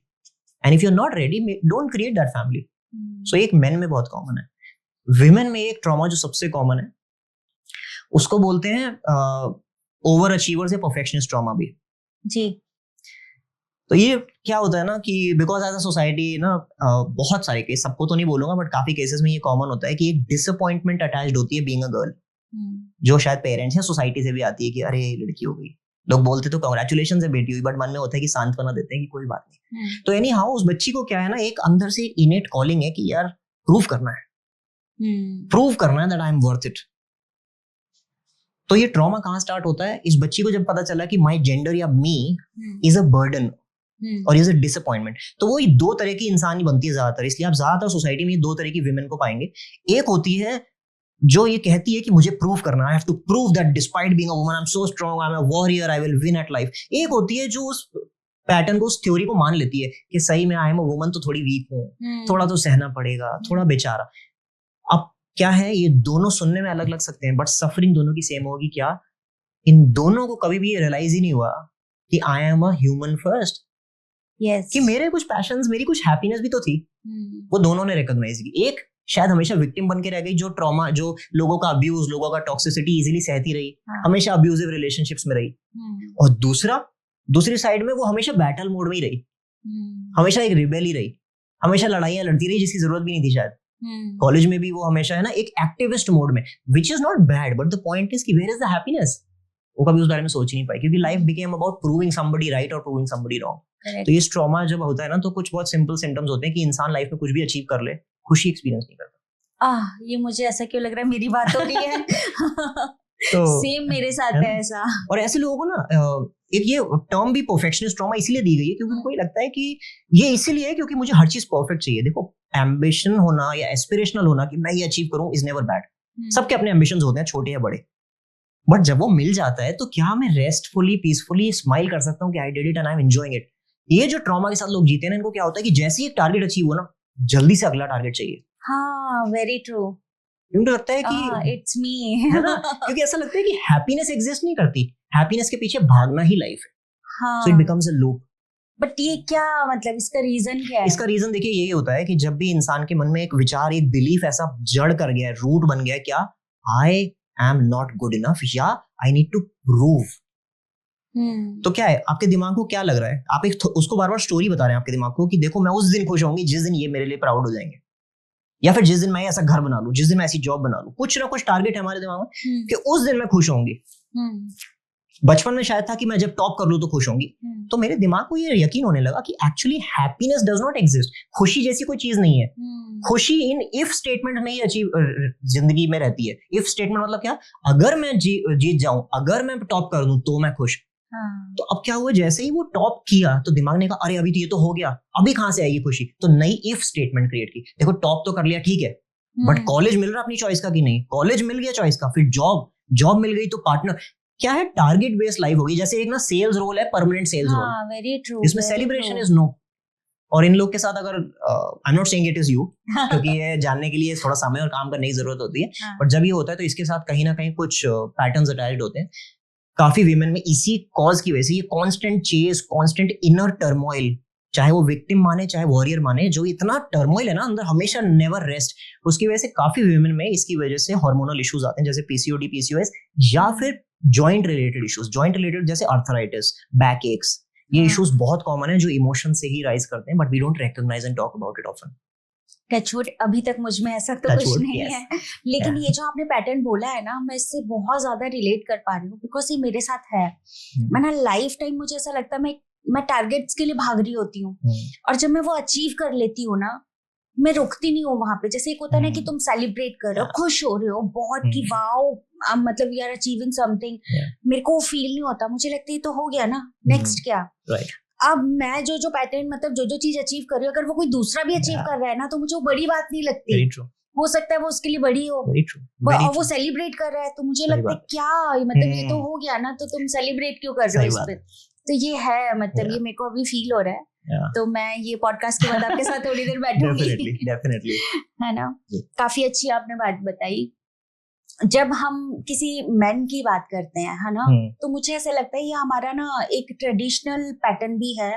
and if you are not ready, don't create that family. So एक मेन में बहुत कॉमन है। विमेन में एक ट्रॉमा जो सबसे कॉमन है उसको बोलते हैं ओवर अचीवर्स या परफेक्शनिस्ट ट्रॉमा भी जी। तो ये क्या होता है ना कि बिकॉज एज अ सोसाइटी ना बहुत सारे केस, सबको तो नहीं बोलूंगा बट काफी केसेस में ये कॉमन होता है कि एक डिसअपॉइंटमेंट अटैच्ड होती है बीइंग अ गर्ल, जो शायद पेरेंट्स या सोसाइटी से भी आती है कि अरे लड़की हो गई। लोग बोलते तो कांग्रेचुलेशंस है बेटी हुई, बट मन में होता है कि सांत्वना देते हैं कि कोई बात नहीं। तो एनी हाउ उस बच्ची को क्या है ना, एक अंदर से इनेट कॉलिंग है कि यार प्रूव करना है, प्रूव करना है that I am worth it. तो ये ट्रॉमा कहाँ स्टार्ट होता है, इस बच्ची को जब पता चला कि माई जेंडर या मी इज अ बर्डन और इज अ डिसअपॉइंटमेंट। तो वो दो तरह की इंसान ही बनती है ज्यादातर, इसलिए आप ज्यादातर सोसाइटी में दो तरह की विमेन को पाएंगे। एक होती है जो ये कहती है कि मुझे प्रूव करना, I have to prove that despite being a woman I am so strong, I am a warrior, I will win at life. एक होती है जो उस पैटर्न को, उस थ्योरी को मान लेती है कि सही में आई एम अ वुमन तो थोड़ी वीक हूँ, थोड़ा तो सहना पड़ेगा, थोड़ा बेचारा। अब क्या है, ये दोनों सुनने में अलग लग सकते हैं बट सफरिंग दोनों की सेम होगी। क्या इन दोनों को कभी भी रियलाइज ही नहीं हुआ कि आई एम अ ह्यूमन फर्स्ट, कि मेरे कुछ पैशंस, मेरी कुछ हैप्पीनेस भी तो थी। वो दोनों ने रिकॉग्नाइज की। एक शायद हमेशा विक्टिम बन के रह गई, जो ट्रॉमा, जो लोगों का अब्यूज, लोगों का टॉक्सिसिटी इजीली सहती रही, हमेशा अब्यूजिव रिलेशनशिप्स में रही। और दूसरी साइड में वो हमेशा बैटल मोड में ही रही, हमेशा एक रिबेल ही रही, हमेशा लड़ाइयां लड़ती रही जिसकी जरूरत भी नहीं थी शायद। कॉलेज में भी वो हमेशा है ना एक एक्टिविस्ट मोड में, which is not bad, but the point is कि वेयर इज द हैप्पीनेस। वो कभी उस बारे में सोच ही नहीं पाई क्योंकि life became about proving somebody right और प्रूविंग समबडी रॉन्ग। तो ये ट्रॉमा जब होता है ना, तो कुछ बहुत सिंपल सिम्टम्स होते हैं कि इंसान लाइफ में कुछ भी अचीव कर ले, खुशी एक्सपीरियंस नहीं करता। ये मुझे ऐसा क्यों लग रहा है, मेरी बात हो रही है। तो सेम मेरे साथ है ऐसा। और ऐसे लोगों को ना एक ये टर्म भी परफेक्शनिस्ट ट्रॉमा इसलिए दी गई है क्योंकि उनको लगता है कि ये इसीलिए है क्योंकि मुझे हर चीज परफेक्ट चाहिए। देखो, एम्बिशन होना या एस्पिरेशनल होना कि मैं ये अचीव करूं इज नेवर बैड। सबके अपने एम्बिशंस होते हैं, छोटे या बड़े, बट जब वो मिल जाता है तो क्या मैं रेस्टफुली, पीसफुली स्माइल कर सकता हूँ कि I did it and I am enjoying it. ये जो ट्रॉमा के साथ लोग जीते हैं ना, इनको क्या होता है कि जैसे ही एक टारगेट अचीव हो ना, जल्दी से अगला टारगेट चाहिए। हाँ, वेरी ट्रू। उनको लगता है कि इट्स मी, है ना, क्योंकि ऐसा लगता है कि हैप्पीनेस एग्जिस्ट नहीं करती, हैप्पीनेस के पीछे भागना ही लाइफ है। So it becomes a loop. But ये क्या मतलब, इसका रीजन क्या है? इसका रीजन देखिए यही होता है कि जब भी इंसान के मन में एक विचार, एक बिलीफ ऐसा जड़ कर गया है, रूट बन गया है, क्या आई एम नॉट गुड इनफ या आई नीड टू प्रूव। तो क्या है, आपके दिमाग को क्या लग रहा है, आप एक उसको बार बार स्टोरी बता रहे हैं आपके दिमाग को कि देखो मैं उस दिन खुश होंगी जिस दिन ये मेरे लिए प्राउड हो जाएंगे, या फिर जिस दिन मैं ऐसा घर बना लूं, जिस दिन मैं ऐसी जॉब बना लूं। कुछ ना कुछ टारगेट है हमारे दिमाग में कि उस दिन मैं खुश होंगी। बचपन में शायद था कि मैं जब टॉप कर लूं तो खुश होंगी। तो मेरे दिमाग को ये यकीन होने लगा कि actually happiness does not exist. खुशी जैसी कोई चीज नहीं है। खुशी इन इफ स्टेटमेंट में ही अचीव जिंदगी में रहती है। इफ स्टेटमेंट मतलब क्या, अगर मैं जीत जाऊं, अगर मैं टॉप कर दूं तो मैं खुश। तो अब क्या हुआ, जैसे ही वो टॉप किया तो दिमाग ने कहा अरे अभी तो ये तो हो गया, अभी कहां से आएगी खुशी। तो नई इफ स्टेटमेंट क्रिएट की। देखो टॉप तो कर लिया, ठीक है, बट कॉलेज मिल रहा अपनी चॉइस का कि नहीं, कॉलेज मिल गया चॉइस का, फिर जॉब मिल गई तो पार्टनर, क्या है, टारगेट बेस्ड लाइफ होगी। जैसे एक ना सेल्स रोल है, permanent sales role, very true, जिसमें सेलिब्रेशन इज नो। और इन लोग के साथ अगर I am not saying it is you, क्योंकि ये जानने के लिए थोड़ा समय और काम करने की जरूरत होती है, बट जब ये होता है तो इसके साथ कहीं ना कहीं कुछ पैटर्न्स अटैच्ड होते हैं। काफी वीमेन में इसी कॉज की वजह से ये constant chase, constant inner turmoil, चाहे वो विक्टिम माने चाहे वॉरियर माने, जो इतना टर्मोइल है ना अंदर, हमेशा नेवर रेस्ट, उसकी वजह से काफी वीमेन में इसकी वजह से हार्मोनल इश्यूज आते हैं, जैसे पीसीओडी, पीसीओएस, या फिर joint related issues. Joint related जैसे आर्थराइटिस, बैक एक्स, ये इश्यूज बहुत कॉमन है जो इमोशन से ही राइज करते हैं, but we don't recognise and talk about it often. Touchwood, अभी तक मुझ में ऐसा तो कुछ नहीं है, लेकिन ये जो आपने पैटर्न बोला है ना, मैं इससे बहुत ज्यादा रिलेट कर पा रही हूँ, बिकॉज ये मेरे साथ है। मैं ना लाइफ टाइम, मुझे ऐसा लगता है मैं मैं टारगेट्स के लिए भाग रही होती हूँ, और जब मैं वो अचीव कर लेती हूँ ना, मैं रुकती नहीं हूँ वहां पे। जैसे एक होता है ना कि तुम सेलिब्रेट कर रहे हो, खुश हो रहे हो बहुत कि वाओ, मतलब वी आर अचीविंग समथिंग, मेरे को फील नहीं होता, मुझे लगता है तो हो गया ना, नेक्स्ट क्या। अब मैं जो पैटर्न, मतलब जो चीज अचीव कर रही हूँ, अगर वो कोई दूसरा भी अचीव कर रहा है ना, तो मुझे वो बड़ी बात नहीं लगती। हो सकता है वो उसके लिए बड़ी हो, और वो सेलिब्रेट कर रहा है, तो मुझे लगता है क्या, मतलब ये तो हो गया ना, तो तुम सेलिब्रेट क्यों कर रहे हो इस पे। तो ये है, मतलब ये मेरे को अभी फील हो रहा है। तो मैं ये पॉडकास्ट के बाद आपके साथ थोड़ी देर बैठूंगी। डेफिनेटली है ना। काफी अच्छी आपने बात बताई। जब हम किसी मेन की बात करते हैं, है ना, तो मुझे ऐसा लगता है ये हमारा ना एक ट्रेडिशनल पैटर्न भी है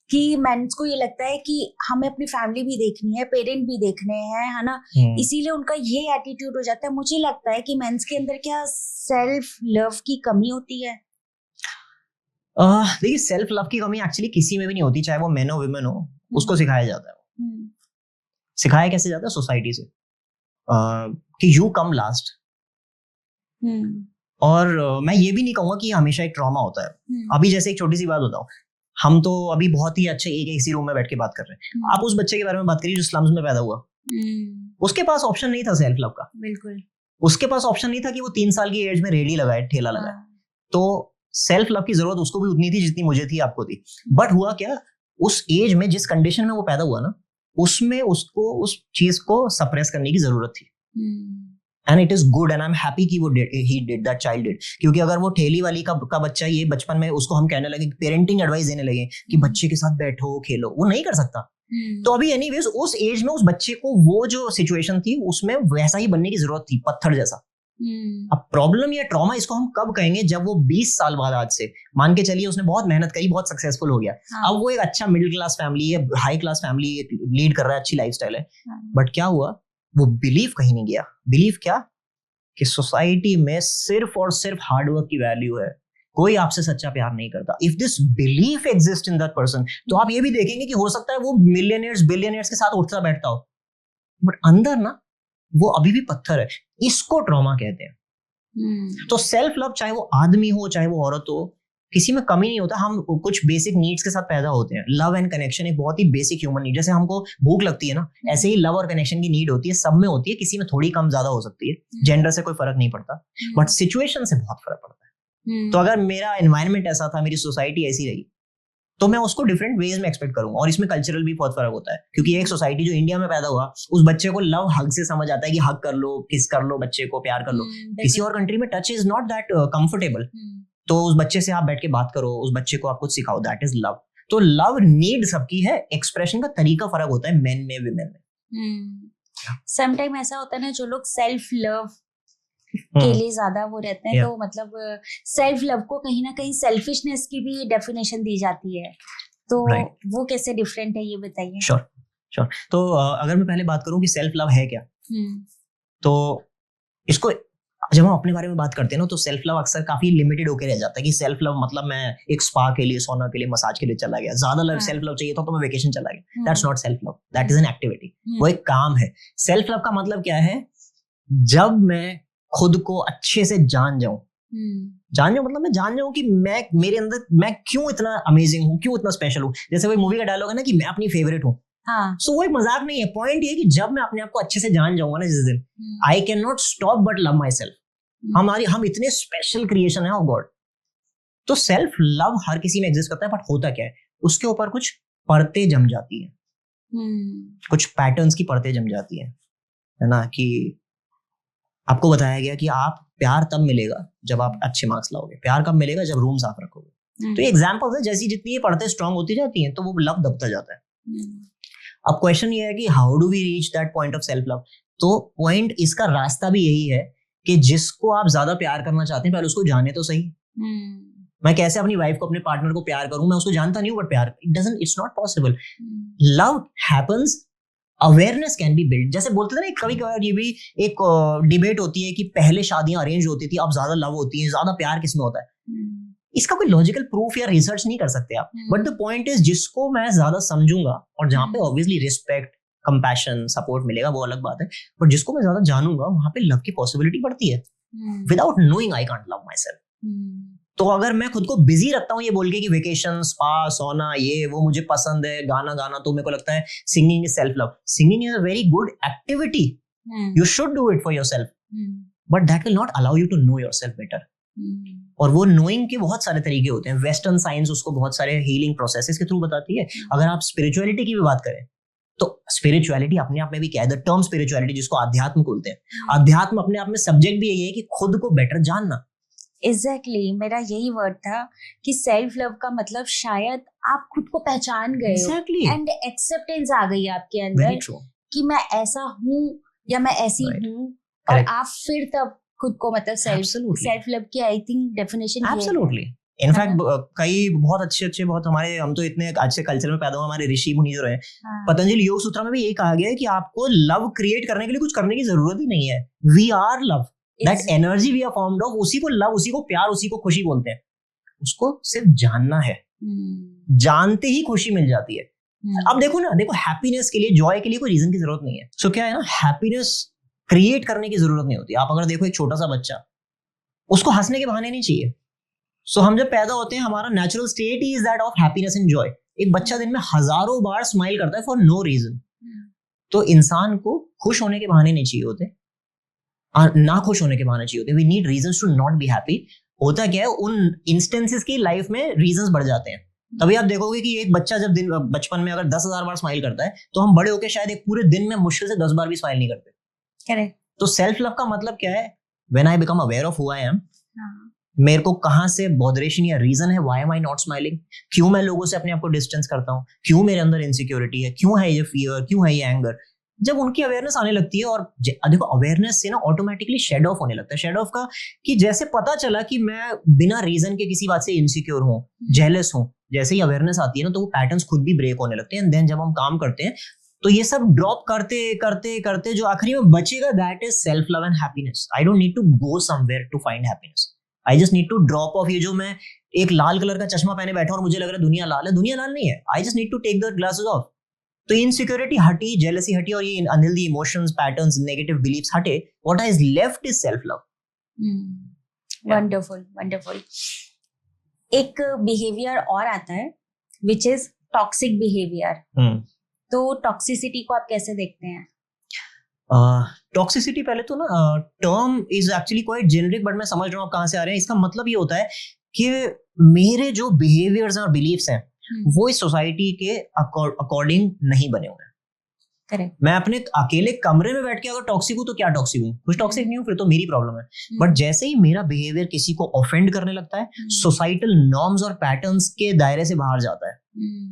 कि मेंस को ये लगता है कि हमें अपनी फैमिली भी देखनी है, पेरेंट भी देखने हैं, है ना, इसीलिए उनका ये एटीट्यूड हो जाता है। मुझे लगता है कि मेंस के अंदर क्या सेल्फ लव की कमी होती है? देखिए, सेल्फ लव की कमी एक्चुअली किसी में भी नहीं होती, चाहे वो मैन हो विमेन हो, उसको सिखाया जाता है। सिखाया कैसे जाता है? सोसाइटी से, कि यू कम लास्ट। और मैं ये भी नहीं कहूंगा कि हमेशा एक ट्रॉमा होता है। अभी जैसे एक छोटी सी बात बताऊं, हम तो अभी बहुत ही अच्छे एक इसी रूम में बैठ के बात कर रहे हैं। आप उस बच्चे के बारे में बात करिए जो स्लम्स में पैदा हुआ, उसके पास ऑप्शन नहीं था सेल्फ लव का। बिल्कुल, उसके पास ऑप्शन नहीं था कि वो 3 साल की एज में रेडी लगाए, ठेला लगाए। तो सेल्फ लव की जरूरत उसको भी उतनी थी जितनी मुझे थी, आपको थी। बट हुआ क्या, उस एज में जिस कंडीशन में वो पैदा हुआ ना, उसमें उसको उस चीज को सप्रेस करने की जरूरत थी। And it is good and I am happy कि वो he did that, child did. क्योंकि अगर वो ठेली वाली का बच्चा ये बचपन में उसको हम कहने लगे, पेरेंटिंग एडवाइस देने लगे कि बच्चे के साथ बैठो खेलो, वो नहीं कर सकता। तो अभी एनीवेज उस एज में उस बच्चे को वो जो सिचुएशन थी उसमें वैसा ही बनने की जरूरत थी, पत्थर जैसा। अब प्रॉब्लम या ट्रॉमा इसको हम कब कहेंगे, जब वो 20 साल बाद, आज से मान के चलिए उसने बहुत मेहनत करी, बहुत सक्सेसफुल हो गया। अब वो एक अच्छा मिडिल क्लास फैमिली है, हाई क्लास फैमिली लीड कर रहा है, अच्छी लाइफस्टाइल है। बट क्या हुआ, वो बिलीव कहीं नहीं गया। बिलीव क्या, कि सोसाइटी में सिर्फ और सिर्फ हार्डवर्क की वैल्यू है, कोई आपसे सच्चा प्यार नहीं करता। If this belief exist in that person, तो आप ये भी देखेंगे कि हो सकता है वो मिलियनियर्स बिलियनियर्स के साथ उठता बैठता हो, बट अंदर ना वो अभी भी पत्थर है। इसको ट्रॉमा कहते हैं। तो सेल्फ लव, चाहे वो आदमी हो चाहे वो औरत हो, किसी में कमी नहीं होता। हम कुछ बेसिक नीड्स के साथ पैदा होते हैं। लव एंड कनेक्शन एक बहुत ही बेसिक ह्यूमन नीड, जैसे हमको भूख लगती है ना, ऐसे ही लव और कनेक्शन की नीड होती है, सब में होती है, किसी में थोड़ी कम ज्यादा हो सकती है। जेंडर से कोई फर्क नहीं पड़ता, बट सिचुएशन से बहुत फर्क पड़ता है। तो अगर मेरा एनवायरमेंट ऐसा था, मेरी सोसाइटी ऐसी रही, तो मैं उसको डिफरेंट वेज में एक्सपेक्ट करूंगा। और इसमें कल्चरल भी बहुत फर्क होता है, क्योंकि एक सोसाइटी जो इंडिया में पैदा हुआ, उस बच्चे को लव हग से समझ आता है कि हग कर लो, किस कर लो, बच्चे को प्यार कर लो। किसी और कंट्री में touch is not that comfortable, तो उस बच्चे से आप बैठ के बात करो, उस बच्चे को आप कुछ सिखाओ, दैट इज लव। तो लव नीड सबकी है, एक्सप्रेशन का तरीका फर्क होता है मेन में विमेन में। समटाइम ऐसा होता है ना, जो लोग सेल्फ लव के लिए ज्यादा वो रहते हैं, तो मतलब सेल्फ लव को कहीं ना कहीं सेल्फिशनेस की भी डेफिनेशन दी जाती है, तो वो कैसे डिफरेंट है, ये बताइए। श्योर। तो अगर मैं पहले बात करूं कि सेल्फ लव है क्या, तो इसको जब हम अपने बारे में बात करते हैं ना, तो सेल्फ लव अक्सर काफी लिमिटेड होकर रह जाता है कि सेल्फ लव मतलब मैं एक स्पा के लिए, सोना के लिए, मसाज के लिए चला गया, ज्यादा लव सेल्फ लव चाहिए तो मैं वेकेशन चला गया। That's not self love, that is an activity, वो एक काम है। सेल्फ लव का मतलब क्या है, जब मैं खुद को अच्छे से जान जाऊं, मतलब मैं जान जाऊं कि मैं, मेरे अंदर मैं क्यों इतना अमेजिंग हूं, क्यों इतना स्पेशल हूं। जैसे वही मूवी का डायलॉग है ना कि मैं अपनी फेवरेट हूं। सो वो एक मजाक नहीं है, पॉइंट ये कि जब मैं अपने आप को अच्छे से जान जाऊंगा ना जिस दिन, I can not stop but love my self. हम इतने स्पेशल क्रिएशन है ऑफ गॉड। तो सेल्फ लव हर किसी में एग्जिस्ट करता है, बट होता क्या है, उसके ऊपर कुछ परतें जम जाती है, कुछ पैटर्न्स की परतें जम जाती है ना। कि आपको बताया गया कि आप प्यार तब मिलेगा जब आप अच्छे मार्क्स लाओगे, प्यार कब मिलेगा, जब रूम साफ रखोगे। तो ये एग्जांपल्स है, जैसी जितनी ये परतें स्ट्रांग होती जाती हैं, तो वो लव दबता जाता है। अब क्वेश्चन ये है कि how do we reach that point of self love. तो पॉइंट, इसका रास्ता भी यही है कि जिसको आप ज्यादा प्यार करना चाहते हैं, पहले उसको जाने तो सही। मैं कैसे अपनी वाइफ को, अपने पार्टनर को प्यार करूं, मैं उसको जानता नहीं हूं, बट प्यार it's not possible. Love happens, awareness can be build. जैसे बोलते थे ना, कभी कभार ये भी एक डिबेट होती है कि पहले शादियां अरेंज होती थी, अब ज्यादा लव होती है, ज्यादा प्यार किसमें होता है। इसका कोई लॉजिकल प्रूफ या रिसर्च नहीं कर सकते आप, बट द पॉइंट इज, जिसको मैं ज्यादा समझूंगा और जहां पे ऑब्वियसली रिस्पेक्ट, कंपैशन, सपोर्ट मिलेगा, वो अलग बात है, पर जिसको मैं ज्यादा जानूंगा वहां पे लव की पॉसिबिलिटी बढ़ती है। Without knowing I can't love my self. तो अगर मैं खुद को बिजी रखता हूँ ये बोल के कि वेकेशन, स्पा, सोना, ये वो मुझे पसंद है, गाना गाना, तो मेरे को लगता है singing is self love. Singing is a very good activity. You should do it for yourself, but that will not allow you to know yourself better. और वो नोइंग के बहुत सारे तरीके होते हैं. वेस्टर्न साइंस उसको बहुत सारे हीलिंग प्रोसेसेस के थ्रू बताती है. अगर आप स्पिरिचुअलिटी की भी बात करें तो स्पिरिचुअलिटी अपने आप में भी क्या है, द टर्म स्पिरिचुअलिटी जिसको अध्यात्म बोलते हैं, अध्यात्म अपने आप में सब्जेक्ट भी यही है कि खुद को बेटर जानना. एग्जैक्टली मेरा यही वर्ड था कि सेल्फ लव का मतलब शायद आप खुद को पहचान गए Exactly. एंड एक्सेप्टेंस आ गई आपके अंदर कि मैं ऐसा हूँ या मैं ऐसी हूँ. और आप फिर तब खुद को मतलब सेल्फ लव की I think definition absolutely. In fact कई बहुत अच्छे बहुत हमारे, हम तो इतने आज से कल्चर में पैदा हुए, हमारे ऋषि मुनि जो रहे, पतंजलि योग सूत्र में भी यही कहा गया है कि आपको लव क्रिएट करने के लिए कुछ करने की जरूरत ही नहीं है. We are love. That energy we are formed of, उसी को लव, उसी को प्यार, उसी को खुशी बोलते हैं. उसको सिर्फ जानना है. जानते ही खुशी मिल जाती है. अब देखो ना, देखो हैप्पीनेस के लिए, जॉय के लिए कोई रीजन की जरूरत नहीं है. सो क्या है ना, हैप्पीनेस क्रिएट करने की जरूरत नहीं होती. आप अगर देखो एक छोटा सा बच्चा, उसको हंसने के बहाने नहीं चाहिए. सो हम जब पैदा होते हैं, हमारा natural state is that of happiness and Joy. एक बच्चा दिन में हजारों बार स्माइल करता है फॉर नो रीजन. तो इंसान को खुश होने के बहाने नहीं चाहिए होते, ना खुश होने के बहाने चाहिए होते. We need reasons to not be happy. होता क्या है, उन इंस्टेंसेस की लाइफ में रीजंस बढ़ जाते हैं. तभी आप देखोगे कि एक बच्चा जब बचपन में अगर 10,000 बार स्माइल करता है, तो हम बड़े होकर शायद एक पूरे दिन में मुश्किल से 10 बार भी स्माइल नहीं करते. करेक्ट. तो सेल्फ लव का मतलब क्या है? When I become aware of who I am, मेरे को कहां से बॉदरेशन या रीजन है, why am I not smiling, क्यों मैं लोगों से अपने आप को डिस्टेंस करता हूं, क्यों मेरे अंदर इनसिक्योरिटी है, क्यों है ये फियर, क्यों है ये एंगर. जब उनकी अवेयरनेस आने लगती है, और देखो अवेयरनेस से ना ऑटोमेटिकली शेड ऑफ होने लगता है. शेड ऑफ का कि जैसे पता चला कि मैं बिना रीजन के किसी बात से इनसिक्योर हूँ, जेलस हूँ, जैसे ही अवेयरनेस आती है ना, तो वो पैटर्न्स खुद भी ब्रेक होने लगते हैं. एंड देन जब हम काम करते हैं तो ये सब ड्रॉप करते करते करते जो आखिरी में बचेगा, that is self love and happiness. I don't need to go somewhere to find happiness. I just need to drop off. ये जो मैं एक लाल कलर का चश्मा पहने बैठा और मुझे लग रहा है दुनिया लाल है, दुनिया लाल नहीं है. I just need to take the glasses off. तो इनसिक्योरिटी हटी, जेलसी हटी, और ये unhealthy emotions, patterns, negative beliefs हटे. What is left is self love. Wonderful wonderful. एक बिहेवियर और आता है विच इज टॉक्सिक बिहेवियर. तो टॉक्सिसिटी को आप कैसे देखते हैं? टॉक्सिसिटी पहले तो ना term is actually quite generic, but मैं समझ रहा हूँ आप कहाँ से आ रहे हैं. इसका मतलब ये होता है कि मेरे जो बिहेवियर्स और बिलीफ्स हैं वो इस सोसाइटी के अकॉर्डिंग नहीं बने हुए हैं. करेक्ट. मैं अपने अकेले कमरे में बैठ के अगर टॉक्सिक हूँ तो क्या टॉक्सिक हूँ? कुछ टॉक्सिक नहीं हूँ, फिर तो मेरी प्रॉब्लम है. बट जैसे ही मेरा बिहेवियर किसी को ऑफेंड करने लगता है, सोसाइटल नॉर्म्स और पैटर्न्स के दायरे से बाहर जाता है,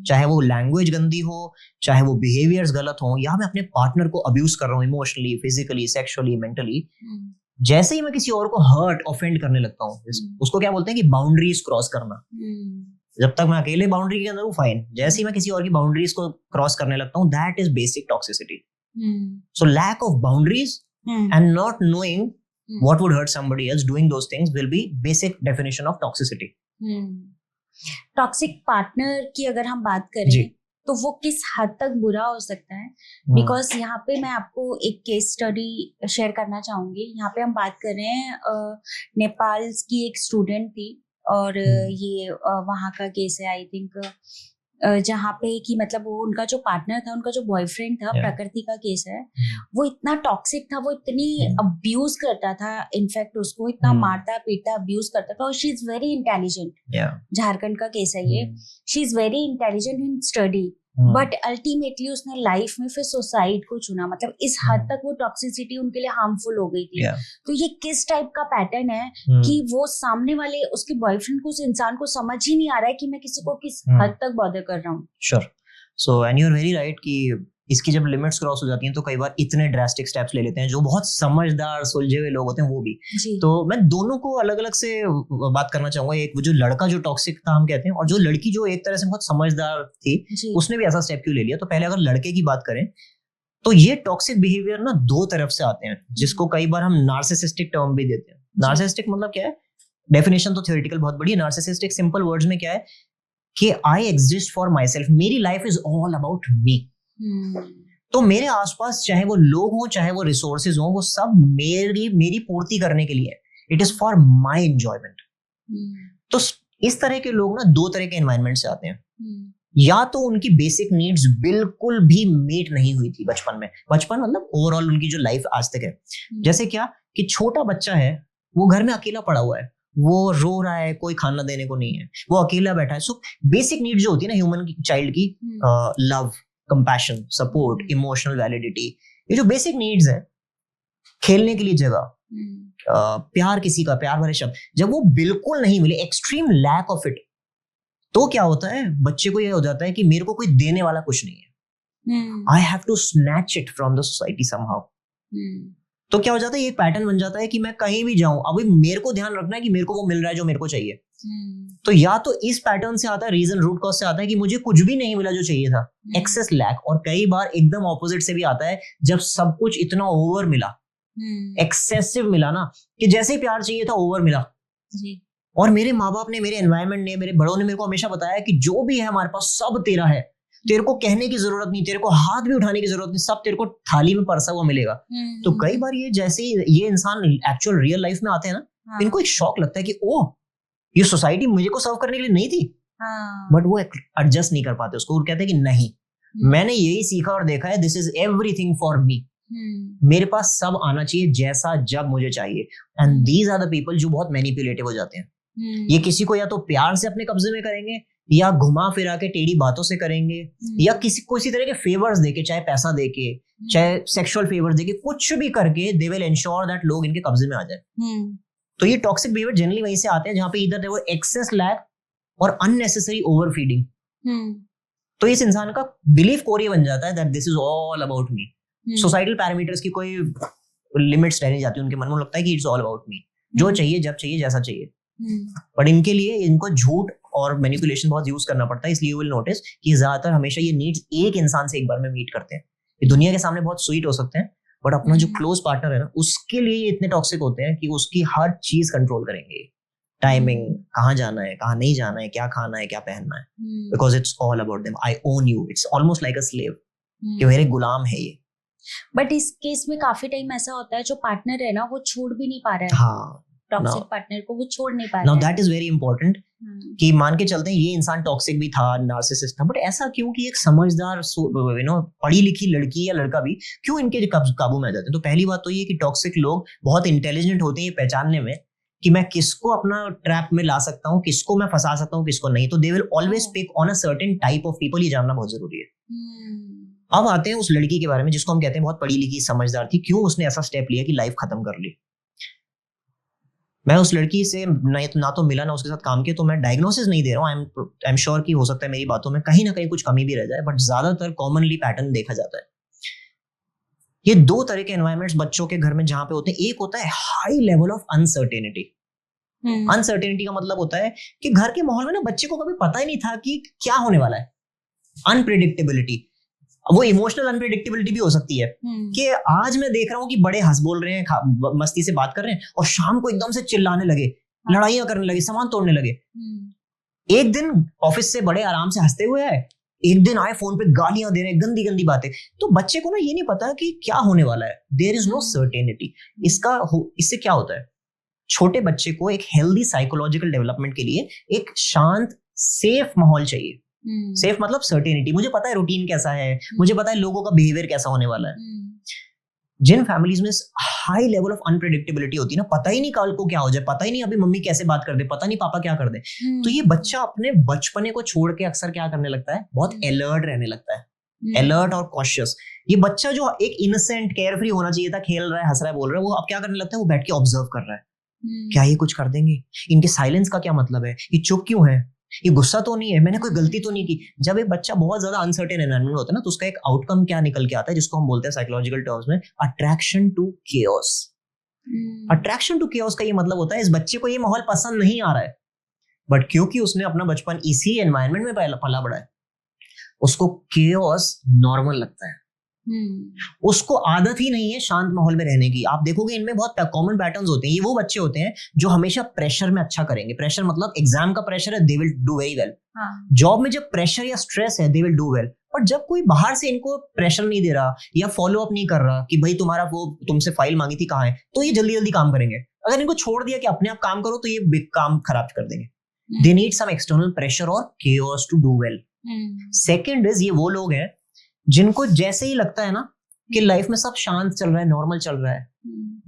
चाहे वो लैंग्वेज गंदी हो, चाहे वो बिहेवियर्स गलत हो, या मैं अपने पार्टनर को अब्यूज कर रहा हूँ इमोशनली, फिजिकली, सेक्सुअली, मेंटली, जैसे ही मैं किसी और को हर्ट, ऑफेंड करने लगता हूँ, उसको क्या बोलते हैं कि बाउंड्रीज क्रॉस करना. जब तक मैं अकेले बाउंड्री के अंदर हूँ फाइन, जैसे ही मैं किसी और की बाउंड्रीज को क्रॉस करने लगता हूँ, that is basic toxicity. So lack of boundaries and not knowing what would hurt somebody else, doing those things will be basic definition of toxicity. Toxic partner की अगर हम बात करें तो वो किस हद तक बुरा हो सकता है? बिकॉज यहाँ पे मैं आपको एक केस स्टडी शेयर करना चाहूंगी. यहाँ पे हम बात कर रहे हैं नेपाल की एक स्टूडेंट थी, और ये वहाँ का केस है आई थिंक, जहाँ पे कि मतलब वो उनका जो पार्टनर था, उनका जो बॉयफ्रेंड था, प्रकृति का केस है, वो इतना टॉक्सिक था, वो इतनी अब्यूज करता था, इनफैक्ट उसको इतना मारता पीटता अब्यूज करता था. और she is very intelligent. Jharkhand का केस है ये. She is very intelligent in study, but ultimately उसने लाइफ में फिर सुसाइड को चुना. मतलब इस हद तक वो टॉक्सिसिटी उनके लिए हार्मफुल हो गई थी. तो ये किस टाइप का पैटर्न है कि वो सामने वाले उसके बॉयफ्रेंड को, उस इंसान को समझ ही नहीं आ रहा है कि मैं किसी को किस हद तक बॉदर कर रहा हूँ. Sure. So and you are very right कि इसकी जब लिमिट्स क्रॉस हो जाती हैं तो कई बार इतने ड्रास्टिक स्टेप्स ले लेते हैं जो बहुत समझदार सुलझे हुए लोग होते हैं वो भी. तो मैं दोनों को अलग अलग से बात करना चाहूंगा. एक वो जो लड़का जो टॉक्सिक था हम कहते हैं, और जो लड़की जो एक तरह से बहुत समझदार थी, उसने भी ऐसा स्टेप क्यों ले लिया. तो पहले अगर लड़के की बात करें तो ये टॉक्सिक बिहेवियर ना दो तरफ से आते हैं, जिसको कई बार हम नार्सिसिस्टिक टर्म भी देते हैं. नार्सिसिस्टिक मतलब क्या है? डेफिनेशन तो थ्योरेटिकल बहुत बड़ी है. नार्सिसिस्टिक सिंपल वर्ड्स में क्या है कि I exist for myself. मेरी life is all about me. तो मेरे आसपास चाहे वो लोग हो, चाहे वो रिसोर्सेज हो, वो सब मेरी पूर्ति करने के लिए. It is for my enjoyment. तो इस तरह के लोग ना दो तरह के एनवायरनमेंट से आते हैं। या तो उनकी बेसिक नीड्स बिल्कुल भी मीट नहीं हुई थी बचपन में, बचपन मतलब ओवरऑल उनकी जो लाइफ आज तक है, जैसे क्या कि छोटा बच्चा है, वो घर में अकेला पड़ा हुआ है, वो रो रहा है, कोई खाना देने को नहीं है, वो अकेला बैठा है। सो बेसिक नीड्स जो होती है ना ह्यूमन चाइल्ड की, love, compassion, support, emotional validity, ये जो बेसिक नीड्स है, खेलने के लिए जगह, प्यार, किसी का प्यार भरे शब्द, जब वो बिल्कुल नहीं मिले, एक्सट्रीम लैक ऑफ इट, तो क्या होता है, बच्चे को ये हो जाता है कि मेरे को कोई देने वाला कुछ नहीं है, I have to snatch it from the society somehow. तो क्या हो जाता है, ये पैटर्न बन जाता है कि मैं कहीं भी जाऊं, अभी मेरे को ध्यान रखना है कि मेरे को वो मिल रहा है जो मेरे को चाहिए। तो या तो इस पैटर्न से आता है, रीजन रूट कॉज से आता है कि मुझे कुछ भी नहीं मिला जो चाहिए था, एक्सेस लैक, और कई बार एकदम ऑपोजिट से भी आता है, जब सब कुछ इतना ओवर मिला, एक्सेसिव मिला ना, कि जैसे ही प्यार चाहिए था ओवर मिला। और मेरे माँ बाप ने, मेरे एनवायरनमेंट ने, मेरे बड़ों ने मेरे को हमेशा बताया कि जो भी है हमारे पास सब तेरा है, तेरे को कहने की जरूरत नहीं, तेरे को हाथ भी उठाने की जरूरत नहीं, सब तेरे को थाली में परसा हुआ मिलेगा। तो कई बार ये जैसे ये इंसान एक्चुअल रियल लाइफ में आते हैं ना, इनको एक शॉक लगता है कि ओह, ये सोसाइटी मुझे को सर्व करने के लिए नहीं थी, बट वो एडजस्ट नहीं कर पाते उसको, वो कहते हैं कि नहीं, मैंने यही सीखा और देखा है, this is everything for me, मेरे पास सब आना चाहिए जैसा जब मुझे चाहिए। And these are the people जो बहुत मैनिपुलेटिव हो जाते हैं। ये किसी को या तो प्यार से अपने कब्जे में करेंगे, या घुमा फिरा के टेढ़ी बातों से करेंगे, या किसी तरह के फेवर्स देके, चाहे पैसा देके, चाहे सेक्सुअल फेवर्स देके, कुछ भी करके दे विल एंश्योर दैट लोग इनके कब्जे में आ जाए। तो ये टॉक्सिक बिहेवियर जनरली वहीं से आते हैं जहां पे इधर देयर एक्सेस लैक और अननेसेसरी ओवर फीडिंग। तो इस इंसान का बिलीफ कोर ये बन जाता है that this is all about me. Societal parameters की कोई लिमिट्स रह नहीं जाती उनके मन में, लगता है कि इट्स ऑल अबाउट मी, जो चाहिए, जब चाहिए, जैसा चाहिए। बट इनके लिए इनको झूठ और मैनिपुलेशन बहुत यूज करना पड़ता है। इसलिए यू विल नोटिस कि ज्यादातर हमेशा ये नीड्स एक इंसान से एक बार में मीट करते हैं। ये दुनिया के सामने बहुत स्वीट हो सकते हैं, बट अपना जो क्लोज पार्टनर है ना, उसके लिए ये इतने टॉक्सिक होते हैं कि उसकी हर चीज कंट्रोल करेंगे, टाइमिंग, कहाँ जाना है, कहाँ नहीं जाना है, क्या खाना है, क्या पहनना है, because it's all about them, I own you, it's almost like a slave, कि मेरे गुलाम है ये। बट इस केस में काफी टाइम ऐसा होता है जो पार्टनर है ना, वो छोड़ भी नहीं पा रहा है, हाँ, टॉक्सिक पार्टनर को वो छोड़ नहीं पा रहा है। Now that is very important कि मान के चलते हैं ये इंसान टॉक्सिक भी था, नार्सिसिस्ट था, बट ऐसा क्यों कि एक समझदार पढ़ी लिखी लड़की या लड़का भी क्यों इनके काबू में आ जाते हैं? तो पहली बात तो ये कि टॉक्सिक लोग बहुत इंटेलिजेंट होते हैं ये पहचानने में कि मैं किसको अपना ट्रैप में ला सकता हूँ, किसको मैं फंसा सकता हूँ, किसको नहीं। तो they will always pick on a certain type of people, ये जानना बहुत जरूरी है। अब आते हैं उस लड़की के बारे में जिसको हम कहते हैं बहुत पढ़ी लिखी समझदार थी, क्यों उसने ऐसा स्टेप लिया कि लाइफ खत्म कर ली। मैं उस लड़की से ना तो मिला ना उसके साथ काम किया, तो मैं डायग्नोसिस नहीं दे रहा हूँ, आई एम श्योर कि हो सकता है मेरी बातों में कहीं ना कहीं कुछ कमी भी रह जाए, बट ज्यादातर कॉमनली पैटर्न देखा जाता है। ये दो तरह के एनवायरनमेंट्स बच्चों के घर में जहां पे होते हैं। एक होता है high level of uncertainty. Uncertainty का मतलब होता है कि घर के माहौल में ना बच्चे को कभी पता ही नहीं था कि क्या होने वाला है। अनप्रेडिक्टेबिलिटी, वो इमोशनल अनप्रेडिक्टेबिलिटी भी हो सकती है कि आज मैं देख रहा हूँ कि बड़े हंस बोल रहे हैं, मस्ती से बात कर रहे हैं, और शाम को एकदम से चिल्लाने लगे, लड़ाइयां करने लगे, सामान तोड़ने लगे। एक दिन ऑफिस से बड़े आराम से हंसते हुए आए, एक दिन आए फोन पे गालियां दे रहे, गंदी गंदी बातें। तो बच्चे को ना ये नहीं पता कि क्या होने वाला है, देयर इज नो सर्टेनिटी। इससे क्या होता है, छोटे बच्चे को एक हेल्दी साइकोलॉजिकल डेवलपमेंट के लिए एक शांत सेफ माहौल चाहिए। सेफ मतलब सर्टेनिटी, मुझे पता है रूटीन कैसा है, मुझे पता है लोगों का बिहेवियर कैसा होने वाला है। जिन फैमिलीज में हाई लेवल ऑफ अनप्रेडिक्टेबिलिटी होती है ना, पता ही नहीं कल को क्या हो जाए, पता ही नहीं अभी मम्मी कैसे बात कर दे, पता नहीं पापा क्या कर दे, तो ये बच्चा अपने बचपने को छोड़ के अक्सर क्या करने लगता है, बहुत अलर्ट रहने लगता है, अलर्ट और कॉशियस। ये बच्चा जो एक इनोसेंट केयर फ्री होना चाहिए था, खेल रहा है, हंस रहा है, बोल रहा है, वो अब क्या करने लगता है, वो बैठ के ऑब्जर्व कर रहा है, क्या ये कुछ कर देंगे, इनके साइलेंस का क्या मतलब है, ये चुप क्यों है, ये गुस्सा तो नहीं है, मैंने कोई गलती तो नहीं की। जब एक बच्चा बहुत ज्यादा अनसर्टेन एनवायरनमेंट होता है ना, तो उसका एक आउटकम क्या निकल के आता है, जिसको हम बोलते हैं साइकोलॉजिकल टर्म्स में attraction to chaos. Attraction to chaos का ये मतलब होता है इस बच्चे को ये माहौल पसंद नहीं आ रहा है, बट क्योंकि उसने अपना बचपन इसी एनवायरनमेंट में पला बड़ा है, उसको केओस नॉर्मल लगता है। उसको आदत ही नहीं है शांत माहौल में रहने की। आप देखोगे इनमें बहुत कॉमन पैटर्न्स होते हैं। ये वो बच्चे होते हैं जो हमेशा प्रेशर में अच्छा करेंगे। प्रेशर मतलब एग्जाम का प्रेशर है, they will do very well. Job में जब प्रेशर या स्ट्रेस है, दे विल डू वेल। पर जब कोई बाहर से इनको प्रेशर नहीं दे रहा या फॉलो अप नहीं कर रहा कि भाई तुम्हारा वो तुमसे फाइल मांगी थी कहाँ है, तो ये जल्दी जल्दी काम करेंगे। अगर इनको छोड़ दिया कि अपने आप काम करो, तो ये काम खराब कर देंगे। They need some external pressure और chaos to do well. Second is, ये वो लोग हैं जिनको जैसे ही लगता है ना कि लाइफ में सब शांत चल रहा है, नॉर्मल चल रहा है,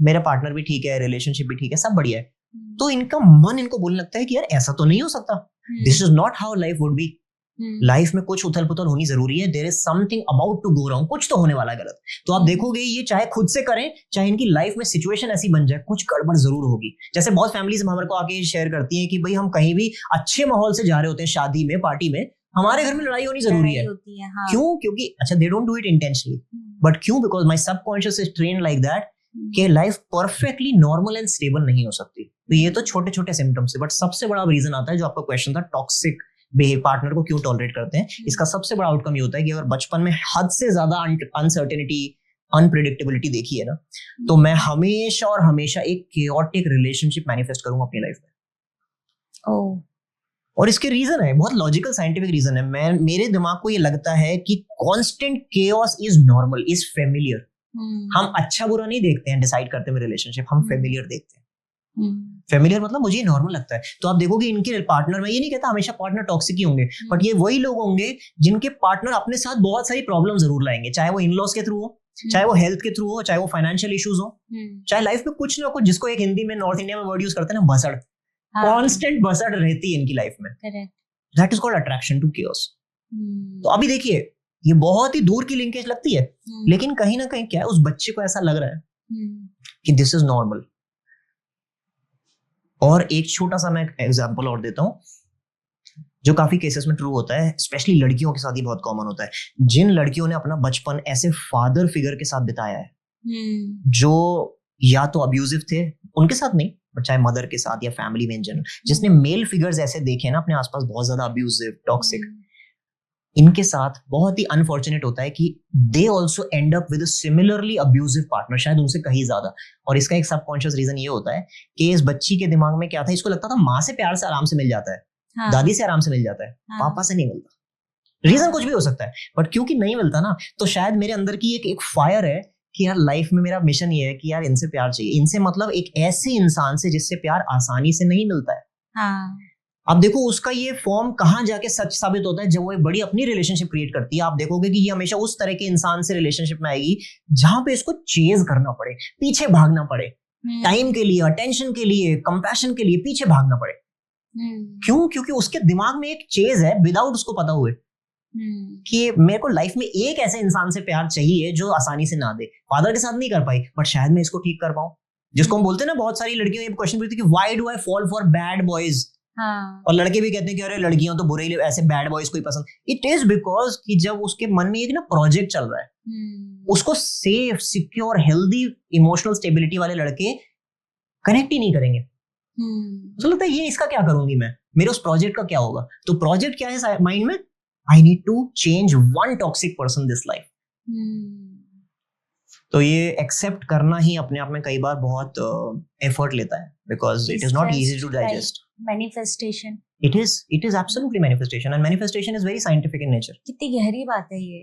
मेरा पार्टनर भी ठीक है, रिलेशनशिप भी ठीक है, सब बढ़िया है, तो इनका मन इनको बोलने लगता है कि यार ऐसा तो नहीं हो सकता, this is not how life would be. Life में कुछ उथल पुथल होनी जरूरी है, there is something about to go wrong, कुछ तो होने वाला है गलत. तो आप देखोगे ये चाहे खुद से करें, चाहे इनकी लाइफ में सिचुएशन ऐसी बन जाए, कुछ गड़बड़ जरूर होगी. जैसे बहुत फैमिलीज हमारे को आके शेयर करती हैं कि भाई हम कहीं भी अच्छे माहौल से जा रहे होते हैं, शादी में, पार्टी में, हमारे घर में लड़ाई होनी जरूरी है. हाँ. क्यों? क्योंकि अच्छा they don't do it intentionally, but क्यों? Because my subconscious is trained like that कि life perfectly normal and stable नहीं हो सकती. तो ये तो छोटे छोटे सिम्टम्स है, बट सबसे बड़ा रीजन आता है जो आपका क्वेश्चन था, टॉक्सिक बिहेवियर, पार्टनर को क्यों टॉलरेट करते हैं. इसका सबसे बड़ा आउटकम ये होता है कि अगर बचपन में हद से ज्यादा अनसर्टेनिटी, अनप्रेडिक्टेबिलिटी देखी है ना, तो मैं हमेशा और हमेशा एक केओटिक रिलेशनशिप मैनिफेस्ट करूंगा अपनी लाइफ में. और इसके रीजन है, बहुत लॉजिकल साइंटिफिक रीजन है. मेरे दिमाग को ये लगता है कि constant chaos is normal, is familiar. हम अच्छा बुरा नहीं देखते हैं डिसाइड करते हैं रिलेशनशिप, हम फेमिलियर देखते हैं. फेमिलियर मतलब मुझे नॉर्मल लगता है. तो आप देखोगे इनके पार्टनर, मैं ये नहीं कहता हमेशा पार्टनर टॉक्सिक ही होंगे, बट ये वही लोग होंगे जिनके पार्टनर अपने साथ बहुत सारी प्रॉब्लम जरूर लाएंगे, चाहे वो इन-लॉज के थ्रू हो, चाहे वो हेल्थ के थ्रू हो, चाहे वो फाइनेंशियल इश्यूज हो, चाहे लाइफ में कुछ ना कुछ, जिसको एक हिंदी में नॉर्थ इंडिया में वर्ड यूज करते हैं ना, भसड़, कांस्टेंट भसड़ रहती है इनकी लाइफ में. That is called attraction to chaos. तो अभी देखिए, ये बहुत ही दूर की लिंकेज लगती है, लेकिन कहीं ना कहीं क्या है, उस बच्चे को ऐसा लग रहा है कि दिस इज नॉर्मल. और एक छोटा सा मैं एग्जांपल और देता हूं, जो काफी केसेस में ट्रू होता है, स्पेशली लड़कियों के साथ ही बहुत कॉमन होता है. जिन लड़कियों ने अपना बचपन ऐसे फादर फिगर के साथ बिताया है जो या तो अब्यूजिव थे, उनके साथ नहीं, बट चाहे मदर के साथ या फैमिली में इन जनरल, जिसने मेल फिगर्स ऐसे देखे ना अपने आसपास बहुत ज्यादा अब्यूजिव, टॉक्सिक, इनके साथ बहुत ही अनफॉर्चुनेट होता है कि they also and up with a similarly abusive partner, शायद उनसे कहीं ज्यादा. और इसका एक सबकॉन्शियस रीजन ये होता है कि इस बच्ची के दिमाग में क्या था, इसको लगता था माँ से प्यार से आराम से मिल जाता है, हाँ. दादी से आराम से मिल जाता है, हाँ. पापा से नहीं मिलता. रीजन कुछ भी हो सकता है, बट क्योंकि नहीं मिलता ना, तो शायद मेरे अंदर की एक फायर है कि यार लाइफ में मेरा मिशन ये है कि यार इनसे प्यार चाहिए. इनसे मतलब एक ऐसे इंसान से जिससे प्यार आसानी से नहीं मिलता है. हाँ. अब देखो उसका ये फॉर्म कहाँ जाके सच साबित होता है, जब वो एक बड़ी अपनी रिलेशनशिप क्रिएट करती है. आप देखोगे कि ये हमेशा उस तरह के इंसान से रिलेशनशिप में आएगी जहां पे इसको चेज करना पड़े, पीछे भागना पड़े, टाइम के लिए, अटेंशन के लिए, कंपैशन के लिए पीछे भागना पड़े. क्यों? क्योंकि उसके दिमाग में एक चेज है विदाउट उसको पता हुए कि मेरे को लाइफ में एक ऐसे इंसान से प्यार चाहिए जो आसानी से ना दे. फादर के साथ नहीं कर पाई, बट शायद मैं इसको ठीक कर पाऊं. जिसको हम बोलते हैं ना, बहुत सारी लड़कियों ये क्वेश्चन पूछती है कि why do I fall for bad boys. हाँ. और लड़के भी कहते हैं कि अरे लड़कियां तो बुरे ही, ऐसे बैड बॉयज को ही पसंद. इट इज बिकॉज कि जब उसके मन में एक ना प्रोजेक्ट चल रहा है, उसको safe, secure, healthy emotional stability वाले लड़के कनेक्ट ही नहीं करेंगे. तो लगता है ये इसका क्या करूंगी मैं, मेरे उस प्रोजेक्ट का क्या होगा. तो प्रोजेक्ट क्या है माइंड में, I need to change one toxic person this life. तो ये एक्सेप्ट करना ही अपने आप में कई बार बहुत एफर्ट लेता है, because it is not easy to digest. Manifestation, it is absolutely manifestation, and manifestation is very scientific in nature. कितनी गहरी बात है ये.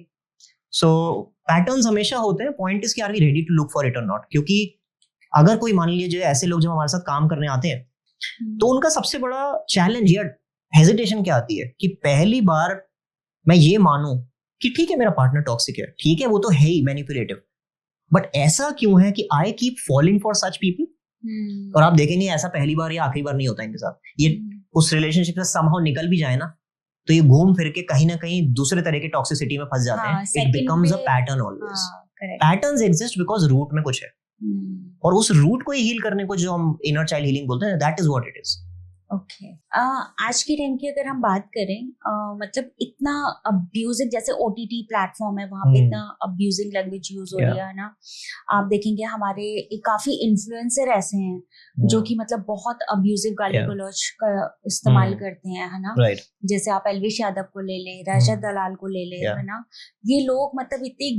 So patterns हमेशा होते हैं, point is कि are we ready to look for it or not. क्योंकि अगर कोई मान लीजिए ऐसे लोग जब हमारे साथ काम करने आते हैं, तो उनका सबसे बड़ा चैलेंज या हेजिटेशन क्या आती है कि पहली बार मैं ये मानूं कि ठीक है मेरा पार्टनर टॉक्सिक है, ठीक है वो तो है ही मैनिपुलेटिव, बट ऐसा क्यों है कि I keep falling for such people. और आप देखेंगे ऐसा पहली बार या आखिरी बार नहीं होता इनके साथ. ये उस रिलेशनशिप से समहाउ निकल भी जाए ना, तो ये घूम फिर के कहीं ना कहीं दूसरे तरह के टॉक्सिसिटी में फंस जाते हैं. It becomes a pattern always. Patterns exist because root में कुछ है, और उस रूट को हील करने को जो हम इनर चाइल्ड हीलिंग बोलते हैं, that is what it is. Okay. आज के टाइम की अगर हम बात करें, मतलब इतना अब्यूजिंग, जैसे OTT प्लेटफॉर्म है, वहाँ पे इतना अब्यूजिंग लैंग्वेज यूज हो रही है ना. आप देखेंगे हमारे काफी इन्फ्लुएंसर ऐसे हैं जो कि मतलब बहुत अब्यूजिव गाली गलौज का इस्तेमाल करते हैं, है ना. जैसे आप एल्विश यादव को ले लें, रजत दलाल को ले लें, है ना. ये लोग मतलब इतनी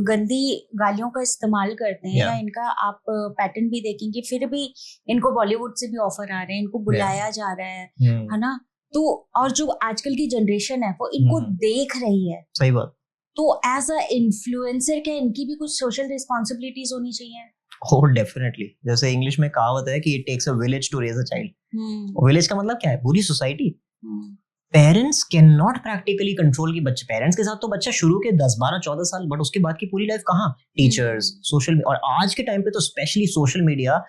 गंदी गालियों का इस्तेमाल करते हैं. या इनका आप पैटर्न भी देखेंगे, फिर भी इनको बॉलीवुड से भी ऑफर आ रहे हैं, इनको बुलाया जा रहा है ना. तो और जो आजकल की जनरेशन है वो इनको देख रही है. सही बात. तो एज अ इन्फ्लुएंसर क्या इनकी भी कुछ सोशल रिस्पॉन्सिबिलिटीज होनी चाहिए? Oh, definitely. जैसे इंग्लिश में कहावत है कि it takes a village to raise a child. Village का मतलब क्या है? पूरी society. Parents can not practically control की बच्चे, पेरेंट्स के साथ तो बच्चा शुरू के 10, 12, 14 साल, बट उसके बाद की पूरी लाइफ कहाँ? टीचर्स, सोशल, और आज के टाइम पे तो स्पेशली सोशल मीडिया.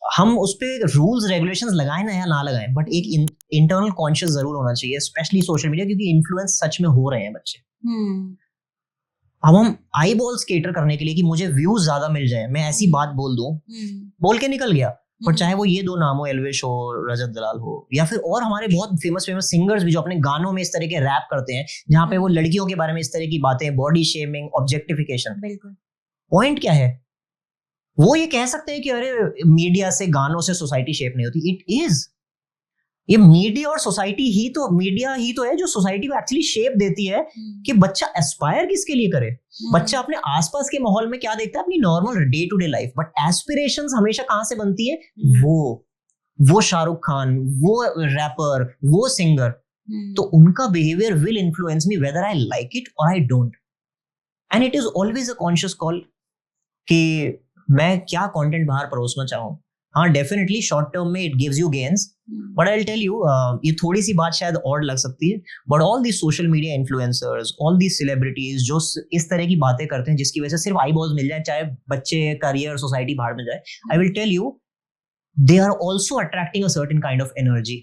हम उस पे रूल्स रेगुलेशंस लगाएं ना या ना लगाएं, बट एक इंटरनल कॉन्शियस जरूर होना चाहिए, स्पेशली सोशल मीडिया, क्योंकि इन्फ्लुएंस सच में हो रहे हैं बच्चे. अब हम आई बॉल्स केटर करने के लिए कि मुझे व्यूज ज्यादा मिल जाए, मैं ऐसी बात बोल दूं, बोल के निकल गया. पर चाहे वो ये दो नाम हो, एल्विश हो, रजत दलाल हो, या फिर और हमारे बहुत फेमस सिंगर्स भी जो अपने गानों में इस तरह के रैप करते हैं जहाँ पे वो लड़कियों के बारे में इस तरह की बातें, बॉडी शेमिंग, ऑब्जेक्टिफिकेशन. बिल्कुल. पॉइंट क्या है? वो ये कह सकते हैं कि अरे मीडिया से, गानों से सोसाइटी शेप नहीं होती. It is. ये मीडिया और सोसाइटी ही तो, मीडिया ही तो है जो सोसाइटी को एक्चुअली शेप देती है कि बच्चा एस्पायर किसके लिए करे. बच्चा अपने आसपास के माहौल में क्या देखता है? अपनी normal day to day life. But aspirations हमेशा कहां से बनती है? वो शाहरुख खान, वो रैपर, वो सिंगर. तो उनका behaviour will influence me whether I like it और I don't. And it is always a conscious call कि मैं क्या कंटेंट बाहर परोसना चाहूं. हाँ, डेफिनेटली शॉर्ट टर्म में it gives you gains, but I will tell you, ये थोड़ी सी बात शायद ऑड लग सकती है, but all the social media influencers, all the celebrities जो इस तरह की बातें करते हैं जिसकी वजह से सिर्फ आई बॉल्स मिल जाए, चाहे बच्चे, करियर, सोसाइटी बाहर में जाए, I will tell you, they are also attracting a certain kind of energy.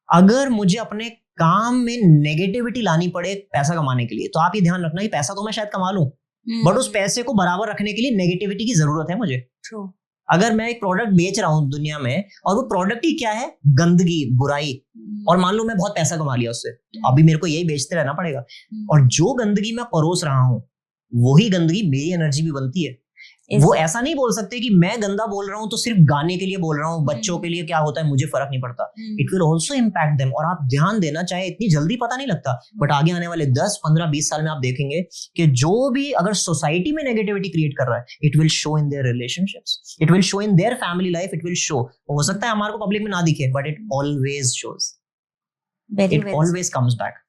अगर मुझे अपने काम में नेगेटिविटी लानी पड़े पैसा कमाने के लिए, तो आप ये ध्यान रखना कि पैसा तो मैं शायद कमा लूं, बट उस पैसे को बराबर रखने के लिए नेगेटिविटी की जरूरत है मुझे. अगर मैं एक प्रोडक्ट बेच रहा हूं दुनिया में, और वो प्रोडक्ट ही क्या है? गंदगी, बुराई, और मान लो मैं बहुत पैसा कमा लिया उससे, तो अभी मेरे को यही बेचते रहना पड़ेगा. और जो गंदगी मैं परोस रहा हूं, वही गंदगी मेरी एनर्जी भी बनती है. वो ऐसा नहीं बोल सकते कि मैं गंदा बोल रहा हूं तो सिर्फ गाने के लिए बोल रहा हूं, बच्चों के लिए क्या होता है मुझे फर्क नहीं पड़ता. It will also impact them. और आप ध्यान देना, चाहे इतनी जल्दी पता नहीं लगता, बट आगे आने वाले 10, 15, 20 साल में आप देखेंगे कि जो भी अगर सोसाइटी में नेगेटिविटी क्रिएट कर रहा है, it will show in their relationships, it will show in their family life, it will show. हो सकता है हमारे को पब्लिक में ना दिखे, but it always shows, it always comes back.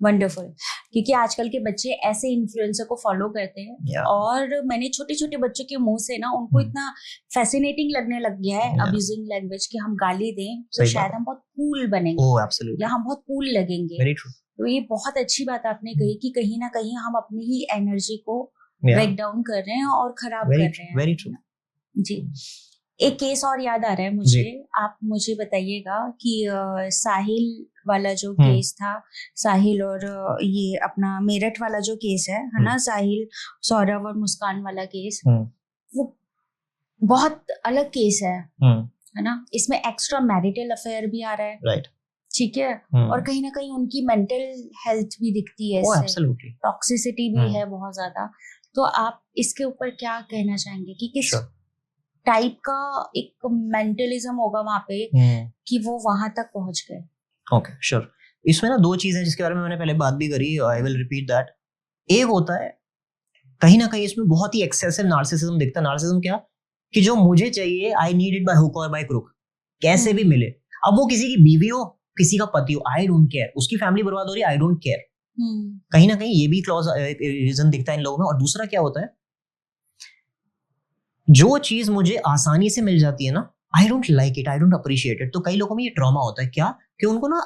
Wonderful. क्योंकि आजकल के बच्चे ऐसे इन्फ्लुएंसर को फॉलो करते हैं, और मैंने छोटे छोटे बच्चों के मुंह से ना उनको इतना फैसिनेटिंग लगने लग गया है अब्यूजिंग लैंग्वेज कि हम गाली दें तो शायद हम बहुत कूल बनेंगे, या हम बहुत कूल लगेंगे. तो ये बहुत अच्छी बात आपने कही कि कहीं ना कहीं हम अपनी ही एनर्जी को ब्रेक डाउन कर रहे हैं और खराब कर रहे हैं. Very true. जी. एक केस और याद आ रहा है मुझे, आप मुझे बताइएगा कि साहिल वाला जो केस था, साहिल और ये अपना मेरठ वाला जो केस है ना, साहिल, सौरभ और मुस्कान वाला केस, वो बहुत अलग केस है ना. इसमें एक्स्ट्रा मैरिटल अफेयर भी आ रहा है, राइट? ठीक है. और कहीं ना कहीं उनकी मेंटल हेल्थ भी दिखती है, टॉक्सिसिटी भी है बहुत ज्यादा. तो आप इसके ऊपर क्या कहना चाहेंगे कि किस टाइप का एक मेंटलिज्म होगा वहां पे कि वो वहां तक पहुंच गए? Okay, sure. इसमें ना दो चीजें जिसके बारे में मैंने पहले बात भी करी, आई विल रिपीट दैट. एक होता है कहीं ना कहीं इसमें बहुत ही एक्सेसिव नार्सिसिज्म दिखता है. नार्सिसिज्म क्या? कि जो मुझे चाहिए, I need it by hook और बाय क्रुक, कैसे भी मिले. अब वो किसी की बीवी हो, किसी का पति हो, आई डोंट केयर. उसकी फैमिली बर्बाद हो रही है, आई डोंट केयर. कहीं ना कहीं ये भी क्लॉज रीजन दिखता है इन लोगों में. और दूसरा क्या होता है, जो चीज मुझे आसानी से मिल जाती है ना, I don't like it, I don't appreciate it. तो कई लोगों में ये ट्रॉमा होता है. क्या? कि उनको ना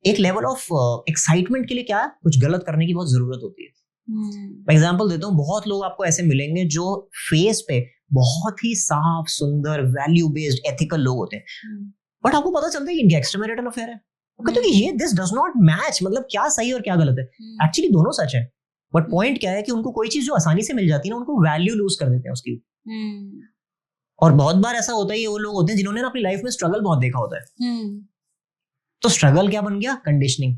एक लेवल ऑफ एक्साइटमेंट के लिए क्या कुछ गलत करने की बहुत जरूरत होती है. मैं एग्जांपल देता हूँ, बहुत लोग आपको ऐसे मिलेंगे जो फेस पे बहुत ही साफ, सुंदर, वैल्यू बेस्ड, एथिकल लोग होते हैं, बट आपको पता चलता है कि इनकी एक्स्ट्रा अफेयर है. वो कहते हैं कि ये दिस डज नॉट मैच, मतलब क्या सही और क्या गलत है. एक्चुअली दोनों सच है, बट पॉइंट क्या है कि उनको कोई चीज जो आसानी से मिल जाती है ना, उनको वैल्यू लूज कर देते हैं उसकी. और बहुत बार ऐसा होता है, ये वो लोग होते हैं जिन्होंने अपनी लाइफ में स्ट्रगल बहुत देखा होता है. तो स्ट्रगल क्या बन गया? कंडीशनिंग.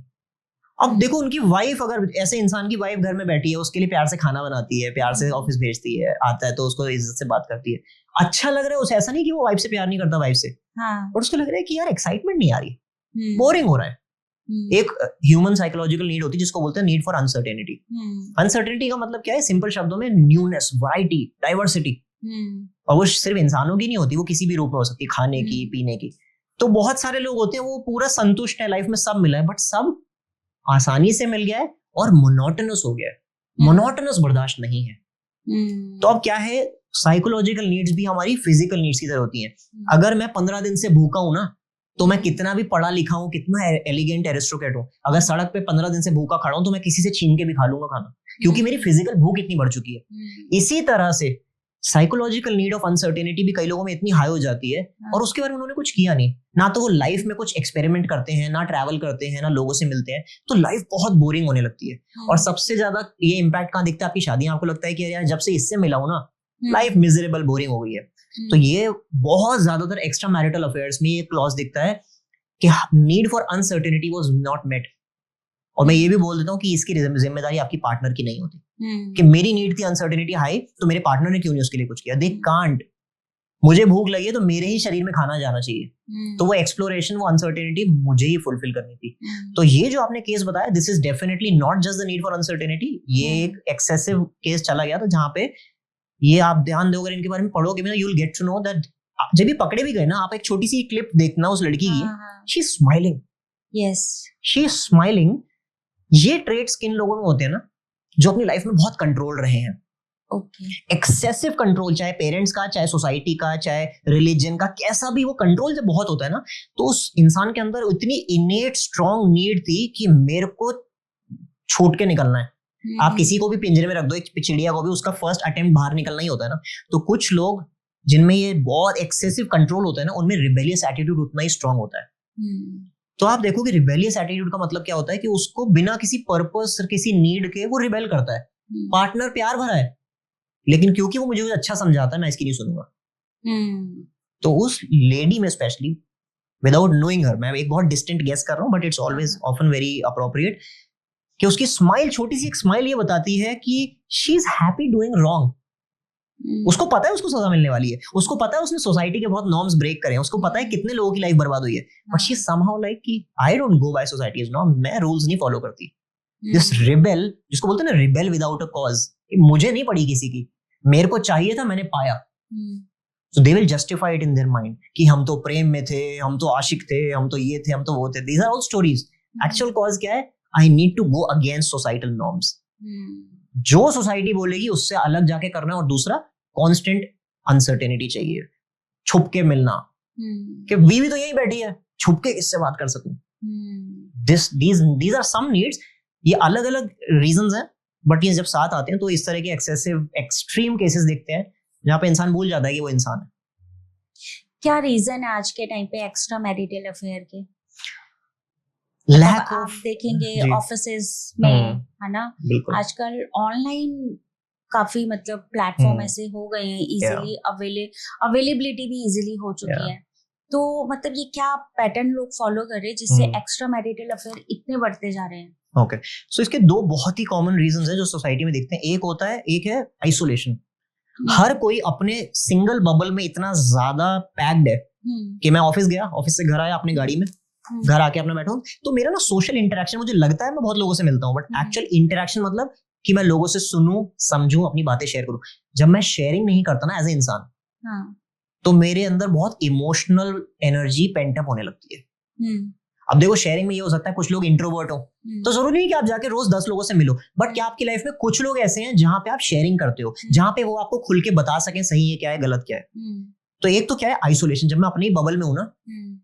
अब देखो, उनकी वाइफ, अगर ऐसे इंसान की वाइफ घर में बैठी है, उसके लिए प्यार से खाना बनाती है, प्यार से ऑफिस भेजती है, आता है तो उसको इज्जत से बात करती है, अच्छा लग रहा है उसे. ऐसा नहीं कि वो वाइफ से प्यार नहीं करता, वाइफ से, और उसको लग रहा है कि यार एक्साइटमेंट नहीं आ रही, बोरिंग हो रहा है. एक ह्यूमन साइकोलॉजिकल नीड होती है जिसको बोलते हैं नीड फॉर अनसर्टेनिटी. अनसर्टेनिटी का मतलब क्या है? सिंपल शब्दों में न्यूनेस, वैरायटी, डाइवर्सिटी. और वो सिर्फ इंसानों की नहीं होती, वो किसी भी रूप में हो सकती है, खाने की, पीने की. तो बहुत सारे लोग होते हैं वो पूरा संतुष्ट है, लाइफ में सब मिला है, बट सब आसानी से मिल गया है और मोनोटोनस हो गया है. मोनोटोनस बर्दाश्त नहीं है. तो अब क्या है, साइकोलॉजिकल नीड्स भी हमारी फिजिकल नीड्स की तरह होती हैं। अगर मैं 15 दिन से भूखा हूं ना, तो मैं कितना भी पढ़ा लिखा हूं, कितना एलिगेंट एरिस्टोक्रेट हूं, अगर सड़क पे 15 दिन से भूखा खड़ा हूं तो मैं किसी से छीन के भी खा लूंगा खाना, क्योंकि मेरी फिजिकल भूख इतनी बढ़ चुकी है। इसी तरह से साइकोलॉजिकल नीड ऑफ अनसर्टेनिटी भी कई लोगों में इतनी हाई हो जाती है और उसके बारे में उन्होंने कुछ किया नहीं, ना तो वो लाइफ में कुछ एक्सपेरिमेंट करते हैं, ना ट्रैवल करते हैं, ना लोगों से मिलते हैं, तो लाइफ बहुत बोरिंग होने लगती है। और सबसे ज्यादा ये इम्पैक्ट कहाँ दिखता है? आपकी शादी। आपको लगता है कि यार जब से इससे मिला हूं ना, लाइफ मिजरेबल बोरिंग हो गई है। तो ये बहुत ज्यादातर एक्स्ट्रा मैरिटल अफेयर्स में ये क्लॉज दिखता है कि need for uncertainty was not met. और मैं ये भी बोल देता हूँ कि इसकी जिम्मेदारी आपकी पार्टनर की नहीं होती कि मेरी नीड थी अनसर्टेनिटी हाई, तो मेरे पार्टनर ने क्यों नहीं उसके लिए कुछ किया। They can't. मुझे भूख लगी है तो मेरे ही शरीर में खाना जाना चाहिए, तो वो एक्सप्लोरेशन, वो अनसर्टेनिटी मुझे ही फुलफिल करनी थी। तो ये जो आपने केस बताया, this is definitely not just the need for uncertainty, ये एक एक्सेसिव केस चला गया था जहाँ पे ये आप ध्यान दोगे, इनके बारे में पढ़ोगे ना, you will get to know that जब भी पकड़े भी गए ना, आप एक छोटी सी क्लिप देखना उस लड़की की, she is smiling, yes she is smiling. ये ट्रेट्स किन लोगों में होते हैं ना, जो अपनी लाइफ में बहुत कंट्रोल रहे हैं। एक्सेसिव कंट्रोल, चाहे पेरेंट्स का, चाहे सोसाइटी का, चाहे रिलीजन का, कैसा भी वो कंट्रोल जब बहुत होता है ना, तो उस इंसान के अंदर इतनी इनेट स्ट्रॉन्ग नीड थी कि मेरे को छूट के निकलना है। आप किसी को भी पिंजरे में रख दो, एक चिड़िया को भी, उसका फर्स्ट अटेम्प्ट बाहर निकलना ही होता है ना। तो कुछ लोग जिनमें ये बहुत एक्सेसिव कंट्रोल होता है ना, उनमें रिबेलियस एटीट्यूड उतना ही स्ट्रॉन्ग होता है। तो आप देखो कि रिबेलियस एटीट्यूड का मतलब क्या होता है कि उसको बिना किसी पर्पस, किसी नीड के वो रिबेल करता है। पार्टनर प्यार भरा है, लेकिन क्योंकि वो मुझे अच्छा समझाता है, मैं इसकी नहीं सुनूंगा। तो उस लेडी में स्पेशली, विदाउट नोइंग हर, मैं एक बहुत डिस्टेंट गेस कर रहा हूँ, but it's always often very appropriate, कि उसकी स्माइल, छोटी सी एक स्माइल ये बताती है कि she is happy doing wrong. उसको पता है उसको सजा मिलने वाली है, उसको पता है उसने सोसाइटी के बहुत नॉर्म्स ब्रेक करे हैं, उसको पता है कितने लोगों की लाइफ बर्बाद हुई है, बट शी समहाउ लाइक कि I don't go by society's norm, मैं रूल्स नहीं फॉलो करती। दिस रिबेल, जिसको बोलते हैं ना रिबेल विदाउट अ कॉज, मुझे नहीं पड़ी किसी की, मेरे को चाहिए था, मैंने पाया। So they will justify it in their mind कि हम तो प्रेम में थे, हम तो आशिक थे, हम तो ये थे, हम तो वो थे। These are all stories. Actual cause क्या है? I need to go against societal norms. जो सोसाइटी बोलेगी उससे अलग जाके करना, और दूसरा कांस्टेंट अनसर्टेनिटी चाहिए, छुप के मिलना, कि बीवी तो यही बैठी है, छुप के किससे बात कर सकूं। These are some needs. ये अलग अलग रीजंस हैं, बट ये जब साथ आते हैं तो इस तरह के एक्सेसिव एक्सट्रीम केसेस दिखते हैं जहाँ पे इंसान भूल जाता है कि वो इंसान है। क्या रीजन है आज के टाइम पे एक्स्ट्रा मैरिटल अफेयर के? लैक आप देखेंगे ऑफिसेस में, है ना, आजकल ऑनलाइन काफी मतलब प्लेटफॉर्म ऐसे हो गए हैं, इजीली अवेलेबिलिटी भी इजीली हो चुकी है। तो मतलब ये क्या पैटर्न लोग फॉलो कर रहे हैं जिससे एक्स्ट्रा मैरिटल अफेयर इतने बढ़ते जा रहे हैं? ओके, सो इसके दो बहुत ही कॉमन रीजंस हैं जो सोसाइटी में दिखते हैं। एक है आइसोलेशन। हर कोई अपने सिंगल बबल में इतना ज्यादा पैक्ड है कि मैं ऑफिस गया, ऑफिस से घर आया अपनी गाड़ी में, घर आके अपना बैठा हूं, तो मेरा ना सोशल इंटरेक्शन, मुझे लगता है मैं बहुत लोगों से मिलता हूं, बट एक्चुअल इंटरेक्शन मतलब कि मैं लोगों से सुनूं, समझूं, अपनी बातें शेयर करूं। जब मैं शेयरिंग नहीं करता ना एज ए इंसान, तो मेरे अंदर बहुत इमोशनल एनर्जी पेंट अप होने लगती है। अब देखो, शेयरिंग में ये हो सकता है कुछ लोग इंट्रोवर्ट हो, तो जरूरी नहीं कि आप जाके रोज 10 लोगों से मिलो, बट क्या आपकी लाइफ में कुछ लोग ऐसे हैं जहां पे आप शेयरिंग करते हो, जहां पे वो आपको खुल के बता सकें सही है क्या है, गलत क्या है। तो एक तो क्या है आइसोलेशन, जब मैं अपने ही बबल में हूं ना,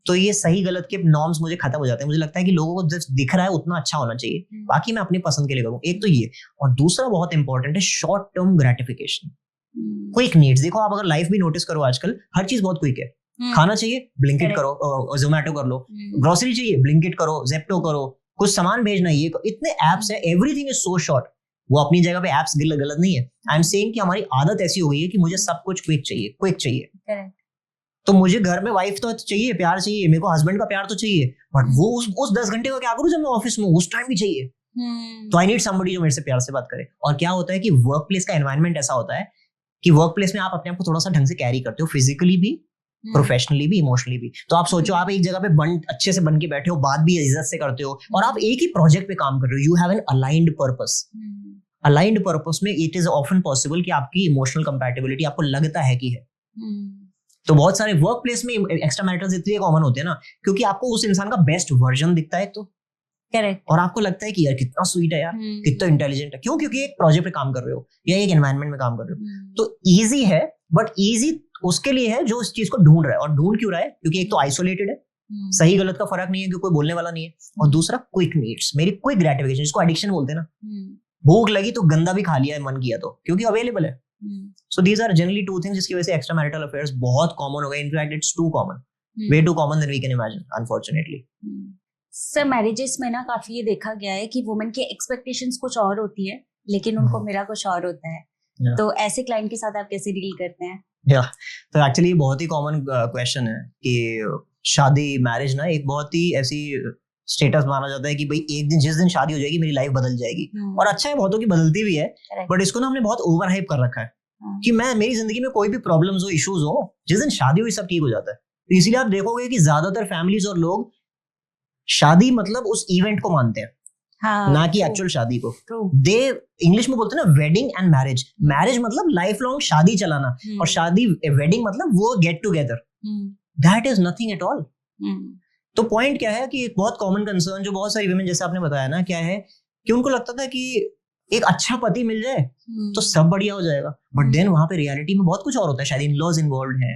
तो ये सही गलत के नॉर्म्स मुझे खत्म हो जाते हैं। मुझे लगता है कि लोगों को जस्ट दिख रहा है उतना अच्छा होना चाहिए, बाकी मैं अपनी पसंद के लिए करूँ। एक तो ये, और दूसरा बहुत इंपॉर्टेंट है short term gratification, quick needs. देखो आप अगर लाइफ भी नोटिस करो, आजकल हर चीज बहुत क्विक है। खाना चाहिए, ब्लिंकिट करो, जोमैटो कर लो, ग्रोसरी चाहिए, ब्लिंकिट करो, जेप्टो करो, कुछ सामान भेजना, ये इतने एप्स है, एवरीथिंग इज सो शॉर्ट। वो अपनी जगह पे एप्स गलत नहीं है। आई एम सेइंग कि हमारी आदत ऐसी हो गई है कि मुझे सब कुछ क्विक चाहिए। तो मुझे घर में वाइफ तो चाहिए, प्यार चाहिए, मेरे को हस्बैंड का प्यार तो चाहिए, बट वो उस 10 घंटे का क्या करूं जब मैं ऑफिस में, उस टाइम भी चाहिए। तो आई नीड समबडी जो मेरे से प्यार से बात करे। और क्या होता है कि वर्क प्लेस का एनवायरनमेंट ऐसा होता है कि वर्क प्लेस में आप अपने आप को थोड़ा सा ढंग से कैरी करते हो, फिजिकली भी, प्रोफेशनली भी, इमोशनली भी। तो आप सोचो, आप एक जगह पे अच्छे से बन के बैठे हो, बात भी इज्जत से करते हो, और आप एक ही प्रोजेक्ट पे काम कर रहे हो, you have an aligned purpose. Aligned purpose में इट इज ऑफन पॉसिबल कि आपकी इमोशनल कंपैटिबिलिटी आपको लगता है कि है। तो बहुत सारे वर्क प्लेस में एक्स्ट्रा मैरिटल्स इसलिए कॉमन होते हैं ना, क्योंकि आपको उस इंसान का बेस्ट वर्जन दिखता है। तो करेक्ट। और आपको लगता है कि यार कितना स्वीट है यार, कितना इंटेलिजेंट है। क्यों? क्योंकि एक प्रोजेक्ट पे काम कर रहे हो या एक एनवायरनमेंट में काम कर रहे हो। तो इजी है, बट इजी उसके लिए है जो इस चीज को ढूंढ रहा है। और ढूंढ क्यों रहा है? क्योंकि एक तो आइसोलेटेड है, सही गलत का फर्क नहीं है, क्योंकि कोई बोलने वाला नहीं है। और दूसरा क्विक नीड्स, मेरी क्विक ग्रेटिफिकेशन, जिसको एडिक्शन बोलते हैं ना। भूख लगी तो गंदा भी खा लिया है मन किया तो, क्योंकि अवेलेबल है। So these are generally two things जिसकी वजह से एक्स्ट्रा मैरिटल अफेयर्स बहुत कॉमन हो गए। In fact it's too common, way too common than we can imagine, unfortunately. सर मैरिजेस में ना काफी ये देखा गया है कि वुमेन के एक्सपेक्टेशंस कुछ और होती है, लेकिन उनको मिला कुछ और होता है। तो ऐसे क्लाइंट के साथ आप कैसे डील करते हैं? तो एक्चुअली बहुत ही कॉमन क्वेश्चन है कि शादी, मैरिज ना एक बहुत ही ऐसी स्टेटस माना जाता है कि भाई एक दिन, जिस दिन शादी हो जाएगी मेरी लाइफ बदल जाएगी। और अच्छा है, बहुतों की बदलती भी है, बट इसको ना हमने बहुत ओवर हाइप कर रखा है कि मेरी जिंदगी में कोई भी प्रॉब्लम्स हो, इश्यूज हो, जिस दिन शादी हुई सब ठीक हो जाता है। तो इसीलिए आप देखोगे कि ज्यादातर फैमिलीज और लोग शादी मतलब उस इवेंट को मानते हैं, ना कि एक्चुअल शादी को। दे इंग्लिश में बोलते हैं ना वेडिंग एंड मैरिज। मैरिज मतलब लाइफ लॉन्ग शादी चलाना, और शादी, वेडिंग मतलब वो get together. That is nothing at all. तो पॉइंट क्या है कि एक बहुत कॉमन कंसर्न जो बहुत सारी विमेन, जैसे आपने बताया ना, क्या है कि उनको लगता था कि एक अच्छा पति मिल जाए तो सब बढ़िया हो जाएगा। बट देन वहां पे रियलिटी में बहुत कुछ और होता है। शायद इन लॉज इन्वॉल्व है,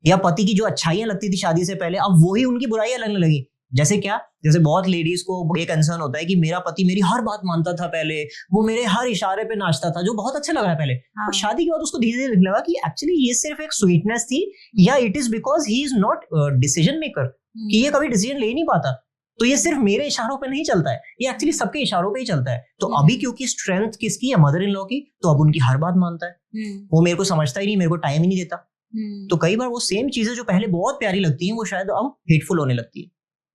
या पति की जो अच्छाइयां लगती थी शादी से पहले, अब वही उनकी बुराइयां लगने लगी। जैसे क्या? जैसे बहुत लेडीज को ये कंसर्न होता है कि मेरा पति मेरी हर बात मानता था पहले, वो मेरे हर इशारे पे नाचता था, जो बहुत अच्छा लग रहा है पहले, बट शादी के बाद उसको धीरे धीरे लगने लगा कि एक्चुअली ये सिर्फ एक स्वीटनेस थी, या it is because he is not decision maker, कि ये कभी डिसीजन ले ही नहीं पाता। तो ये सिर्फ मेरे इशारों पे नहीं चलता है, ये एक्चुअली सबके इशारों पे ही चलता है। तो अभी क्योंकि स्ट्रेंथ किसकी है? मदर इन लॉ की, तो अब उनकी हर बात मानता है। वो मेरे को समझता ही नहीं, मेरे को टाइम ही नहीं देता। तो कई बार वो सेम चीजें जो पहले बहुत प्यारी लगती हैं, वो शायद अब हेटफुल होने लगती है।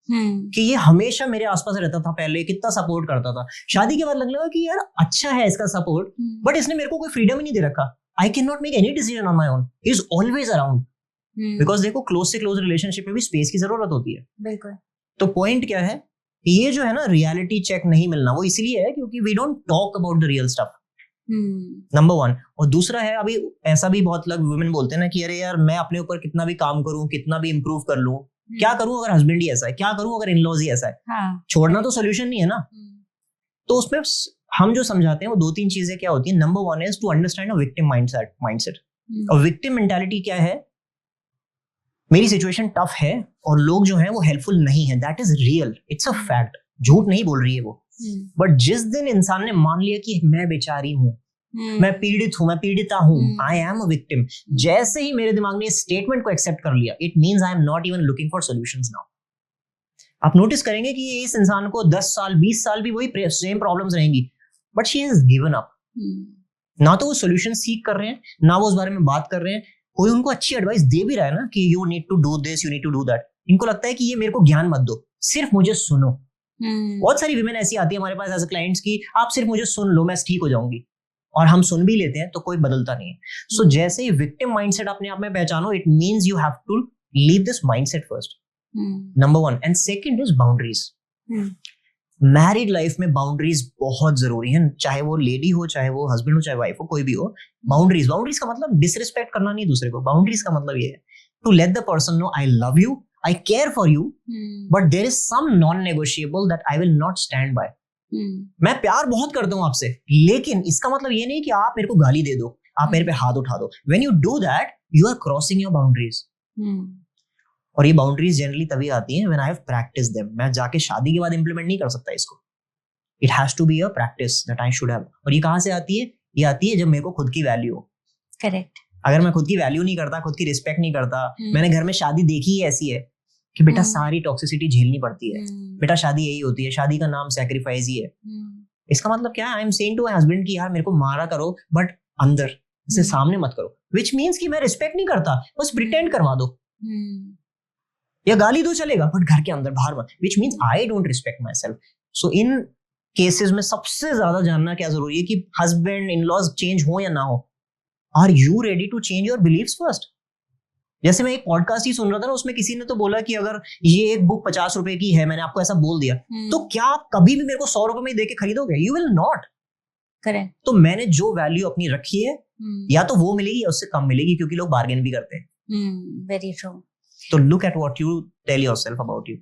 कि ये हमेशा मेरे आसपास रहता था पहले, कितना सपोर्ट करता था, शादी के बाद लगने लगा कि यार अच्छा है इसका सपोर्ट, बट इसने मेरे को कोई फ्रीडम ही नहीं दे रखा। I can not make any decision on my own, he is always around. Because देखो, क्लोज से क्लोज रिलेशनशिप में भी स्पेस की जरूरत होती है। बिल्कुल। तो पॉइंट क्या है, ये जो है ना रियलिटी चेक नहीं मिलना, वो इसलिए है क्योंकि we don't talk about the real stuff, number one. और दूसरा है, अभी ऐसा भी बहुत लोग वुमेन बोलते हैं ना कि अरे यार मैं अपने ऊपर कितना भी काम करूं, कितना भी इंप्रूव कर लूं, क्या करूं अगर हस्बैंड ही ऐसा है, क्या करूं अगर इन-लॉज ही ऐसा है। छोड़ना तो सोल्यूशन नहीं है ना। तो उसमें हम जो समझाते हैं वो दो तीन चीजें क्या होती है। Number one is to understand a victim mindset. और विक्टिम मेंटालिटी क्या है? मेरी सिचुएशन टफ है और लोग जो हैं वो हेल्पफुल नहीं है, that is real, it's a fact, झूठ नहीं बोल रही है वो। बट जिस दिन इंसान ने मान लिया कि मैं बेचारी हूँ, मैं पीड़ित हूं, मैं पीड़िता हूं, आई एम अ विक्टिम, जैसे ही मेरे दिमाग ने इस स्टेटमेंट को एक्सेप्ट कर लिया, it means I am not even looking for solutions now. आप नोटिस करेंगे कि इस इंसान को 10 साल 20 साल भी वही सेम प्रॉब्लम्स रहेंगी, but she has given up. ना तो वो सॉल्यूशन सीख कर रहे हैं, ना वो उस बारे में बात कर रहे हैं। कोई उनको अच्छी एडवाइस दे भी रहा है ना कि you need to do this, you need to do that, इनको लगता है कि ये मेरे को ज्ञान मत दो, सिर्फ मुझे सुनो। बहुत सारी विमेन ऐसी आती है हमारे पास एज अ क्लाइंट्स की, आप सिर्फ मुझे सुन लो, मैं ठीक हो जाऊंगी। और हम सुन भी लेते हैं तो कोई बदलता नहीं है। सो जैसे ही विक्टिम माइंडसेट अपने आप में पहचानो, it means you have to leave this mindset first, number one. And second is boundaries. Married life में बाउंड्रीज बहुत जरूरी है, चाहे वो लेडी हो, चाहे वो हस्बैंड हो, चाहे वाइफ हो, कोई भी हो। बाउंड्रीज का मतलब डिसरिस्पेक्ट करना नहीं दूसरे को। बाउंड्रीज का मतलब ये है to let the person know I love you, I care for you, but there is some non negotiable that I will not stand by. मैं प्यार बहुत करता हूं आपसे, लेकिन इसका मतलब ये नहीं कि आप मेरे को गाली दे दो, आप मेरे पे हाथ उठा दो। When you do that, you are crossing your boundaries. और ये बाउंड्रीज जनरली तभी आती हैं when I have practice them. मैं जाके शादी के बाद इंप्लीमेंट नहीं कर सकता इसको, it has to be a practice that I should have. और ये कहां से आती है? ये आती है जब मेरे को खुद की वैल्यू हो। करेक्ट। अगर मैं खुद की वैल्यू नहीं करता, खुद की रिस्पेक्ट नहीं करता, मैंने घर में शादी देखी ही ऐसी है कि बेटा सारी टॉक्सिसिटी झेलनी पड़ती है, बेटा शादी यही होती है, शादी का नाम सैक्रिफाइस ही है। इसका मतलब क्या है? I am saying to my husband कि यार मेरे को मारा करो, बट अंदर से सामने मत करो, व्हिच मींस कि मैं रिस्पेक्ट नहीं करता, बस प्रिटेंड करवा दो, या गाली दो चलेगा, बट घर के अंदर बाहर मत, which means I don't respect my self. So in cases में सबसे ज्यादा जानना क्या जरूरी है कि हस्बैंड इन लॉज चेंज हो या ना हो, are you ready to change your beliefs first. जैसे मैं एक पॉडकास्ट ही सुन रहा था ना, उसमें किसी ने तो बोला कि अगर ये एक बुक 50 रुपए की है, मैंने आपको ऐसा बोल दिया, तो क्या आप कभी भी मेरे को 100 रुपए में दे के खरीदोगे? You will not. करेक्ट। तो मैंने जो वैल्यू अपनी रखी है, या तो वो मिलेगी या उससे कम मिलेगी, क्योंकि लोग बार्गेन भी करते हैं। Very true. तो look at what you tell yourself about you.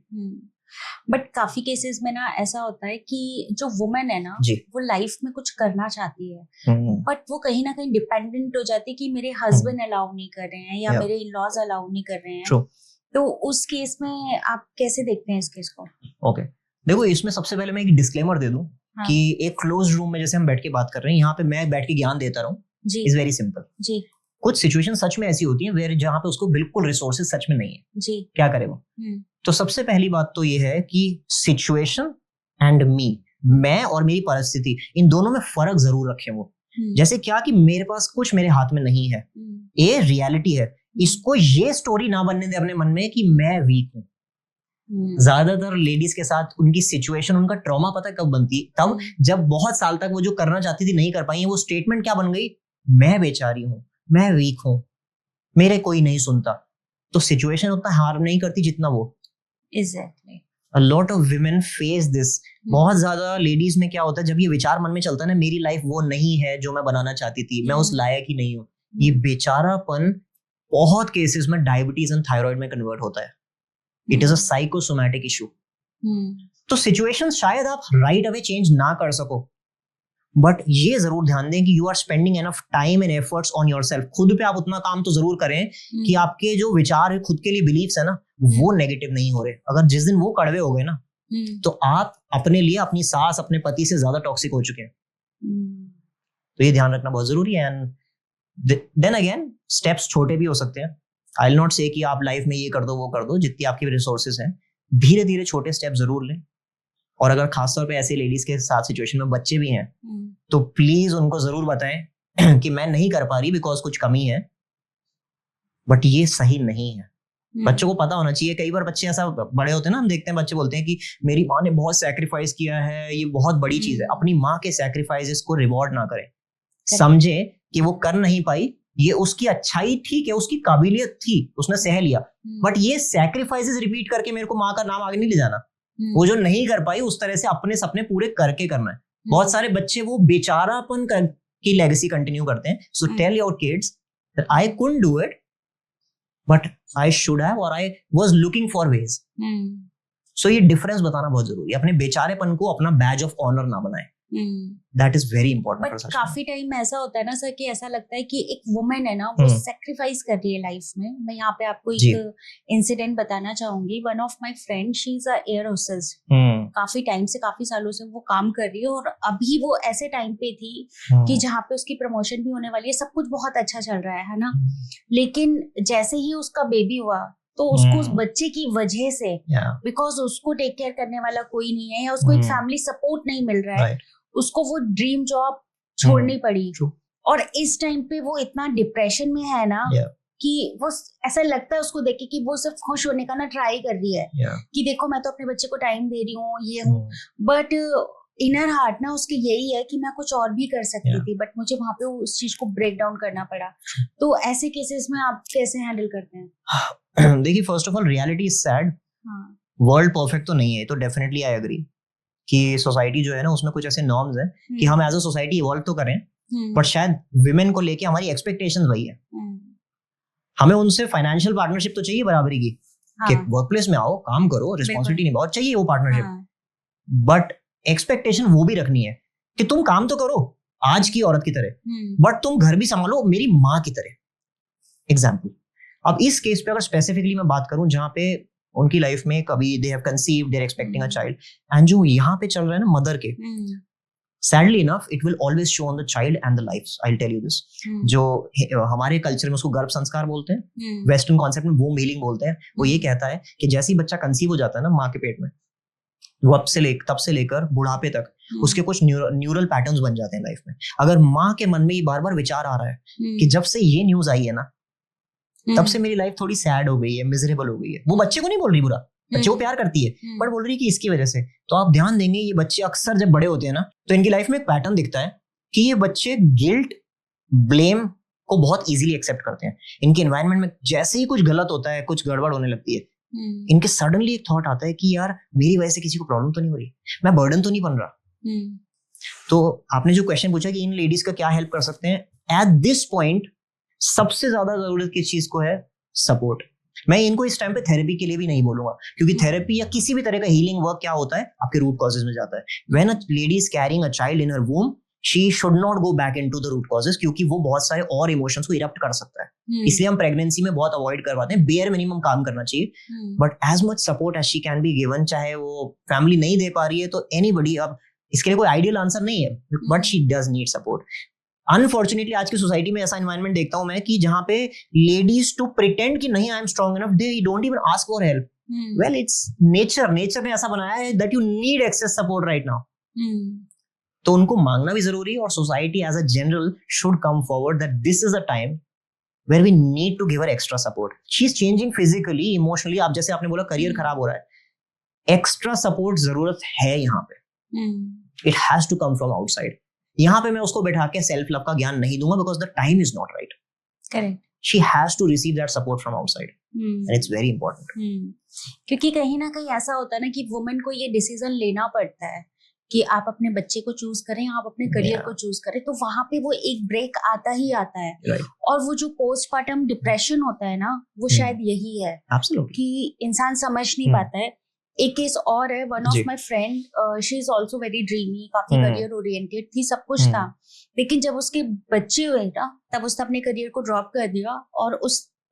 But काफी केसेस में ना ऐसा होता है कि जो वुमेन है ना जी। वो लाइफ में कुछ करना चाहती है हम्म, बट वो कहीं ना कहीं डिपेंडेंट हो जाती है कि मेरे हस्बैंड अलाउ नहीं कर रहे हैं या Yeah. मेरे इन लॉज अलाउ नहीं कर रहे हैं। True. तो उस केस में आप कैसे देखते हैं इस केस को? ओके देखो, इसमें सबसे पहले मैं एक डिस्क्लेमर दे दूं हाँ। कि एक क्लोज रूम में जैसे हम बैठ के बात कर रहे हैं, यहाँ पे मैं बैठ के ज्ञान देता रहूं, जी इज वेरी सिंपल। जी कुछ सिचुएशन सच में ऐसी होती है वेयर जहाँ पे उसको बिल्कुल रिसोर्सेज सच में नहीं है, जी क्या करे वो। तो सबसे पहली बात तो ये है कि सिचुएशन एंड मी, मैं और मेरी परिस्थिति, इन दोनों में फर्क जरूर रखें वो। जैसे क्या कि मेरे पास कुछ मेरे हाथ में नहीं है, ये रियलिटी है। इसको ये स्टोरी ना बनने दे अपने मन में कि मैं वीक हूँ। ज्यादातर लेडीज के साथ उनकी सिचुएशन, उनका ट्रॉमा पता कब बनती है? तब जब बहुत साल तक वो जो करना चाहती थी नहीं कर पाई, वो स्टेटमेंट क्या बन गई, मैं बेचारी हूँ, मैं वीक हूँ, मेरे कोई नहीं सुनता। तो सिचुएशन उतना हार्म नहीं करती जितना वो। Exactly. A lot of women face this. बहुत ज्यादा लेडीज में क्या होता है, जब ये विचार मन में चलता है ना, मेरी लाइफ वो नहीं है जो मैं बनाना चाहती थी, मैं उस लायक ही नहीं हूँ, ये बेचारापन बहुत केसेस में डायबिटीज एंड थायराइड में कन्वर्ट होता है। It is a psychosomatic issue. तो सिचुएशन शायद आप राइट अवे चेंज ना कर सको, बट ये जरूर ध्यान दें कि you are spending enough time and efforts on yourself. खुद पे आप उतना काम तो जरूर करें कि आपके जो विचार है, खुद के लिए बिलीफ्स है ना, वो नेगेटिव नहीं हो रहे। अगर जिस दिन वो कड़वे हो गए ना, तो आप अपने लिए, अपनी सास, अपने पति से ज्यादा टॉक्सिक हो चुके हैं। तो ये ध्यान रखना बहुत जरूरी है। एंड देन अगेन स्टेप्स छोटे भी हो सकते हैं। आई विल नॉट से कि आप लाइफ में ये कर दो वो कर दो, जितनी आपकी रिसोर्सेज हैं, धीरे धीरे छोटे स्टेप जरूर लें। और अगर खासतौर पे ऐसे लेडीज के साथ सिचुएशन में बच्चे भी हैं, तो प्लीज उनको जरूर बताएं कि मैं नहीं कर पा रही बिकॉज कुछ कमी है, बट ये सही नहीं है। बच्चों को पता होना चाहिए। कई बार बच्चे ऐसा बड़े होते हैं ना, हम देखते हैं बच्चे बोलते हैं कि मेरी माँ ने बहुत सैक्रिफाइस किया है, ये बहुत बड़ी चीज है। अपनी माँ के सैक्रिफाइसेस को रिवॉर्ड ना करें, समझे कि वो कर नहीं पाई, ये उसकी अच्छाई, ठीक है, उसकी काबिलियत थी, उसने सह लिया, बट ये सैक्रिफाइसेस रिपीट करके मेरे को माँ का नाम आगे नहीं ले जाना। वो जो नहीं कर पाई उस तरह से अपने सपने पूरे करके करना है। बहुत सारे बच्चे वो बेचारापन की लेगेसी कंटिन्यू करते हैं। So tell your kids that I couldn't do it, but I should have, और I was looking for ways. So ये डिफरेंस बताना बहुत जरूरी है। अपने बेचारेपन को अपना बैज ऑफ ऑनर ना बनाए। That is very important. But काफी टाइम में ऐसा होता है ना सर कि ऐसा लगता है कि एक वुमेन है ना, वो सेक्रीफाइस कर रही है लाइफ में। मैं यहाँ पे आपको एक इंसिडेंट बताना चाहूंगी। One of my friend, she is a air hostess. काफी टाइम से, काफी सालों से वो काम कर रही है, और अभी वो ऐसे टाइम पे थी कि जहाँ पे उसकी प्रमोशन भी होने वाली है, सब कुछ बहुत अच्छा चल रहा है ना। लेकिन जैसे ही उसका बेबी हुआ, तो उसको उस बच्चे की वजह से, बिकॉज उसको टेक केयर करने वाला कोई नहीं है, या उसको एक फैमिली सपोर्ट नहीं मिल रहा है, उसको वो ड्रीम जॉब छोड़नी पड़ी। और इस टाइम पे वो इतना डिप्रेशन में है ना, कि वो ऐसा लगता है उसको देख के कि वो सिर्फ खुश होने का ना ट्राई कर रही है, कि देखो मैं तो अपने बच्चे को टाइम दे रही हूँ, ये हूँ, बट इनर हार्ट ना उसके यही है कि मैं कुछ और भी कर सकती थी, बट मुझे वहां पे उस चीज को ब्रेक डाउन करना पड़ा। तो ऐसे केसेस में आप कैसे हैंडल करते हैं? देखिए, first of all reality is sad. World perfect तो नहीं है, तो डेफिनेटली आई एग्री कि सोसाइटी जो है ना, उसमें कुछ ऐसे नॉर्म्स हैं कि हम एज अ सोसाइटी इवॉल्व तो करें, बट शायद विमेन को लेके हमारी एक्सपेक्टेशंस वही है। हमें उनसे फाइनेंशियल पार्टनरशिप तो चाहिए बराबरी की, कि वर्क प्लेस में आओ, काम करो, रिस्पॉन्सिबिलिटी निभाओ, चाहिए वो पार्टनरशिप, बट एक्सपेक्टेशन वो भी रखनी है कि तुम काम तो करो आज की औरत की तरह, बट तुम घर भी संभालो मेरी माँ की तरह। एग्जाम्पल, अब इस केस पे अगर स्पेसिफिकली मैं बात करूं, जहाँ पे उनकी लाइफ में कभी they have conceived, they are expecting a child, and जो यहाँ पे चल रहा है ना मदर के, sadly enough it will always show on the child and the life. I will tell you this. जो हमारे कल्चर में उसको गर्भ संस्कार बोलते हैं, वेस्टर्न कॉन्सेप्ट में वूम्ब हीलिंग बोलते हैं। वो ये कहता है कि जैसे ही बच्चा कंसीव हो जाता है ना माँ के पेट में, वो तब से लेकर बुढ़ापे तक उसके कुछ न्यूरल पैटर्न्स बन जाते हैं लाइफ में। अगर माँ के मन में ये बार बार विचार आ रहा है कि जब से ये न्यूज आई है ना, तब से मेरी लाइफ थोड़ी सैड हो गई है, मिजरेबल हो गई है, वो बच्चे को नहीं बोल रही बुरा, बच्चे को प्यार करती है, पर बोल रही कि इसकी वजह से। तो आप ध्यान देंगे, ये बच्चे अक्सर जब बड़े होते हैं ना, तो इनकी लाइफ में एक पैटर्न दिखता है कि ये बच्चे गिल्ट, ब्लेम को बहुत इजीली एक्सेप्ट करते हैं। इनके एनवायरनमेंट में जैसे ही कुछ गलत होता है, कुछ गड़बड़ होने लगती है, इनके सडनली एक थॉट आता है कि यार मेरी वजह से किसी को प्रॉब्लम तो नहीं हो रही, मैं बर्डन तो नहीं बन रहा। तो आपने जो क्वेश्चन पूछा कि इन लेडीज का क्या हेल्प कर सकते हैं, एट दिस पॉइंट सबसे ज्यादा जरूरत किस चीज को है? सपोर्ट। मैं इनको इस टाइम पे थेरेपी के लिए भी नहीं बोलूंगा, क्योंकि थेरेपी या किसी भी तरह का हीलिंग वर्क क्या होता है, आपके रूट कॉजेज में जाता है. When a lady is carrying a child in her womb, she should not go back into the root causes, क्योंकि वो बहुत सारे और इमोशंस को इरप्ट कर सकता है. इसलिए हम प्रेगनेंसी में बहुत अवॉइड करवाते हैं. बेयर मिनिमम काम करना चाहिए, but as much support as she can be given. चाहे वो फैमिली नहीं दे पा रही है तो एनीबडी, अब इसके लिए कोई आइडियल आंसर नहीं है, but she does need support. Unfortunately आज की सोसाइटी में ऐसा एनवायरनमेंट देखता हूं मैं कि जहां पे लेडीज टू प्रिटेंड कि नहीं I am strong enough, they don't even ask for help. Well, it's nature ने ऐसा बनाया है that you need access support right now. तो उनको मांगना भी जरूरी है, और society as a general should come forward that this is a time where we need to give her extra support. She is changing physically, emotionally. आप जैसे आपने बोला करियर खराब हो रहा है, एक्स्ट्रा सपोर्ट जरूरत है यहाँ पे. It has to come from outside. यहाँ पे मैं उसको बैठा के सेल्फ लव का ज्ञान नहीं दूंगा, because the time is not right. Correct. She has to receive that support from outside, and it's very important. क्योंकि कहीं ना कहीं ऐसा होता है ना कि वुमेन को ये डिसीजन लेना पड़ता है कि आप अपने बच्चे को चूज करें, आप अपने करियर को चूज करें, तो वहां पे वो एक ब्रेक आता ही आता है. right. और वो जो पोस्टपार्टम डिप्रेशन होता है ना, वो शायद यही है. Absolutely. कि इंसान समझ नहीं पाता है. एक केस और है, one of my friend, she is also very dreamy, काफी करियर ओरिएंटेड थी, सब कुछ था, लेकिन जब उसके बच्चे हुए ना, तब उसने अपने करियर को ड्रॉप कर दिया. और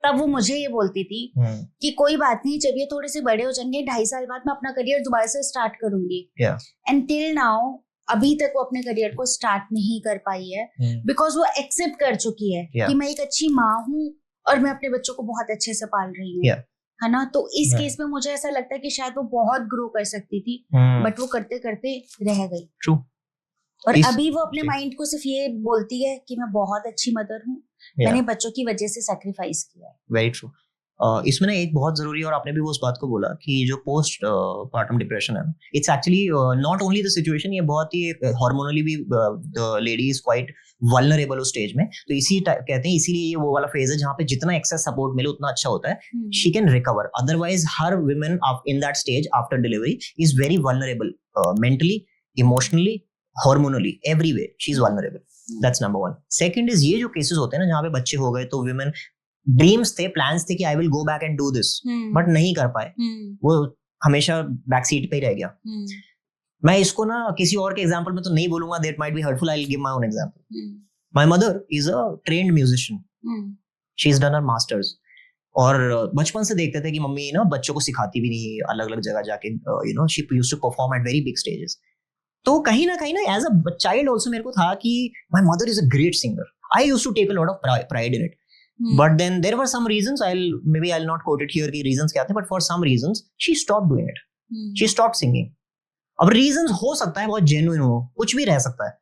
तब वो मुझे ये बोलती थी कि कोई बात नहीं, जब ये थोड़े से बड़े हो जाएंगे, 2.5 साल बाद मैं अपना करियर दोबारा से स्टार्ट करूंगी. एंड टिल नाउ अभी तक वो अपने करियर को स्टार्ट नहीं कर पाई है, बिकॉज वो एक्सेप्ट कर चुकी है कि मैं एक अच्छी माँ हूँ और मैं अपने बच्चों को बहुत अच्छे से पाल रही हूँ. है ना. तो इस केस में मुझे ऐसा लगता है कि शायद वो बहुत ग्रो कर सकती थी, बट वो करते करते रह गई. True. और अभी वो अपने माइंड को सिर्फ ये बोलती है कि मैं बहुत अच्छी मदर हूँ, मैंने बच्चों की वजह से सैक्रिफाइस किया है. Very true. इसमें ना एक बहुत जरूरी, और आपने भी वो उस बात को बोला कि जो पोस्ट पार्टम डिप्रेशन है, it's actually not only the situation, ये बहुत ही हार्मोनली भी the lady is quite vulnerable उस स्टेज में. तो कहते हैं इसीलिए ये वो वाला फेज है जहाँ पे जितना एक्सेस सपोर्ट मिले उतना अच्छा होता है. She can recover. Otherwise her women in that stage after delivery is very vulnerable, mentally, emotionally, hormonally, every way she is vulnerable. That's number 1. Second is ये जो केसेस होते हैं ना जहाँ पे बच्चे हो गए, तो वुमेन ड्रीम्स थे, प्लान्स थे कि I will go back and do this, but नहीं कर पाए. वो हमेशा बैक सीट पे ही रह गया. मैं इसको ना किसी और के एग्जांपल में तो नहीं बोलूंगा, that might be hurtful. I will give my own example. My mother is a trained musician. She is done her masters. और बचपन से देखते थे कि मम्मी ना बच्चों को सिखाती भी नहीं, अलग अलग जगह जाके she used to perform at very big stages. तो कहीं ना एज अ चाइल्ड ऑल्सो मेरे को था कि my mother is a great singer. I used to take a lot of pride in it. But then there were some reasons, I'll not quote it here कि reasons क्या थे, but for some reasons she stopped doing it. She stopped singing. अब reasons हो सकता है बहुत genuine हो, कुछ भी रह सकता है,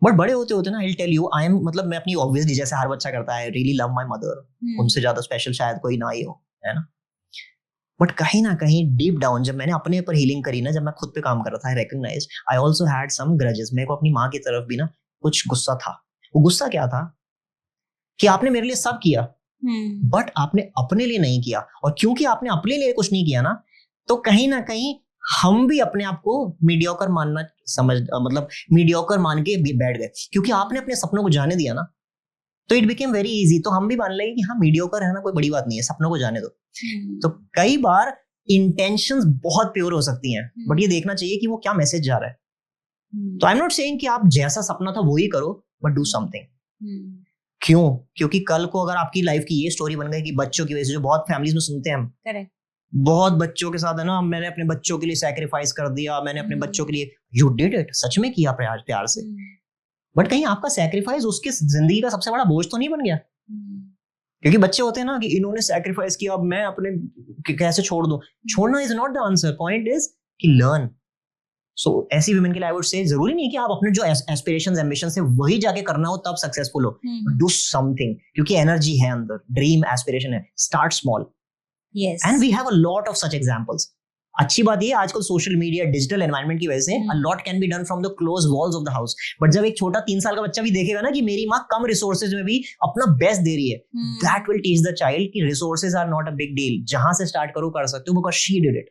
बट बड़े होते होते ना, I will tell you, I am, मतलब मैं अपनी ऑब्वियसली जैसे हर बच्चा करता है, रियली लव माय मदर. उनसे ज्यादा स्पेशल शायद कोई ना ही हो, है ना. बट कहीं ना कहीं डीप डाउन जब मैंने अपने ऊपर हीलिंग करी ना, जब मैं खुद पे काम कर रहा था, I recognised I also had some grudges. मेरे को अपनी माँ की तरफ भी ना कुछ गुस्सा था. वो गुस्सा क्या था कि आपने मेरे लिए सब किया, बट आपने अपने लिए नहीं किया. और क्योंकि आपने अपने लिए कुछ नहीं किया ना, तो कहीं ना कहीं हम भी अपने आप को मीडियोकर मानना मतलब मीडियोकर मान के बैठ गए, क्योंकि आपने अपने सपनों को जाने दिया ना. तो इट बिकेम वेरी इजी. तो हम भी मान लेंगे कि हाँ, मीडियोकर है ना, कोई बड़ी बात नहीं है, सपनों को जाने दो. तो कई बार इंटेंशंस बहुत प्योर हो सकती हैं, बट ये देखना चाहिए कि वो क्या मैसेज जा रहा है. तो आई एम नॉट सेइंग कि आप जैसा सपना था वो ही करो, बट डू समथिंग. क्यों? क्योंकि कल को अगर आपकी लाइफ की ये स्टोरी बन गई कि बच्चों की वजह से, जो बहुत फैमिलीज में सुनते हैं हम, बहुत बच्चों के साथ है ना, मैंने अपने बच्चों के लिए सैक्रिफाइस कर दिया, मैंने अपने बच्चों के लिए, यू डिड इट, सच में किया प्यार से, बट कहीं आपका सैक्रिफाइस उसकी जिंदगी का सबसे बड़ा बोझ तो नहीं बन गया? क्योंकि बच्चे होते हैं ना कि इन्होंने सैक्रिफाइस किया, अब मैं अपने कैसे छोड़ दूं. छोड़ना is not the answer. Point is कि लर्न. सो ऐसी वुमेन के लिए आई वुड से जरूरी नहीं कि आप अपने जो एस्पिरेशंस, एम्बिशंस है वही जाके करना हो तब सक्सेसफुल हो. डू समथिंग, क्योंकि एनर्जी है अंदर, ड्रीम, एस्पिरेशन है. Start small. And we have a lot of such examples. अच्छी बात ये आजकल सोशल मीडिया, डिजिटल एनवायरनमेंट की वजह से a lot can be done from the close walls of the house. But जब एक छोटा 3 साल का बच्चा भी देखेगा ना कि मेरी माँ कम रिसोर्सेज में भी अपना बेस्ट दे रही है, that will teach the child कि resources are not a big deal. जहां से स्टार्ट करो कर सकते हो, because she did it.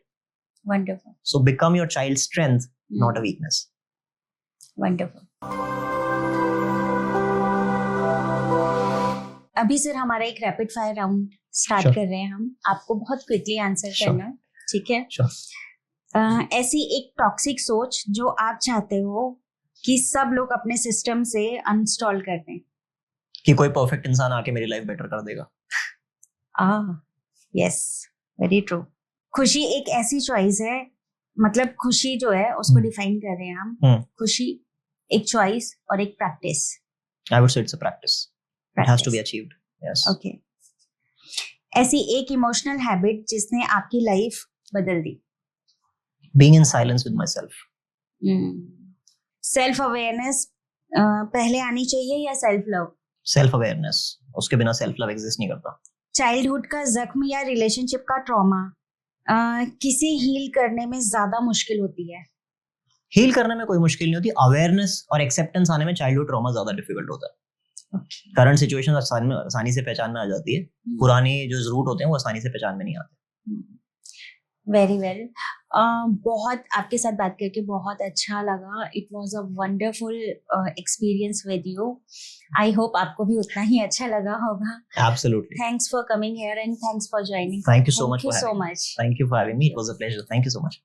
Wonderful. So become your child strength, not a weakness. Wonderful. अभी सर हमारा एक rapid fire round start Sure. कर रहे हैं हम, आपको बहुत क्विकली आंसर Sure. करना है, ठीक है? Sure. ऐसी एक टॉक्सिक सोच जो आप चाहते हो कि सब लोग अपने सिस्टम से अनइंस्टॉल कर दें। कि कोई परफेक्ट इंसान आके मेरी लाइफ बेटर कर देगा। Yes, very true. खुशी एक ऐसी चॉइस है, मतलब खुशी जो है उसको डिफाइन कर रहे हैं हम। खुशी एक चॉइस और एक practice. I would say it's a practice. It has to be achieved. Yes. Okay. ऐसी एक इमोशनल हैबिट जिसने आपकी लाइफ बदल दी। Being in silence with myself. Self awareness पहले आनी चाहिए या सेल्फ लव? Self awareness. उसके बिना सेल्फ लव एग्जिस्ट नहीं करता। चाइल्डहुड का जख्म या रिलेशनशिप का ट्रॉमा किसी हील करने में ज्यादा मुश्किल होती है? हील करने में कोई मुश्किल नहीं होती, अवेयरनेस और एक्सेप्टेंस आने में चाइल्डहुड ट्रॉमा ज्यादा डिफिकल्ट होता है। करंट सिचुएशन आसानी से पहचान में आ जाती है, पुराने जो रूट होते हैं वो आसानी से पहचान में नहीं आते। Very well. बहुत आपके साथ बात करके बहुत अच्छा लगा। It was a wonderful experience with you. I hope आपको भी उतना ही अच्छा लगा होगा। Absolutely. Thanks for coming here and thanks for joining. Thank you so much Thank for you so having me. much. Thank you for having me. It was a pleasure. Thank you so much.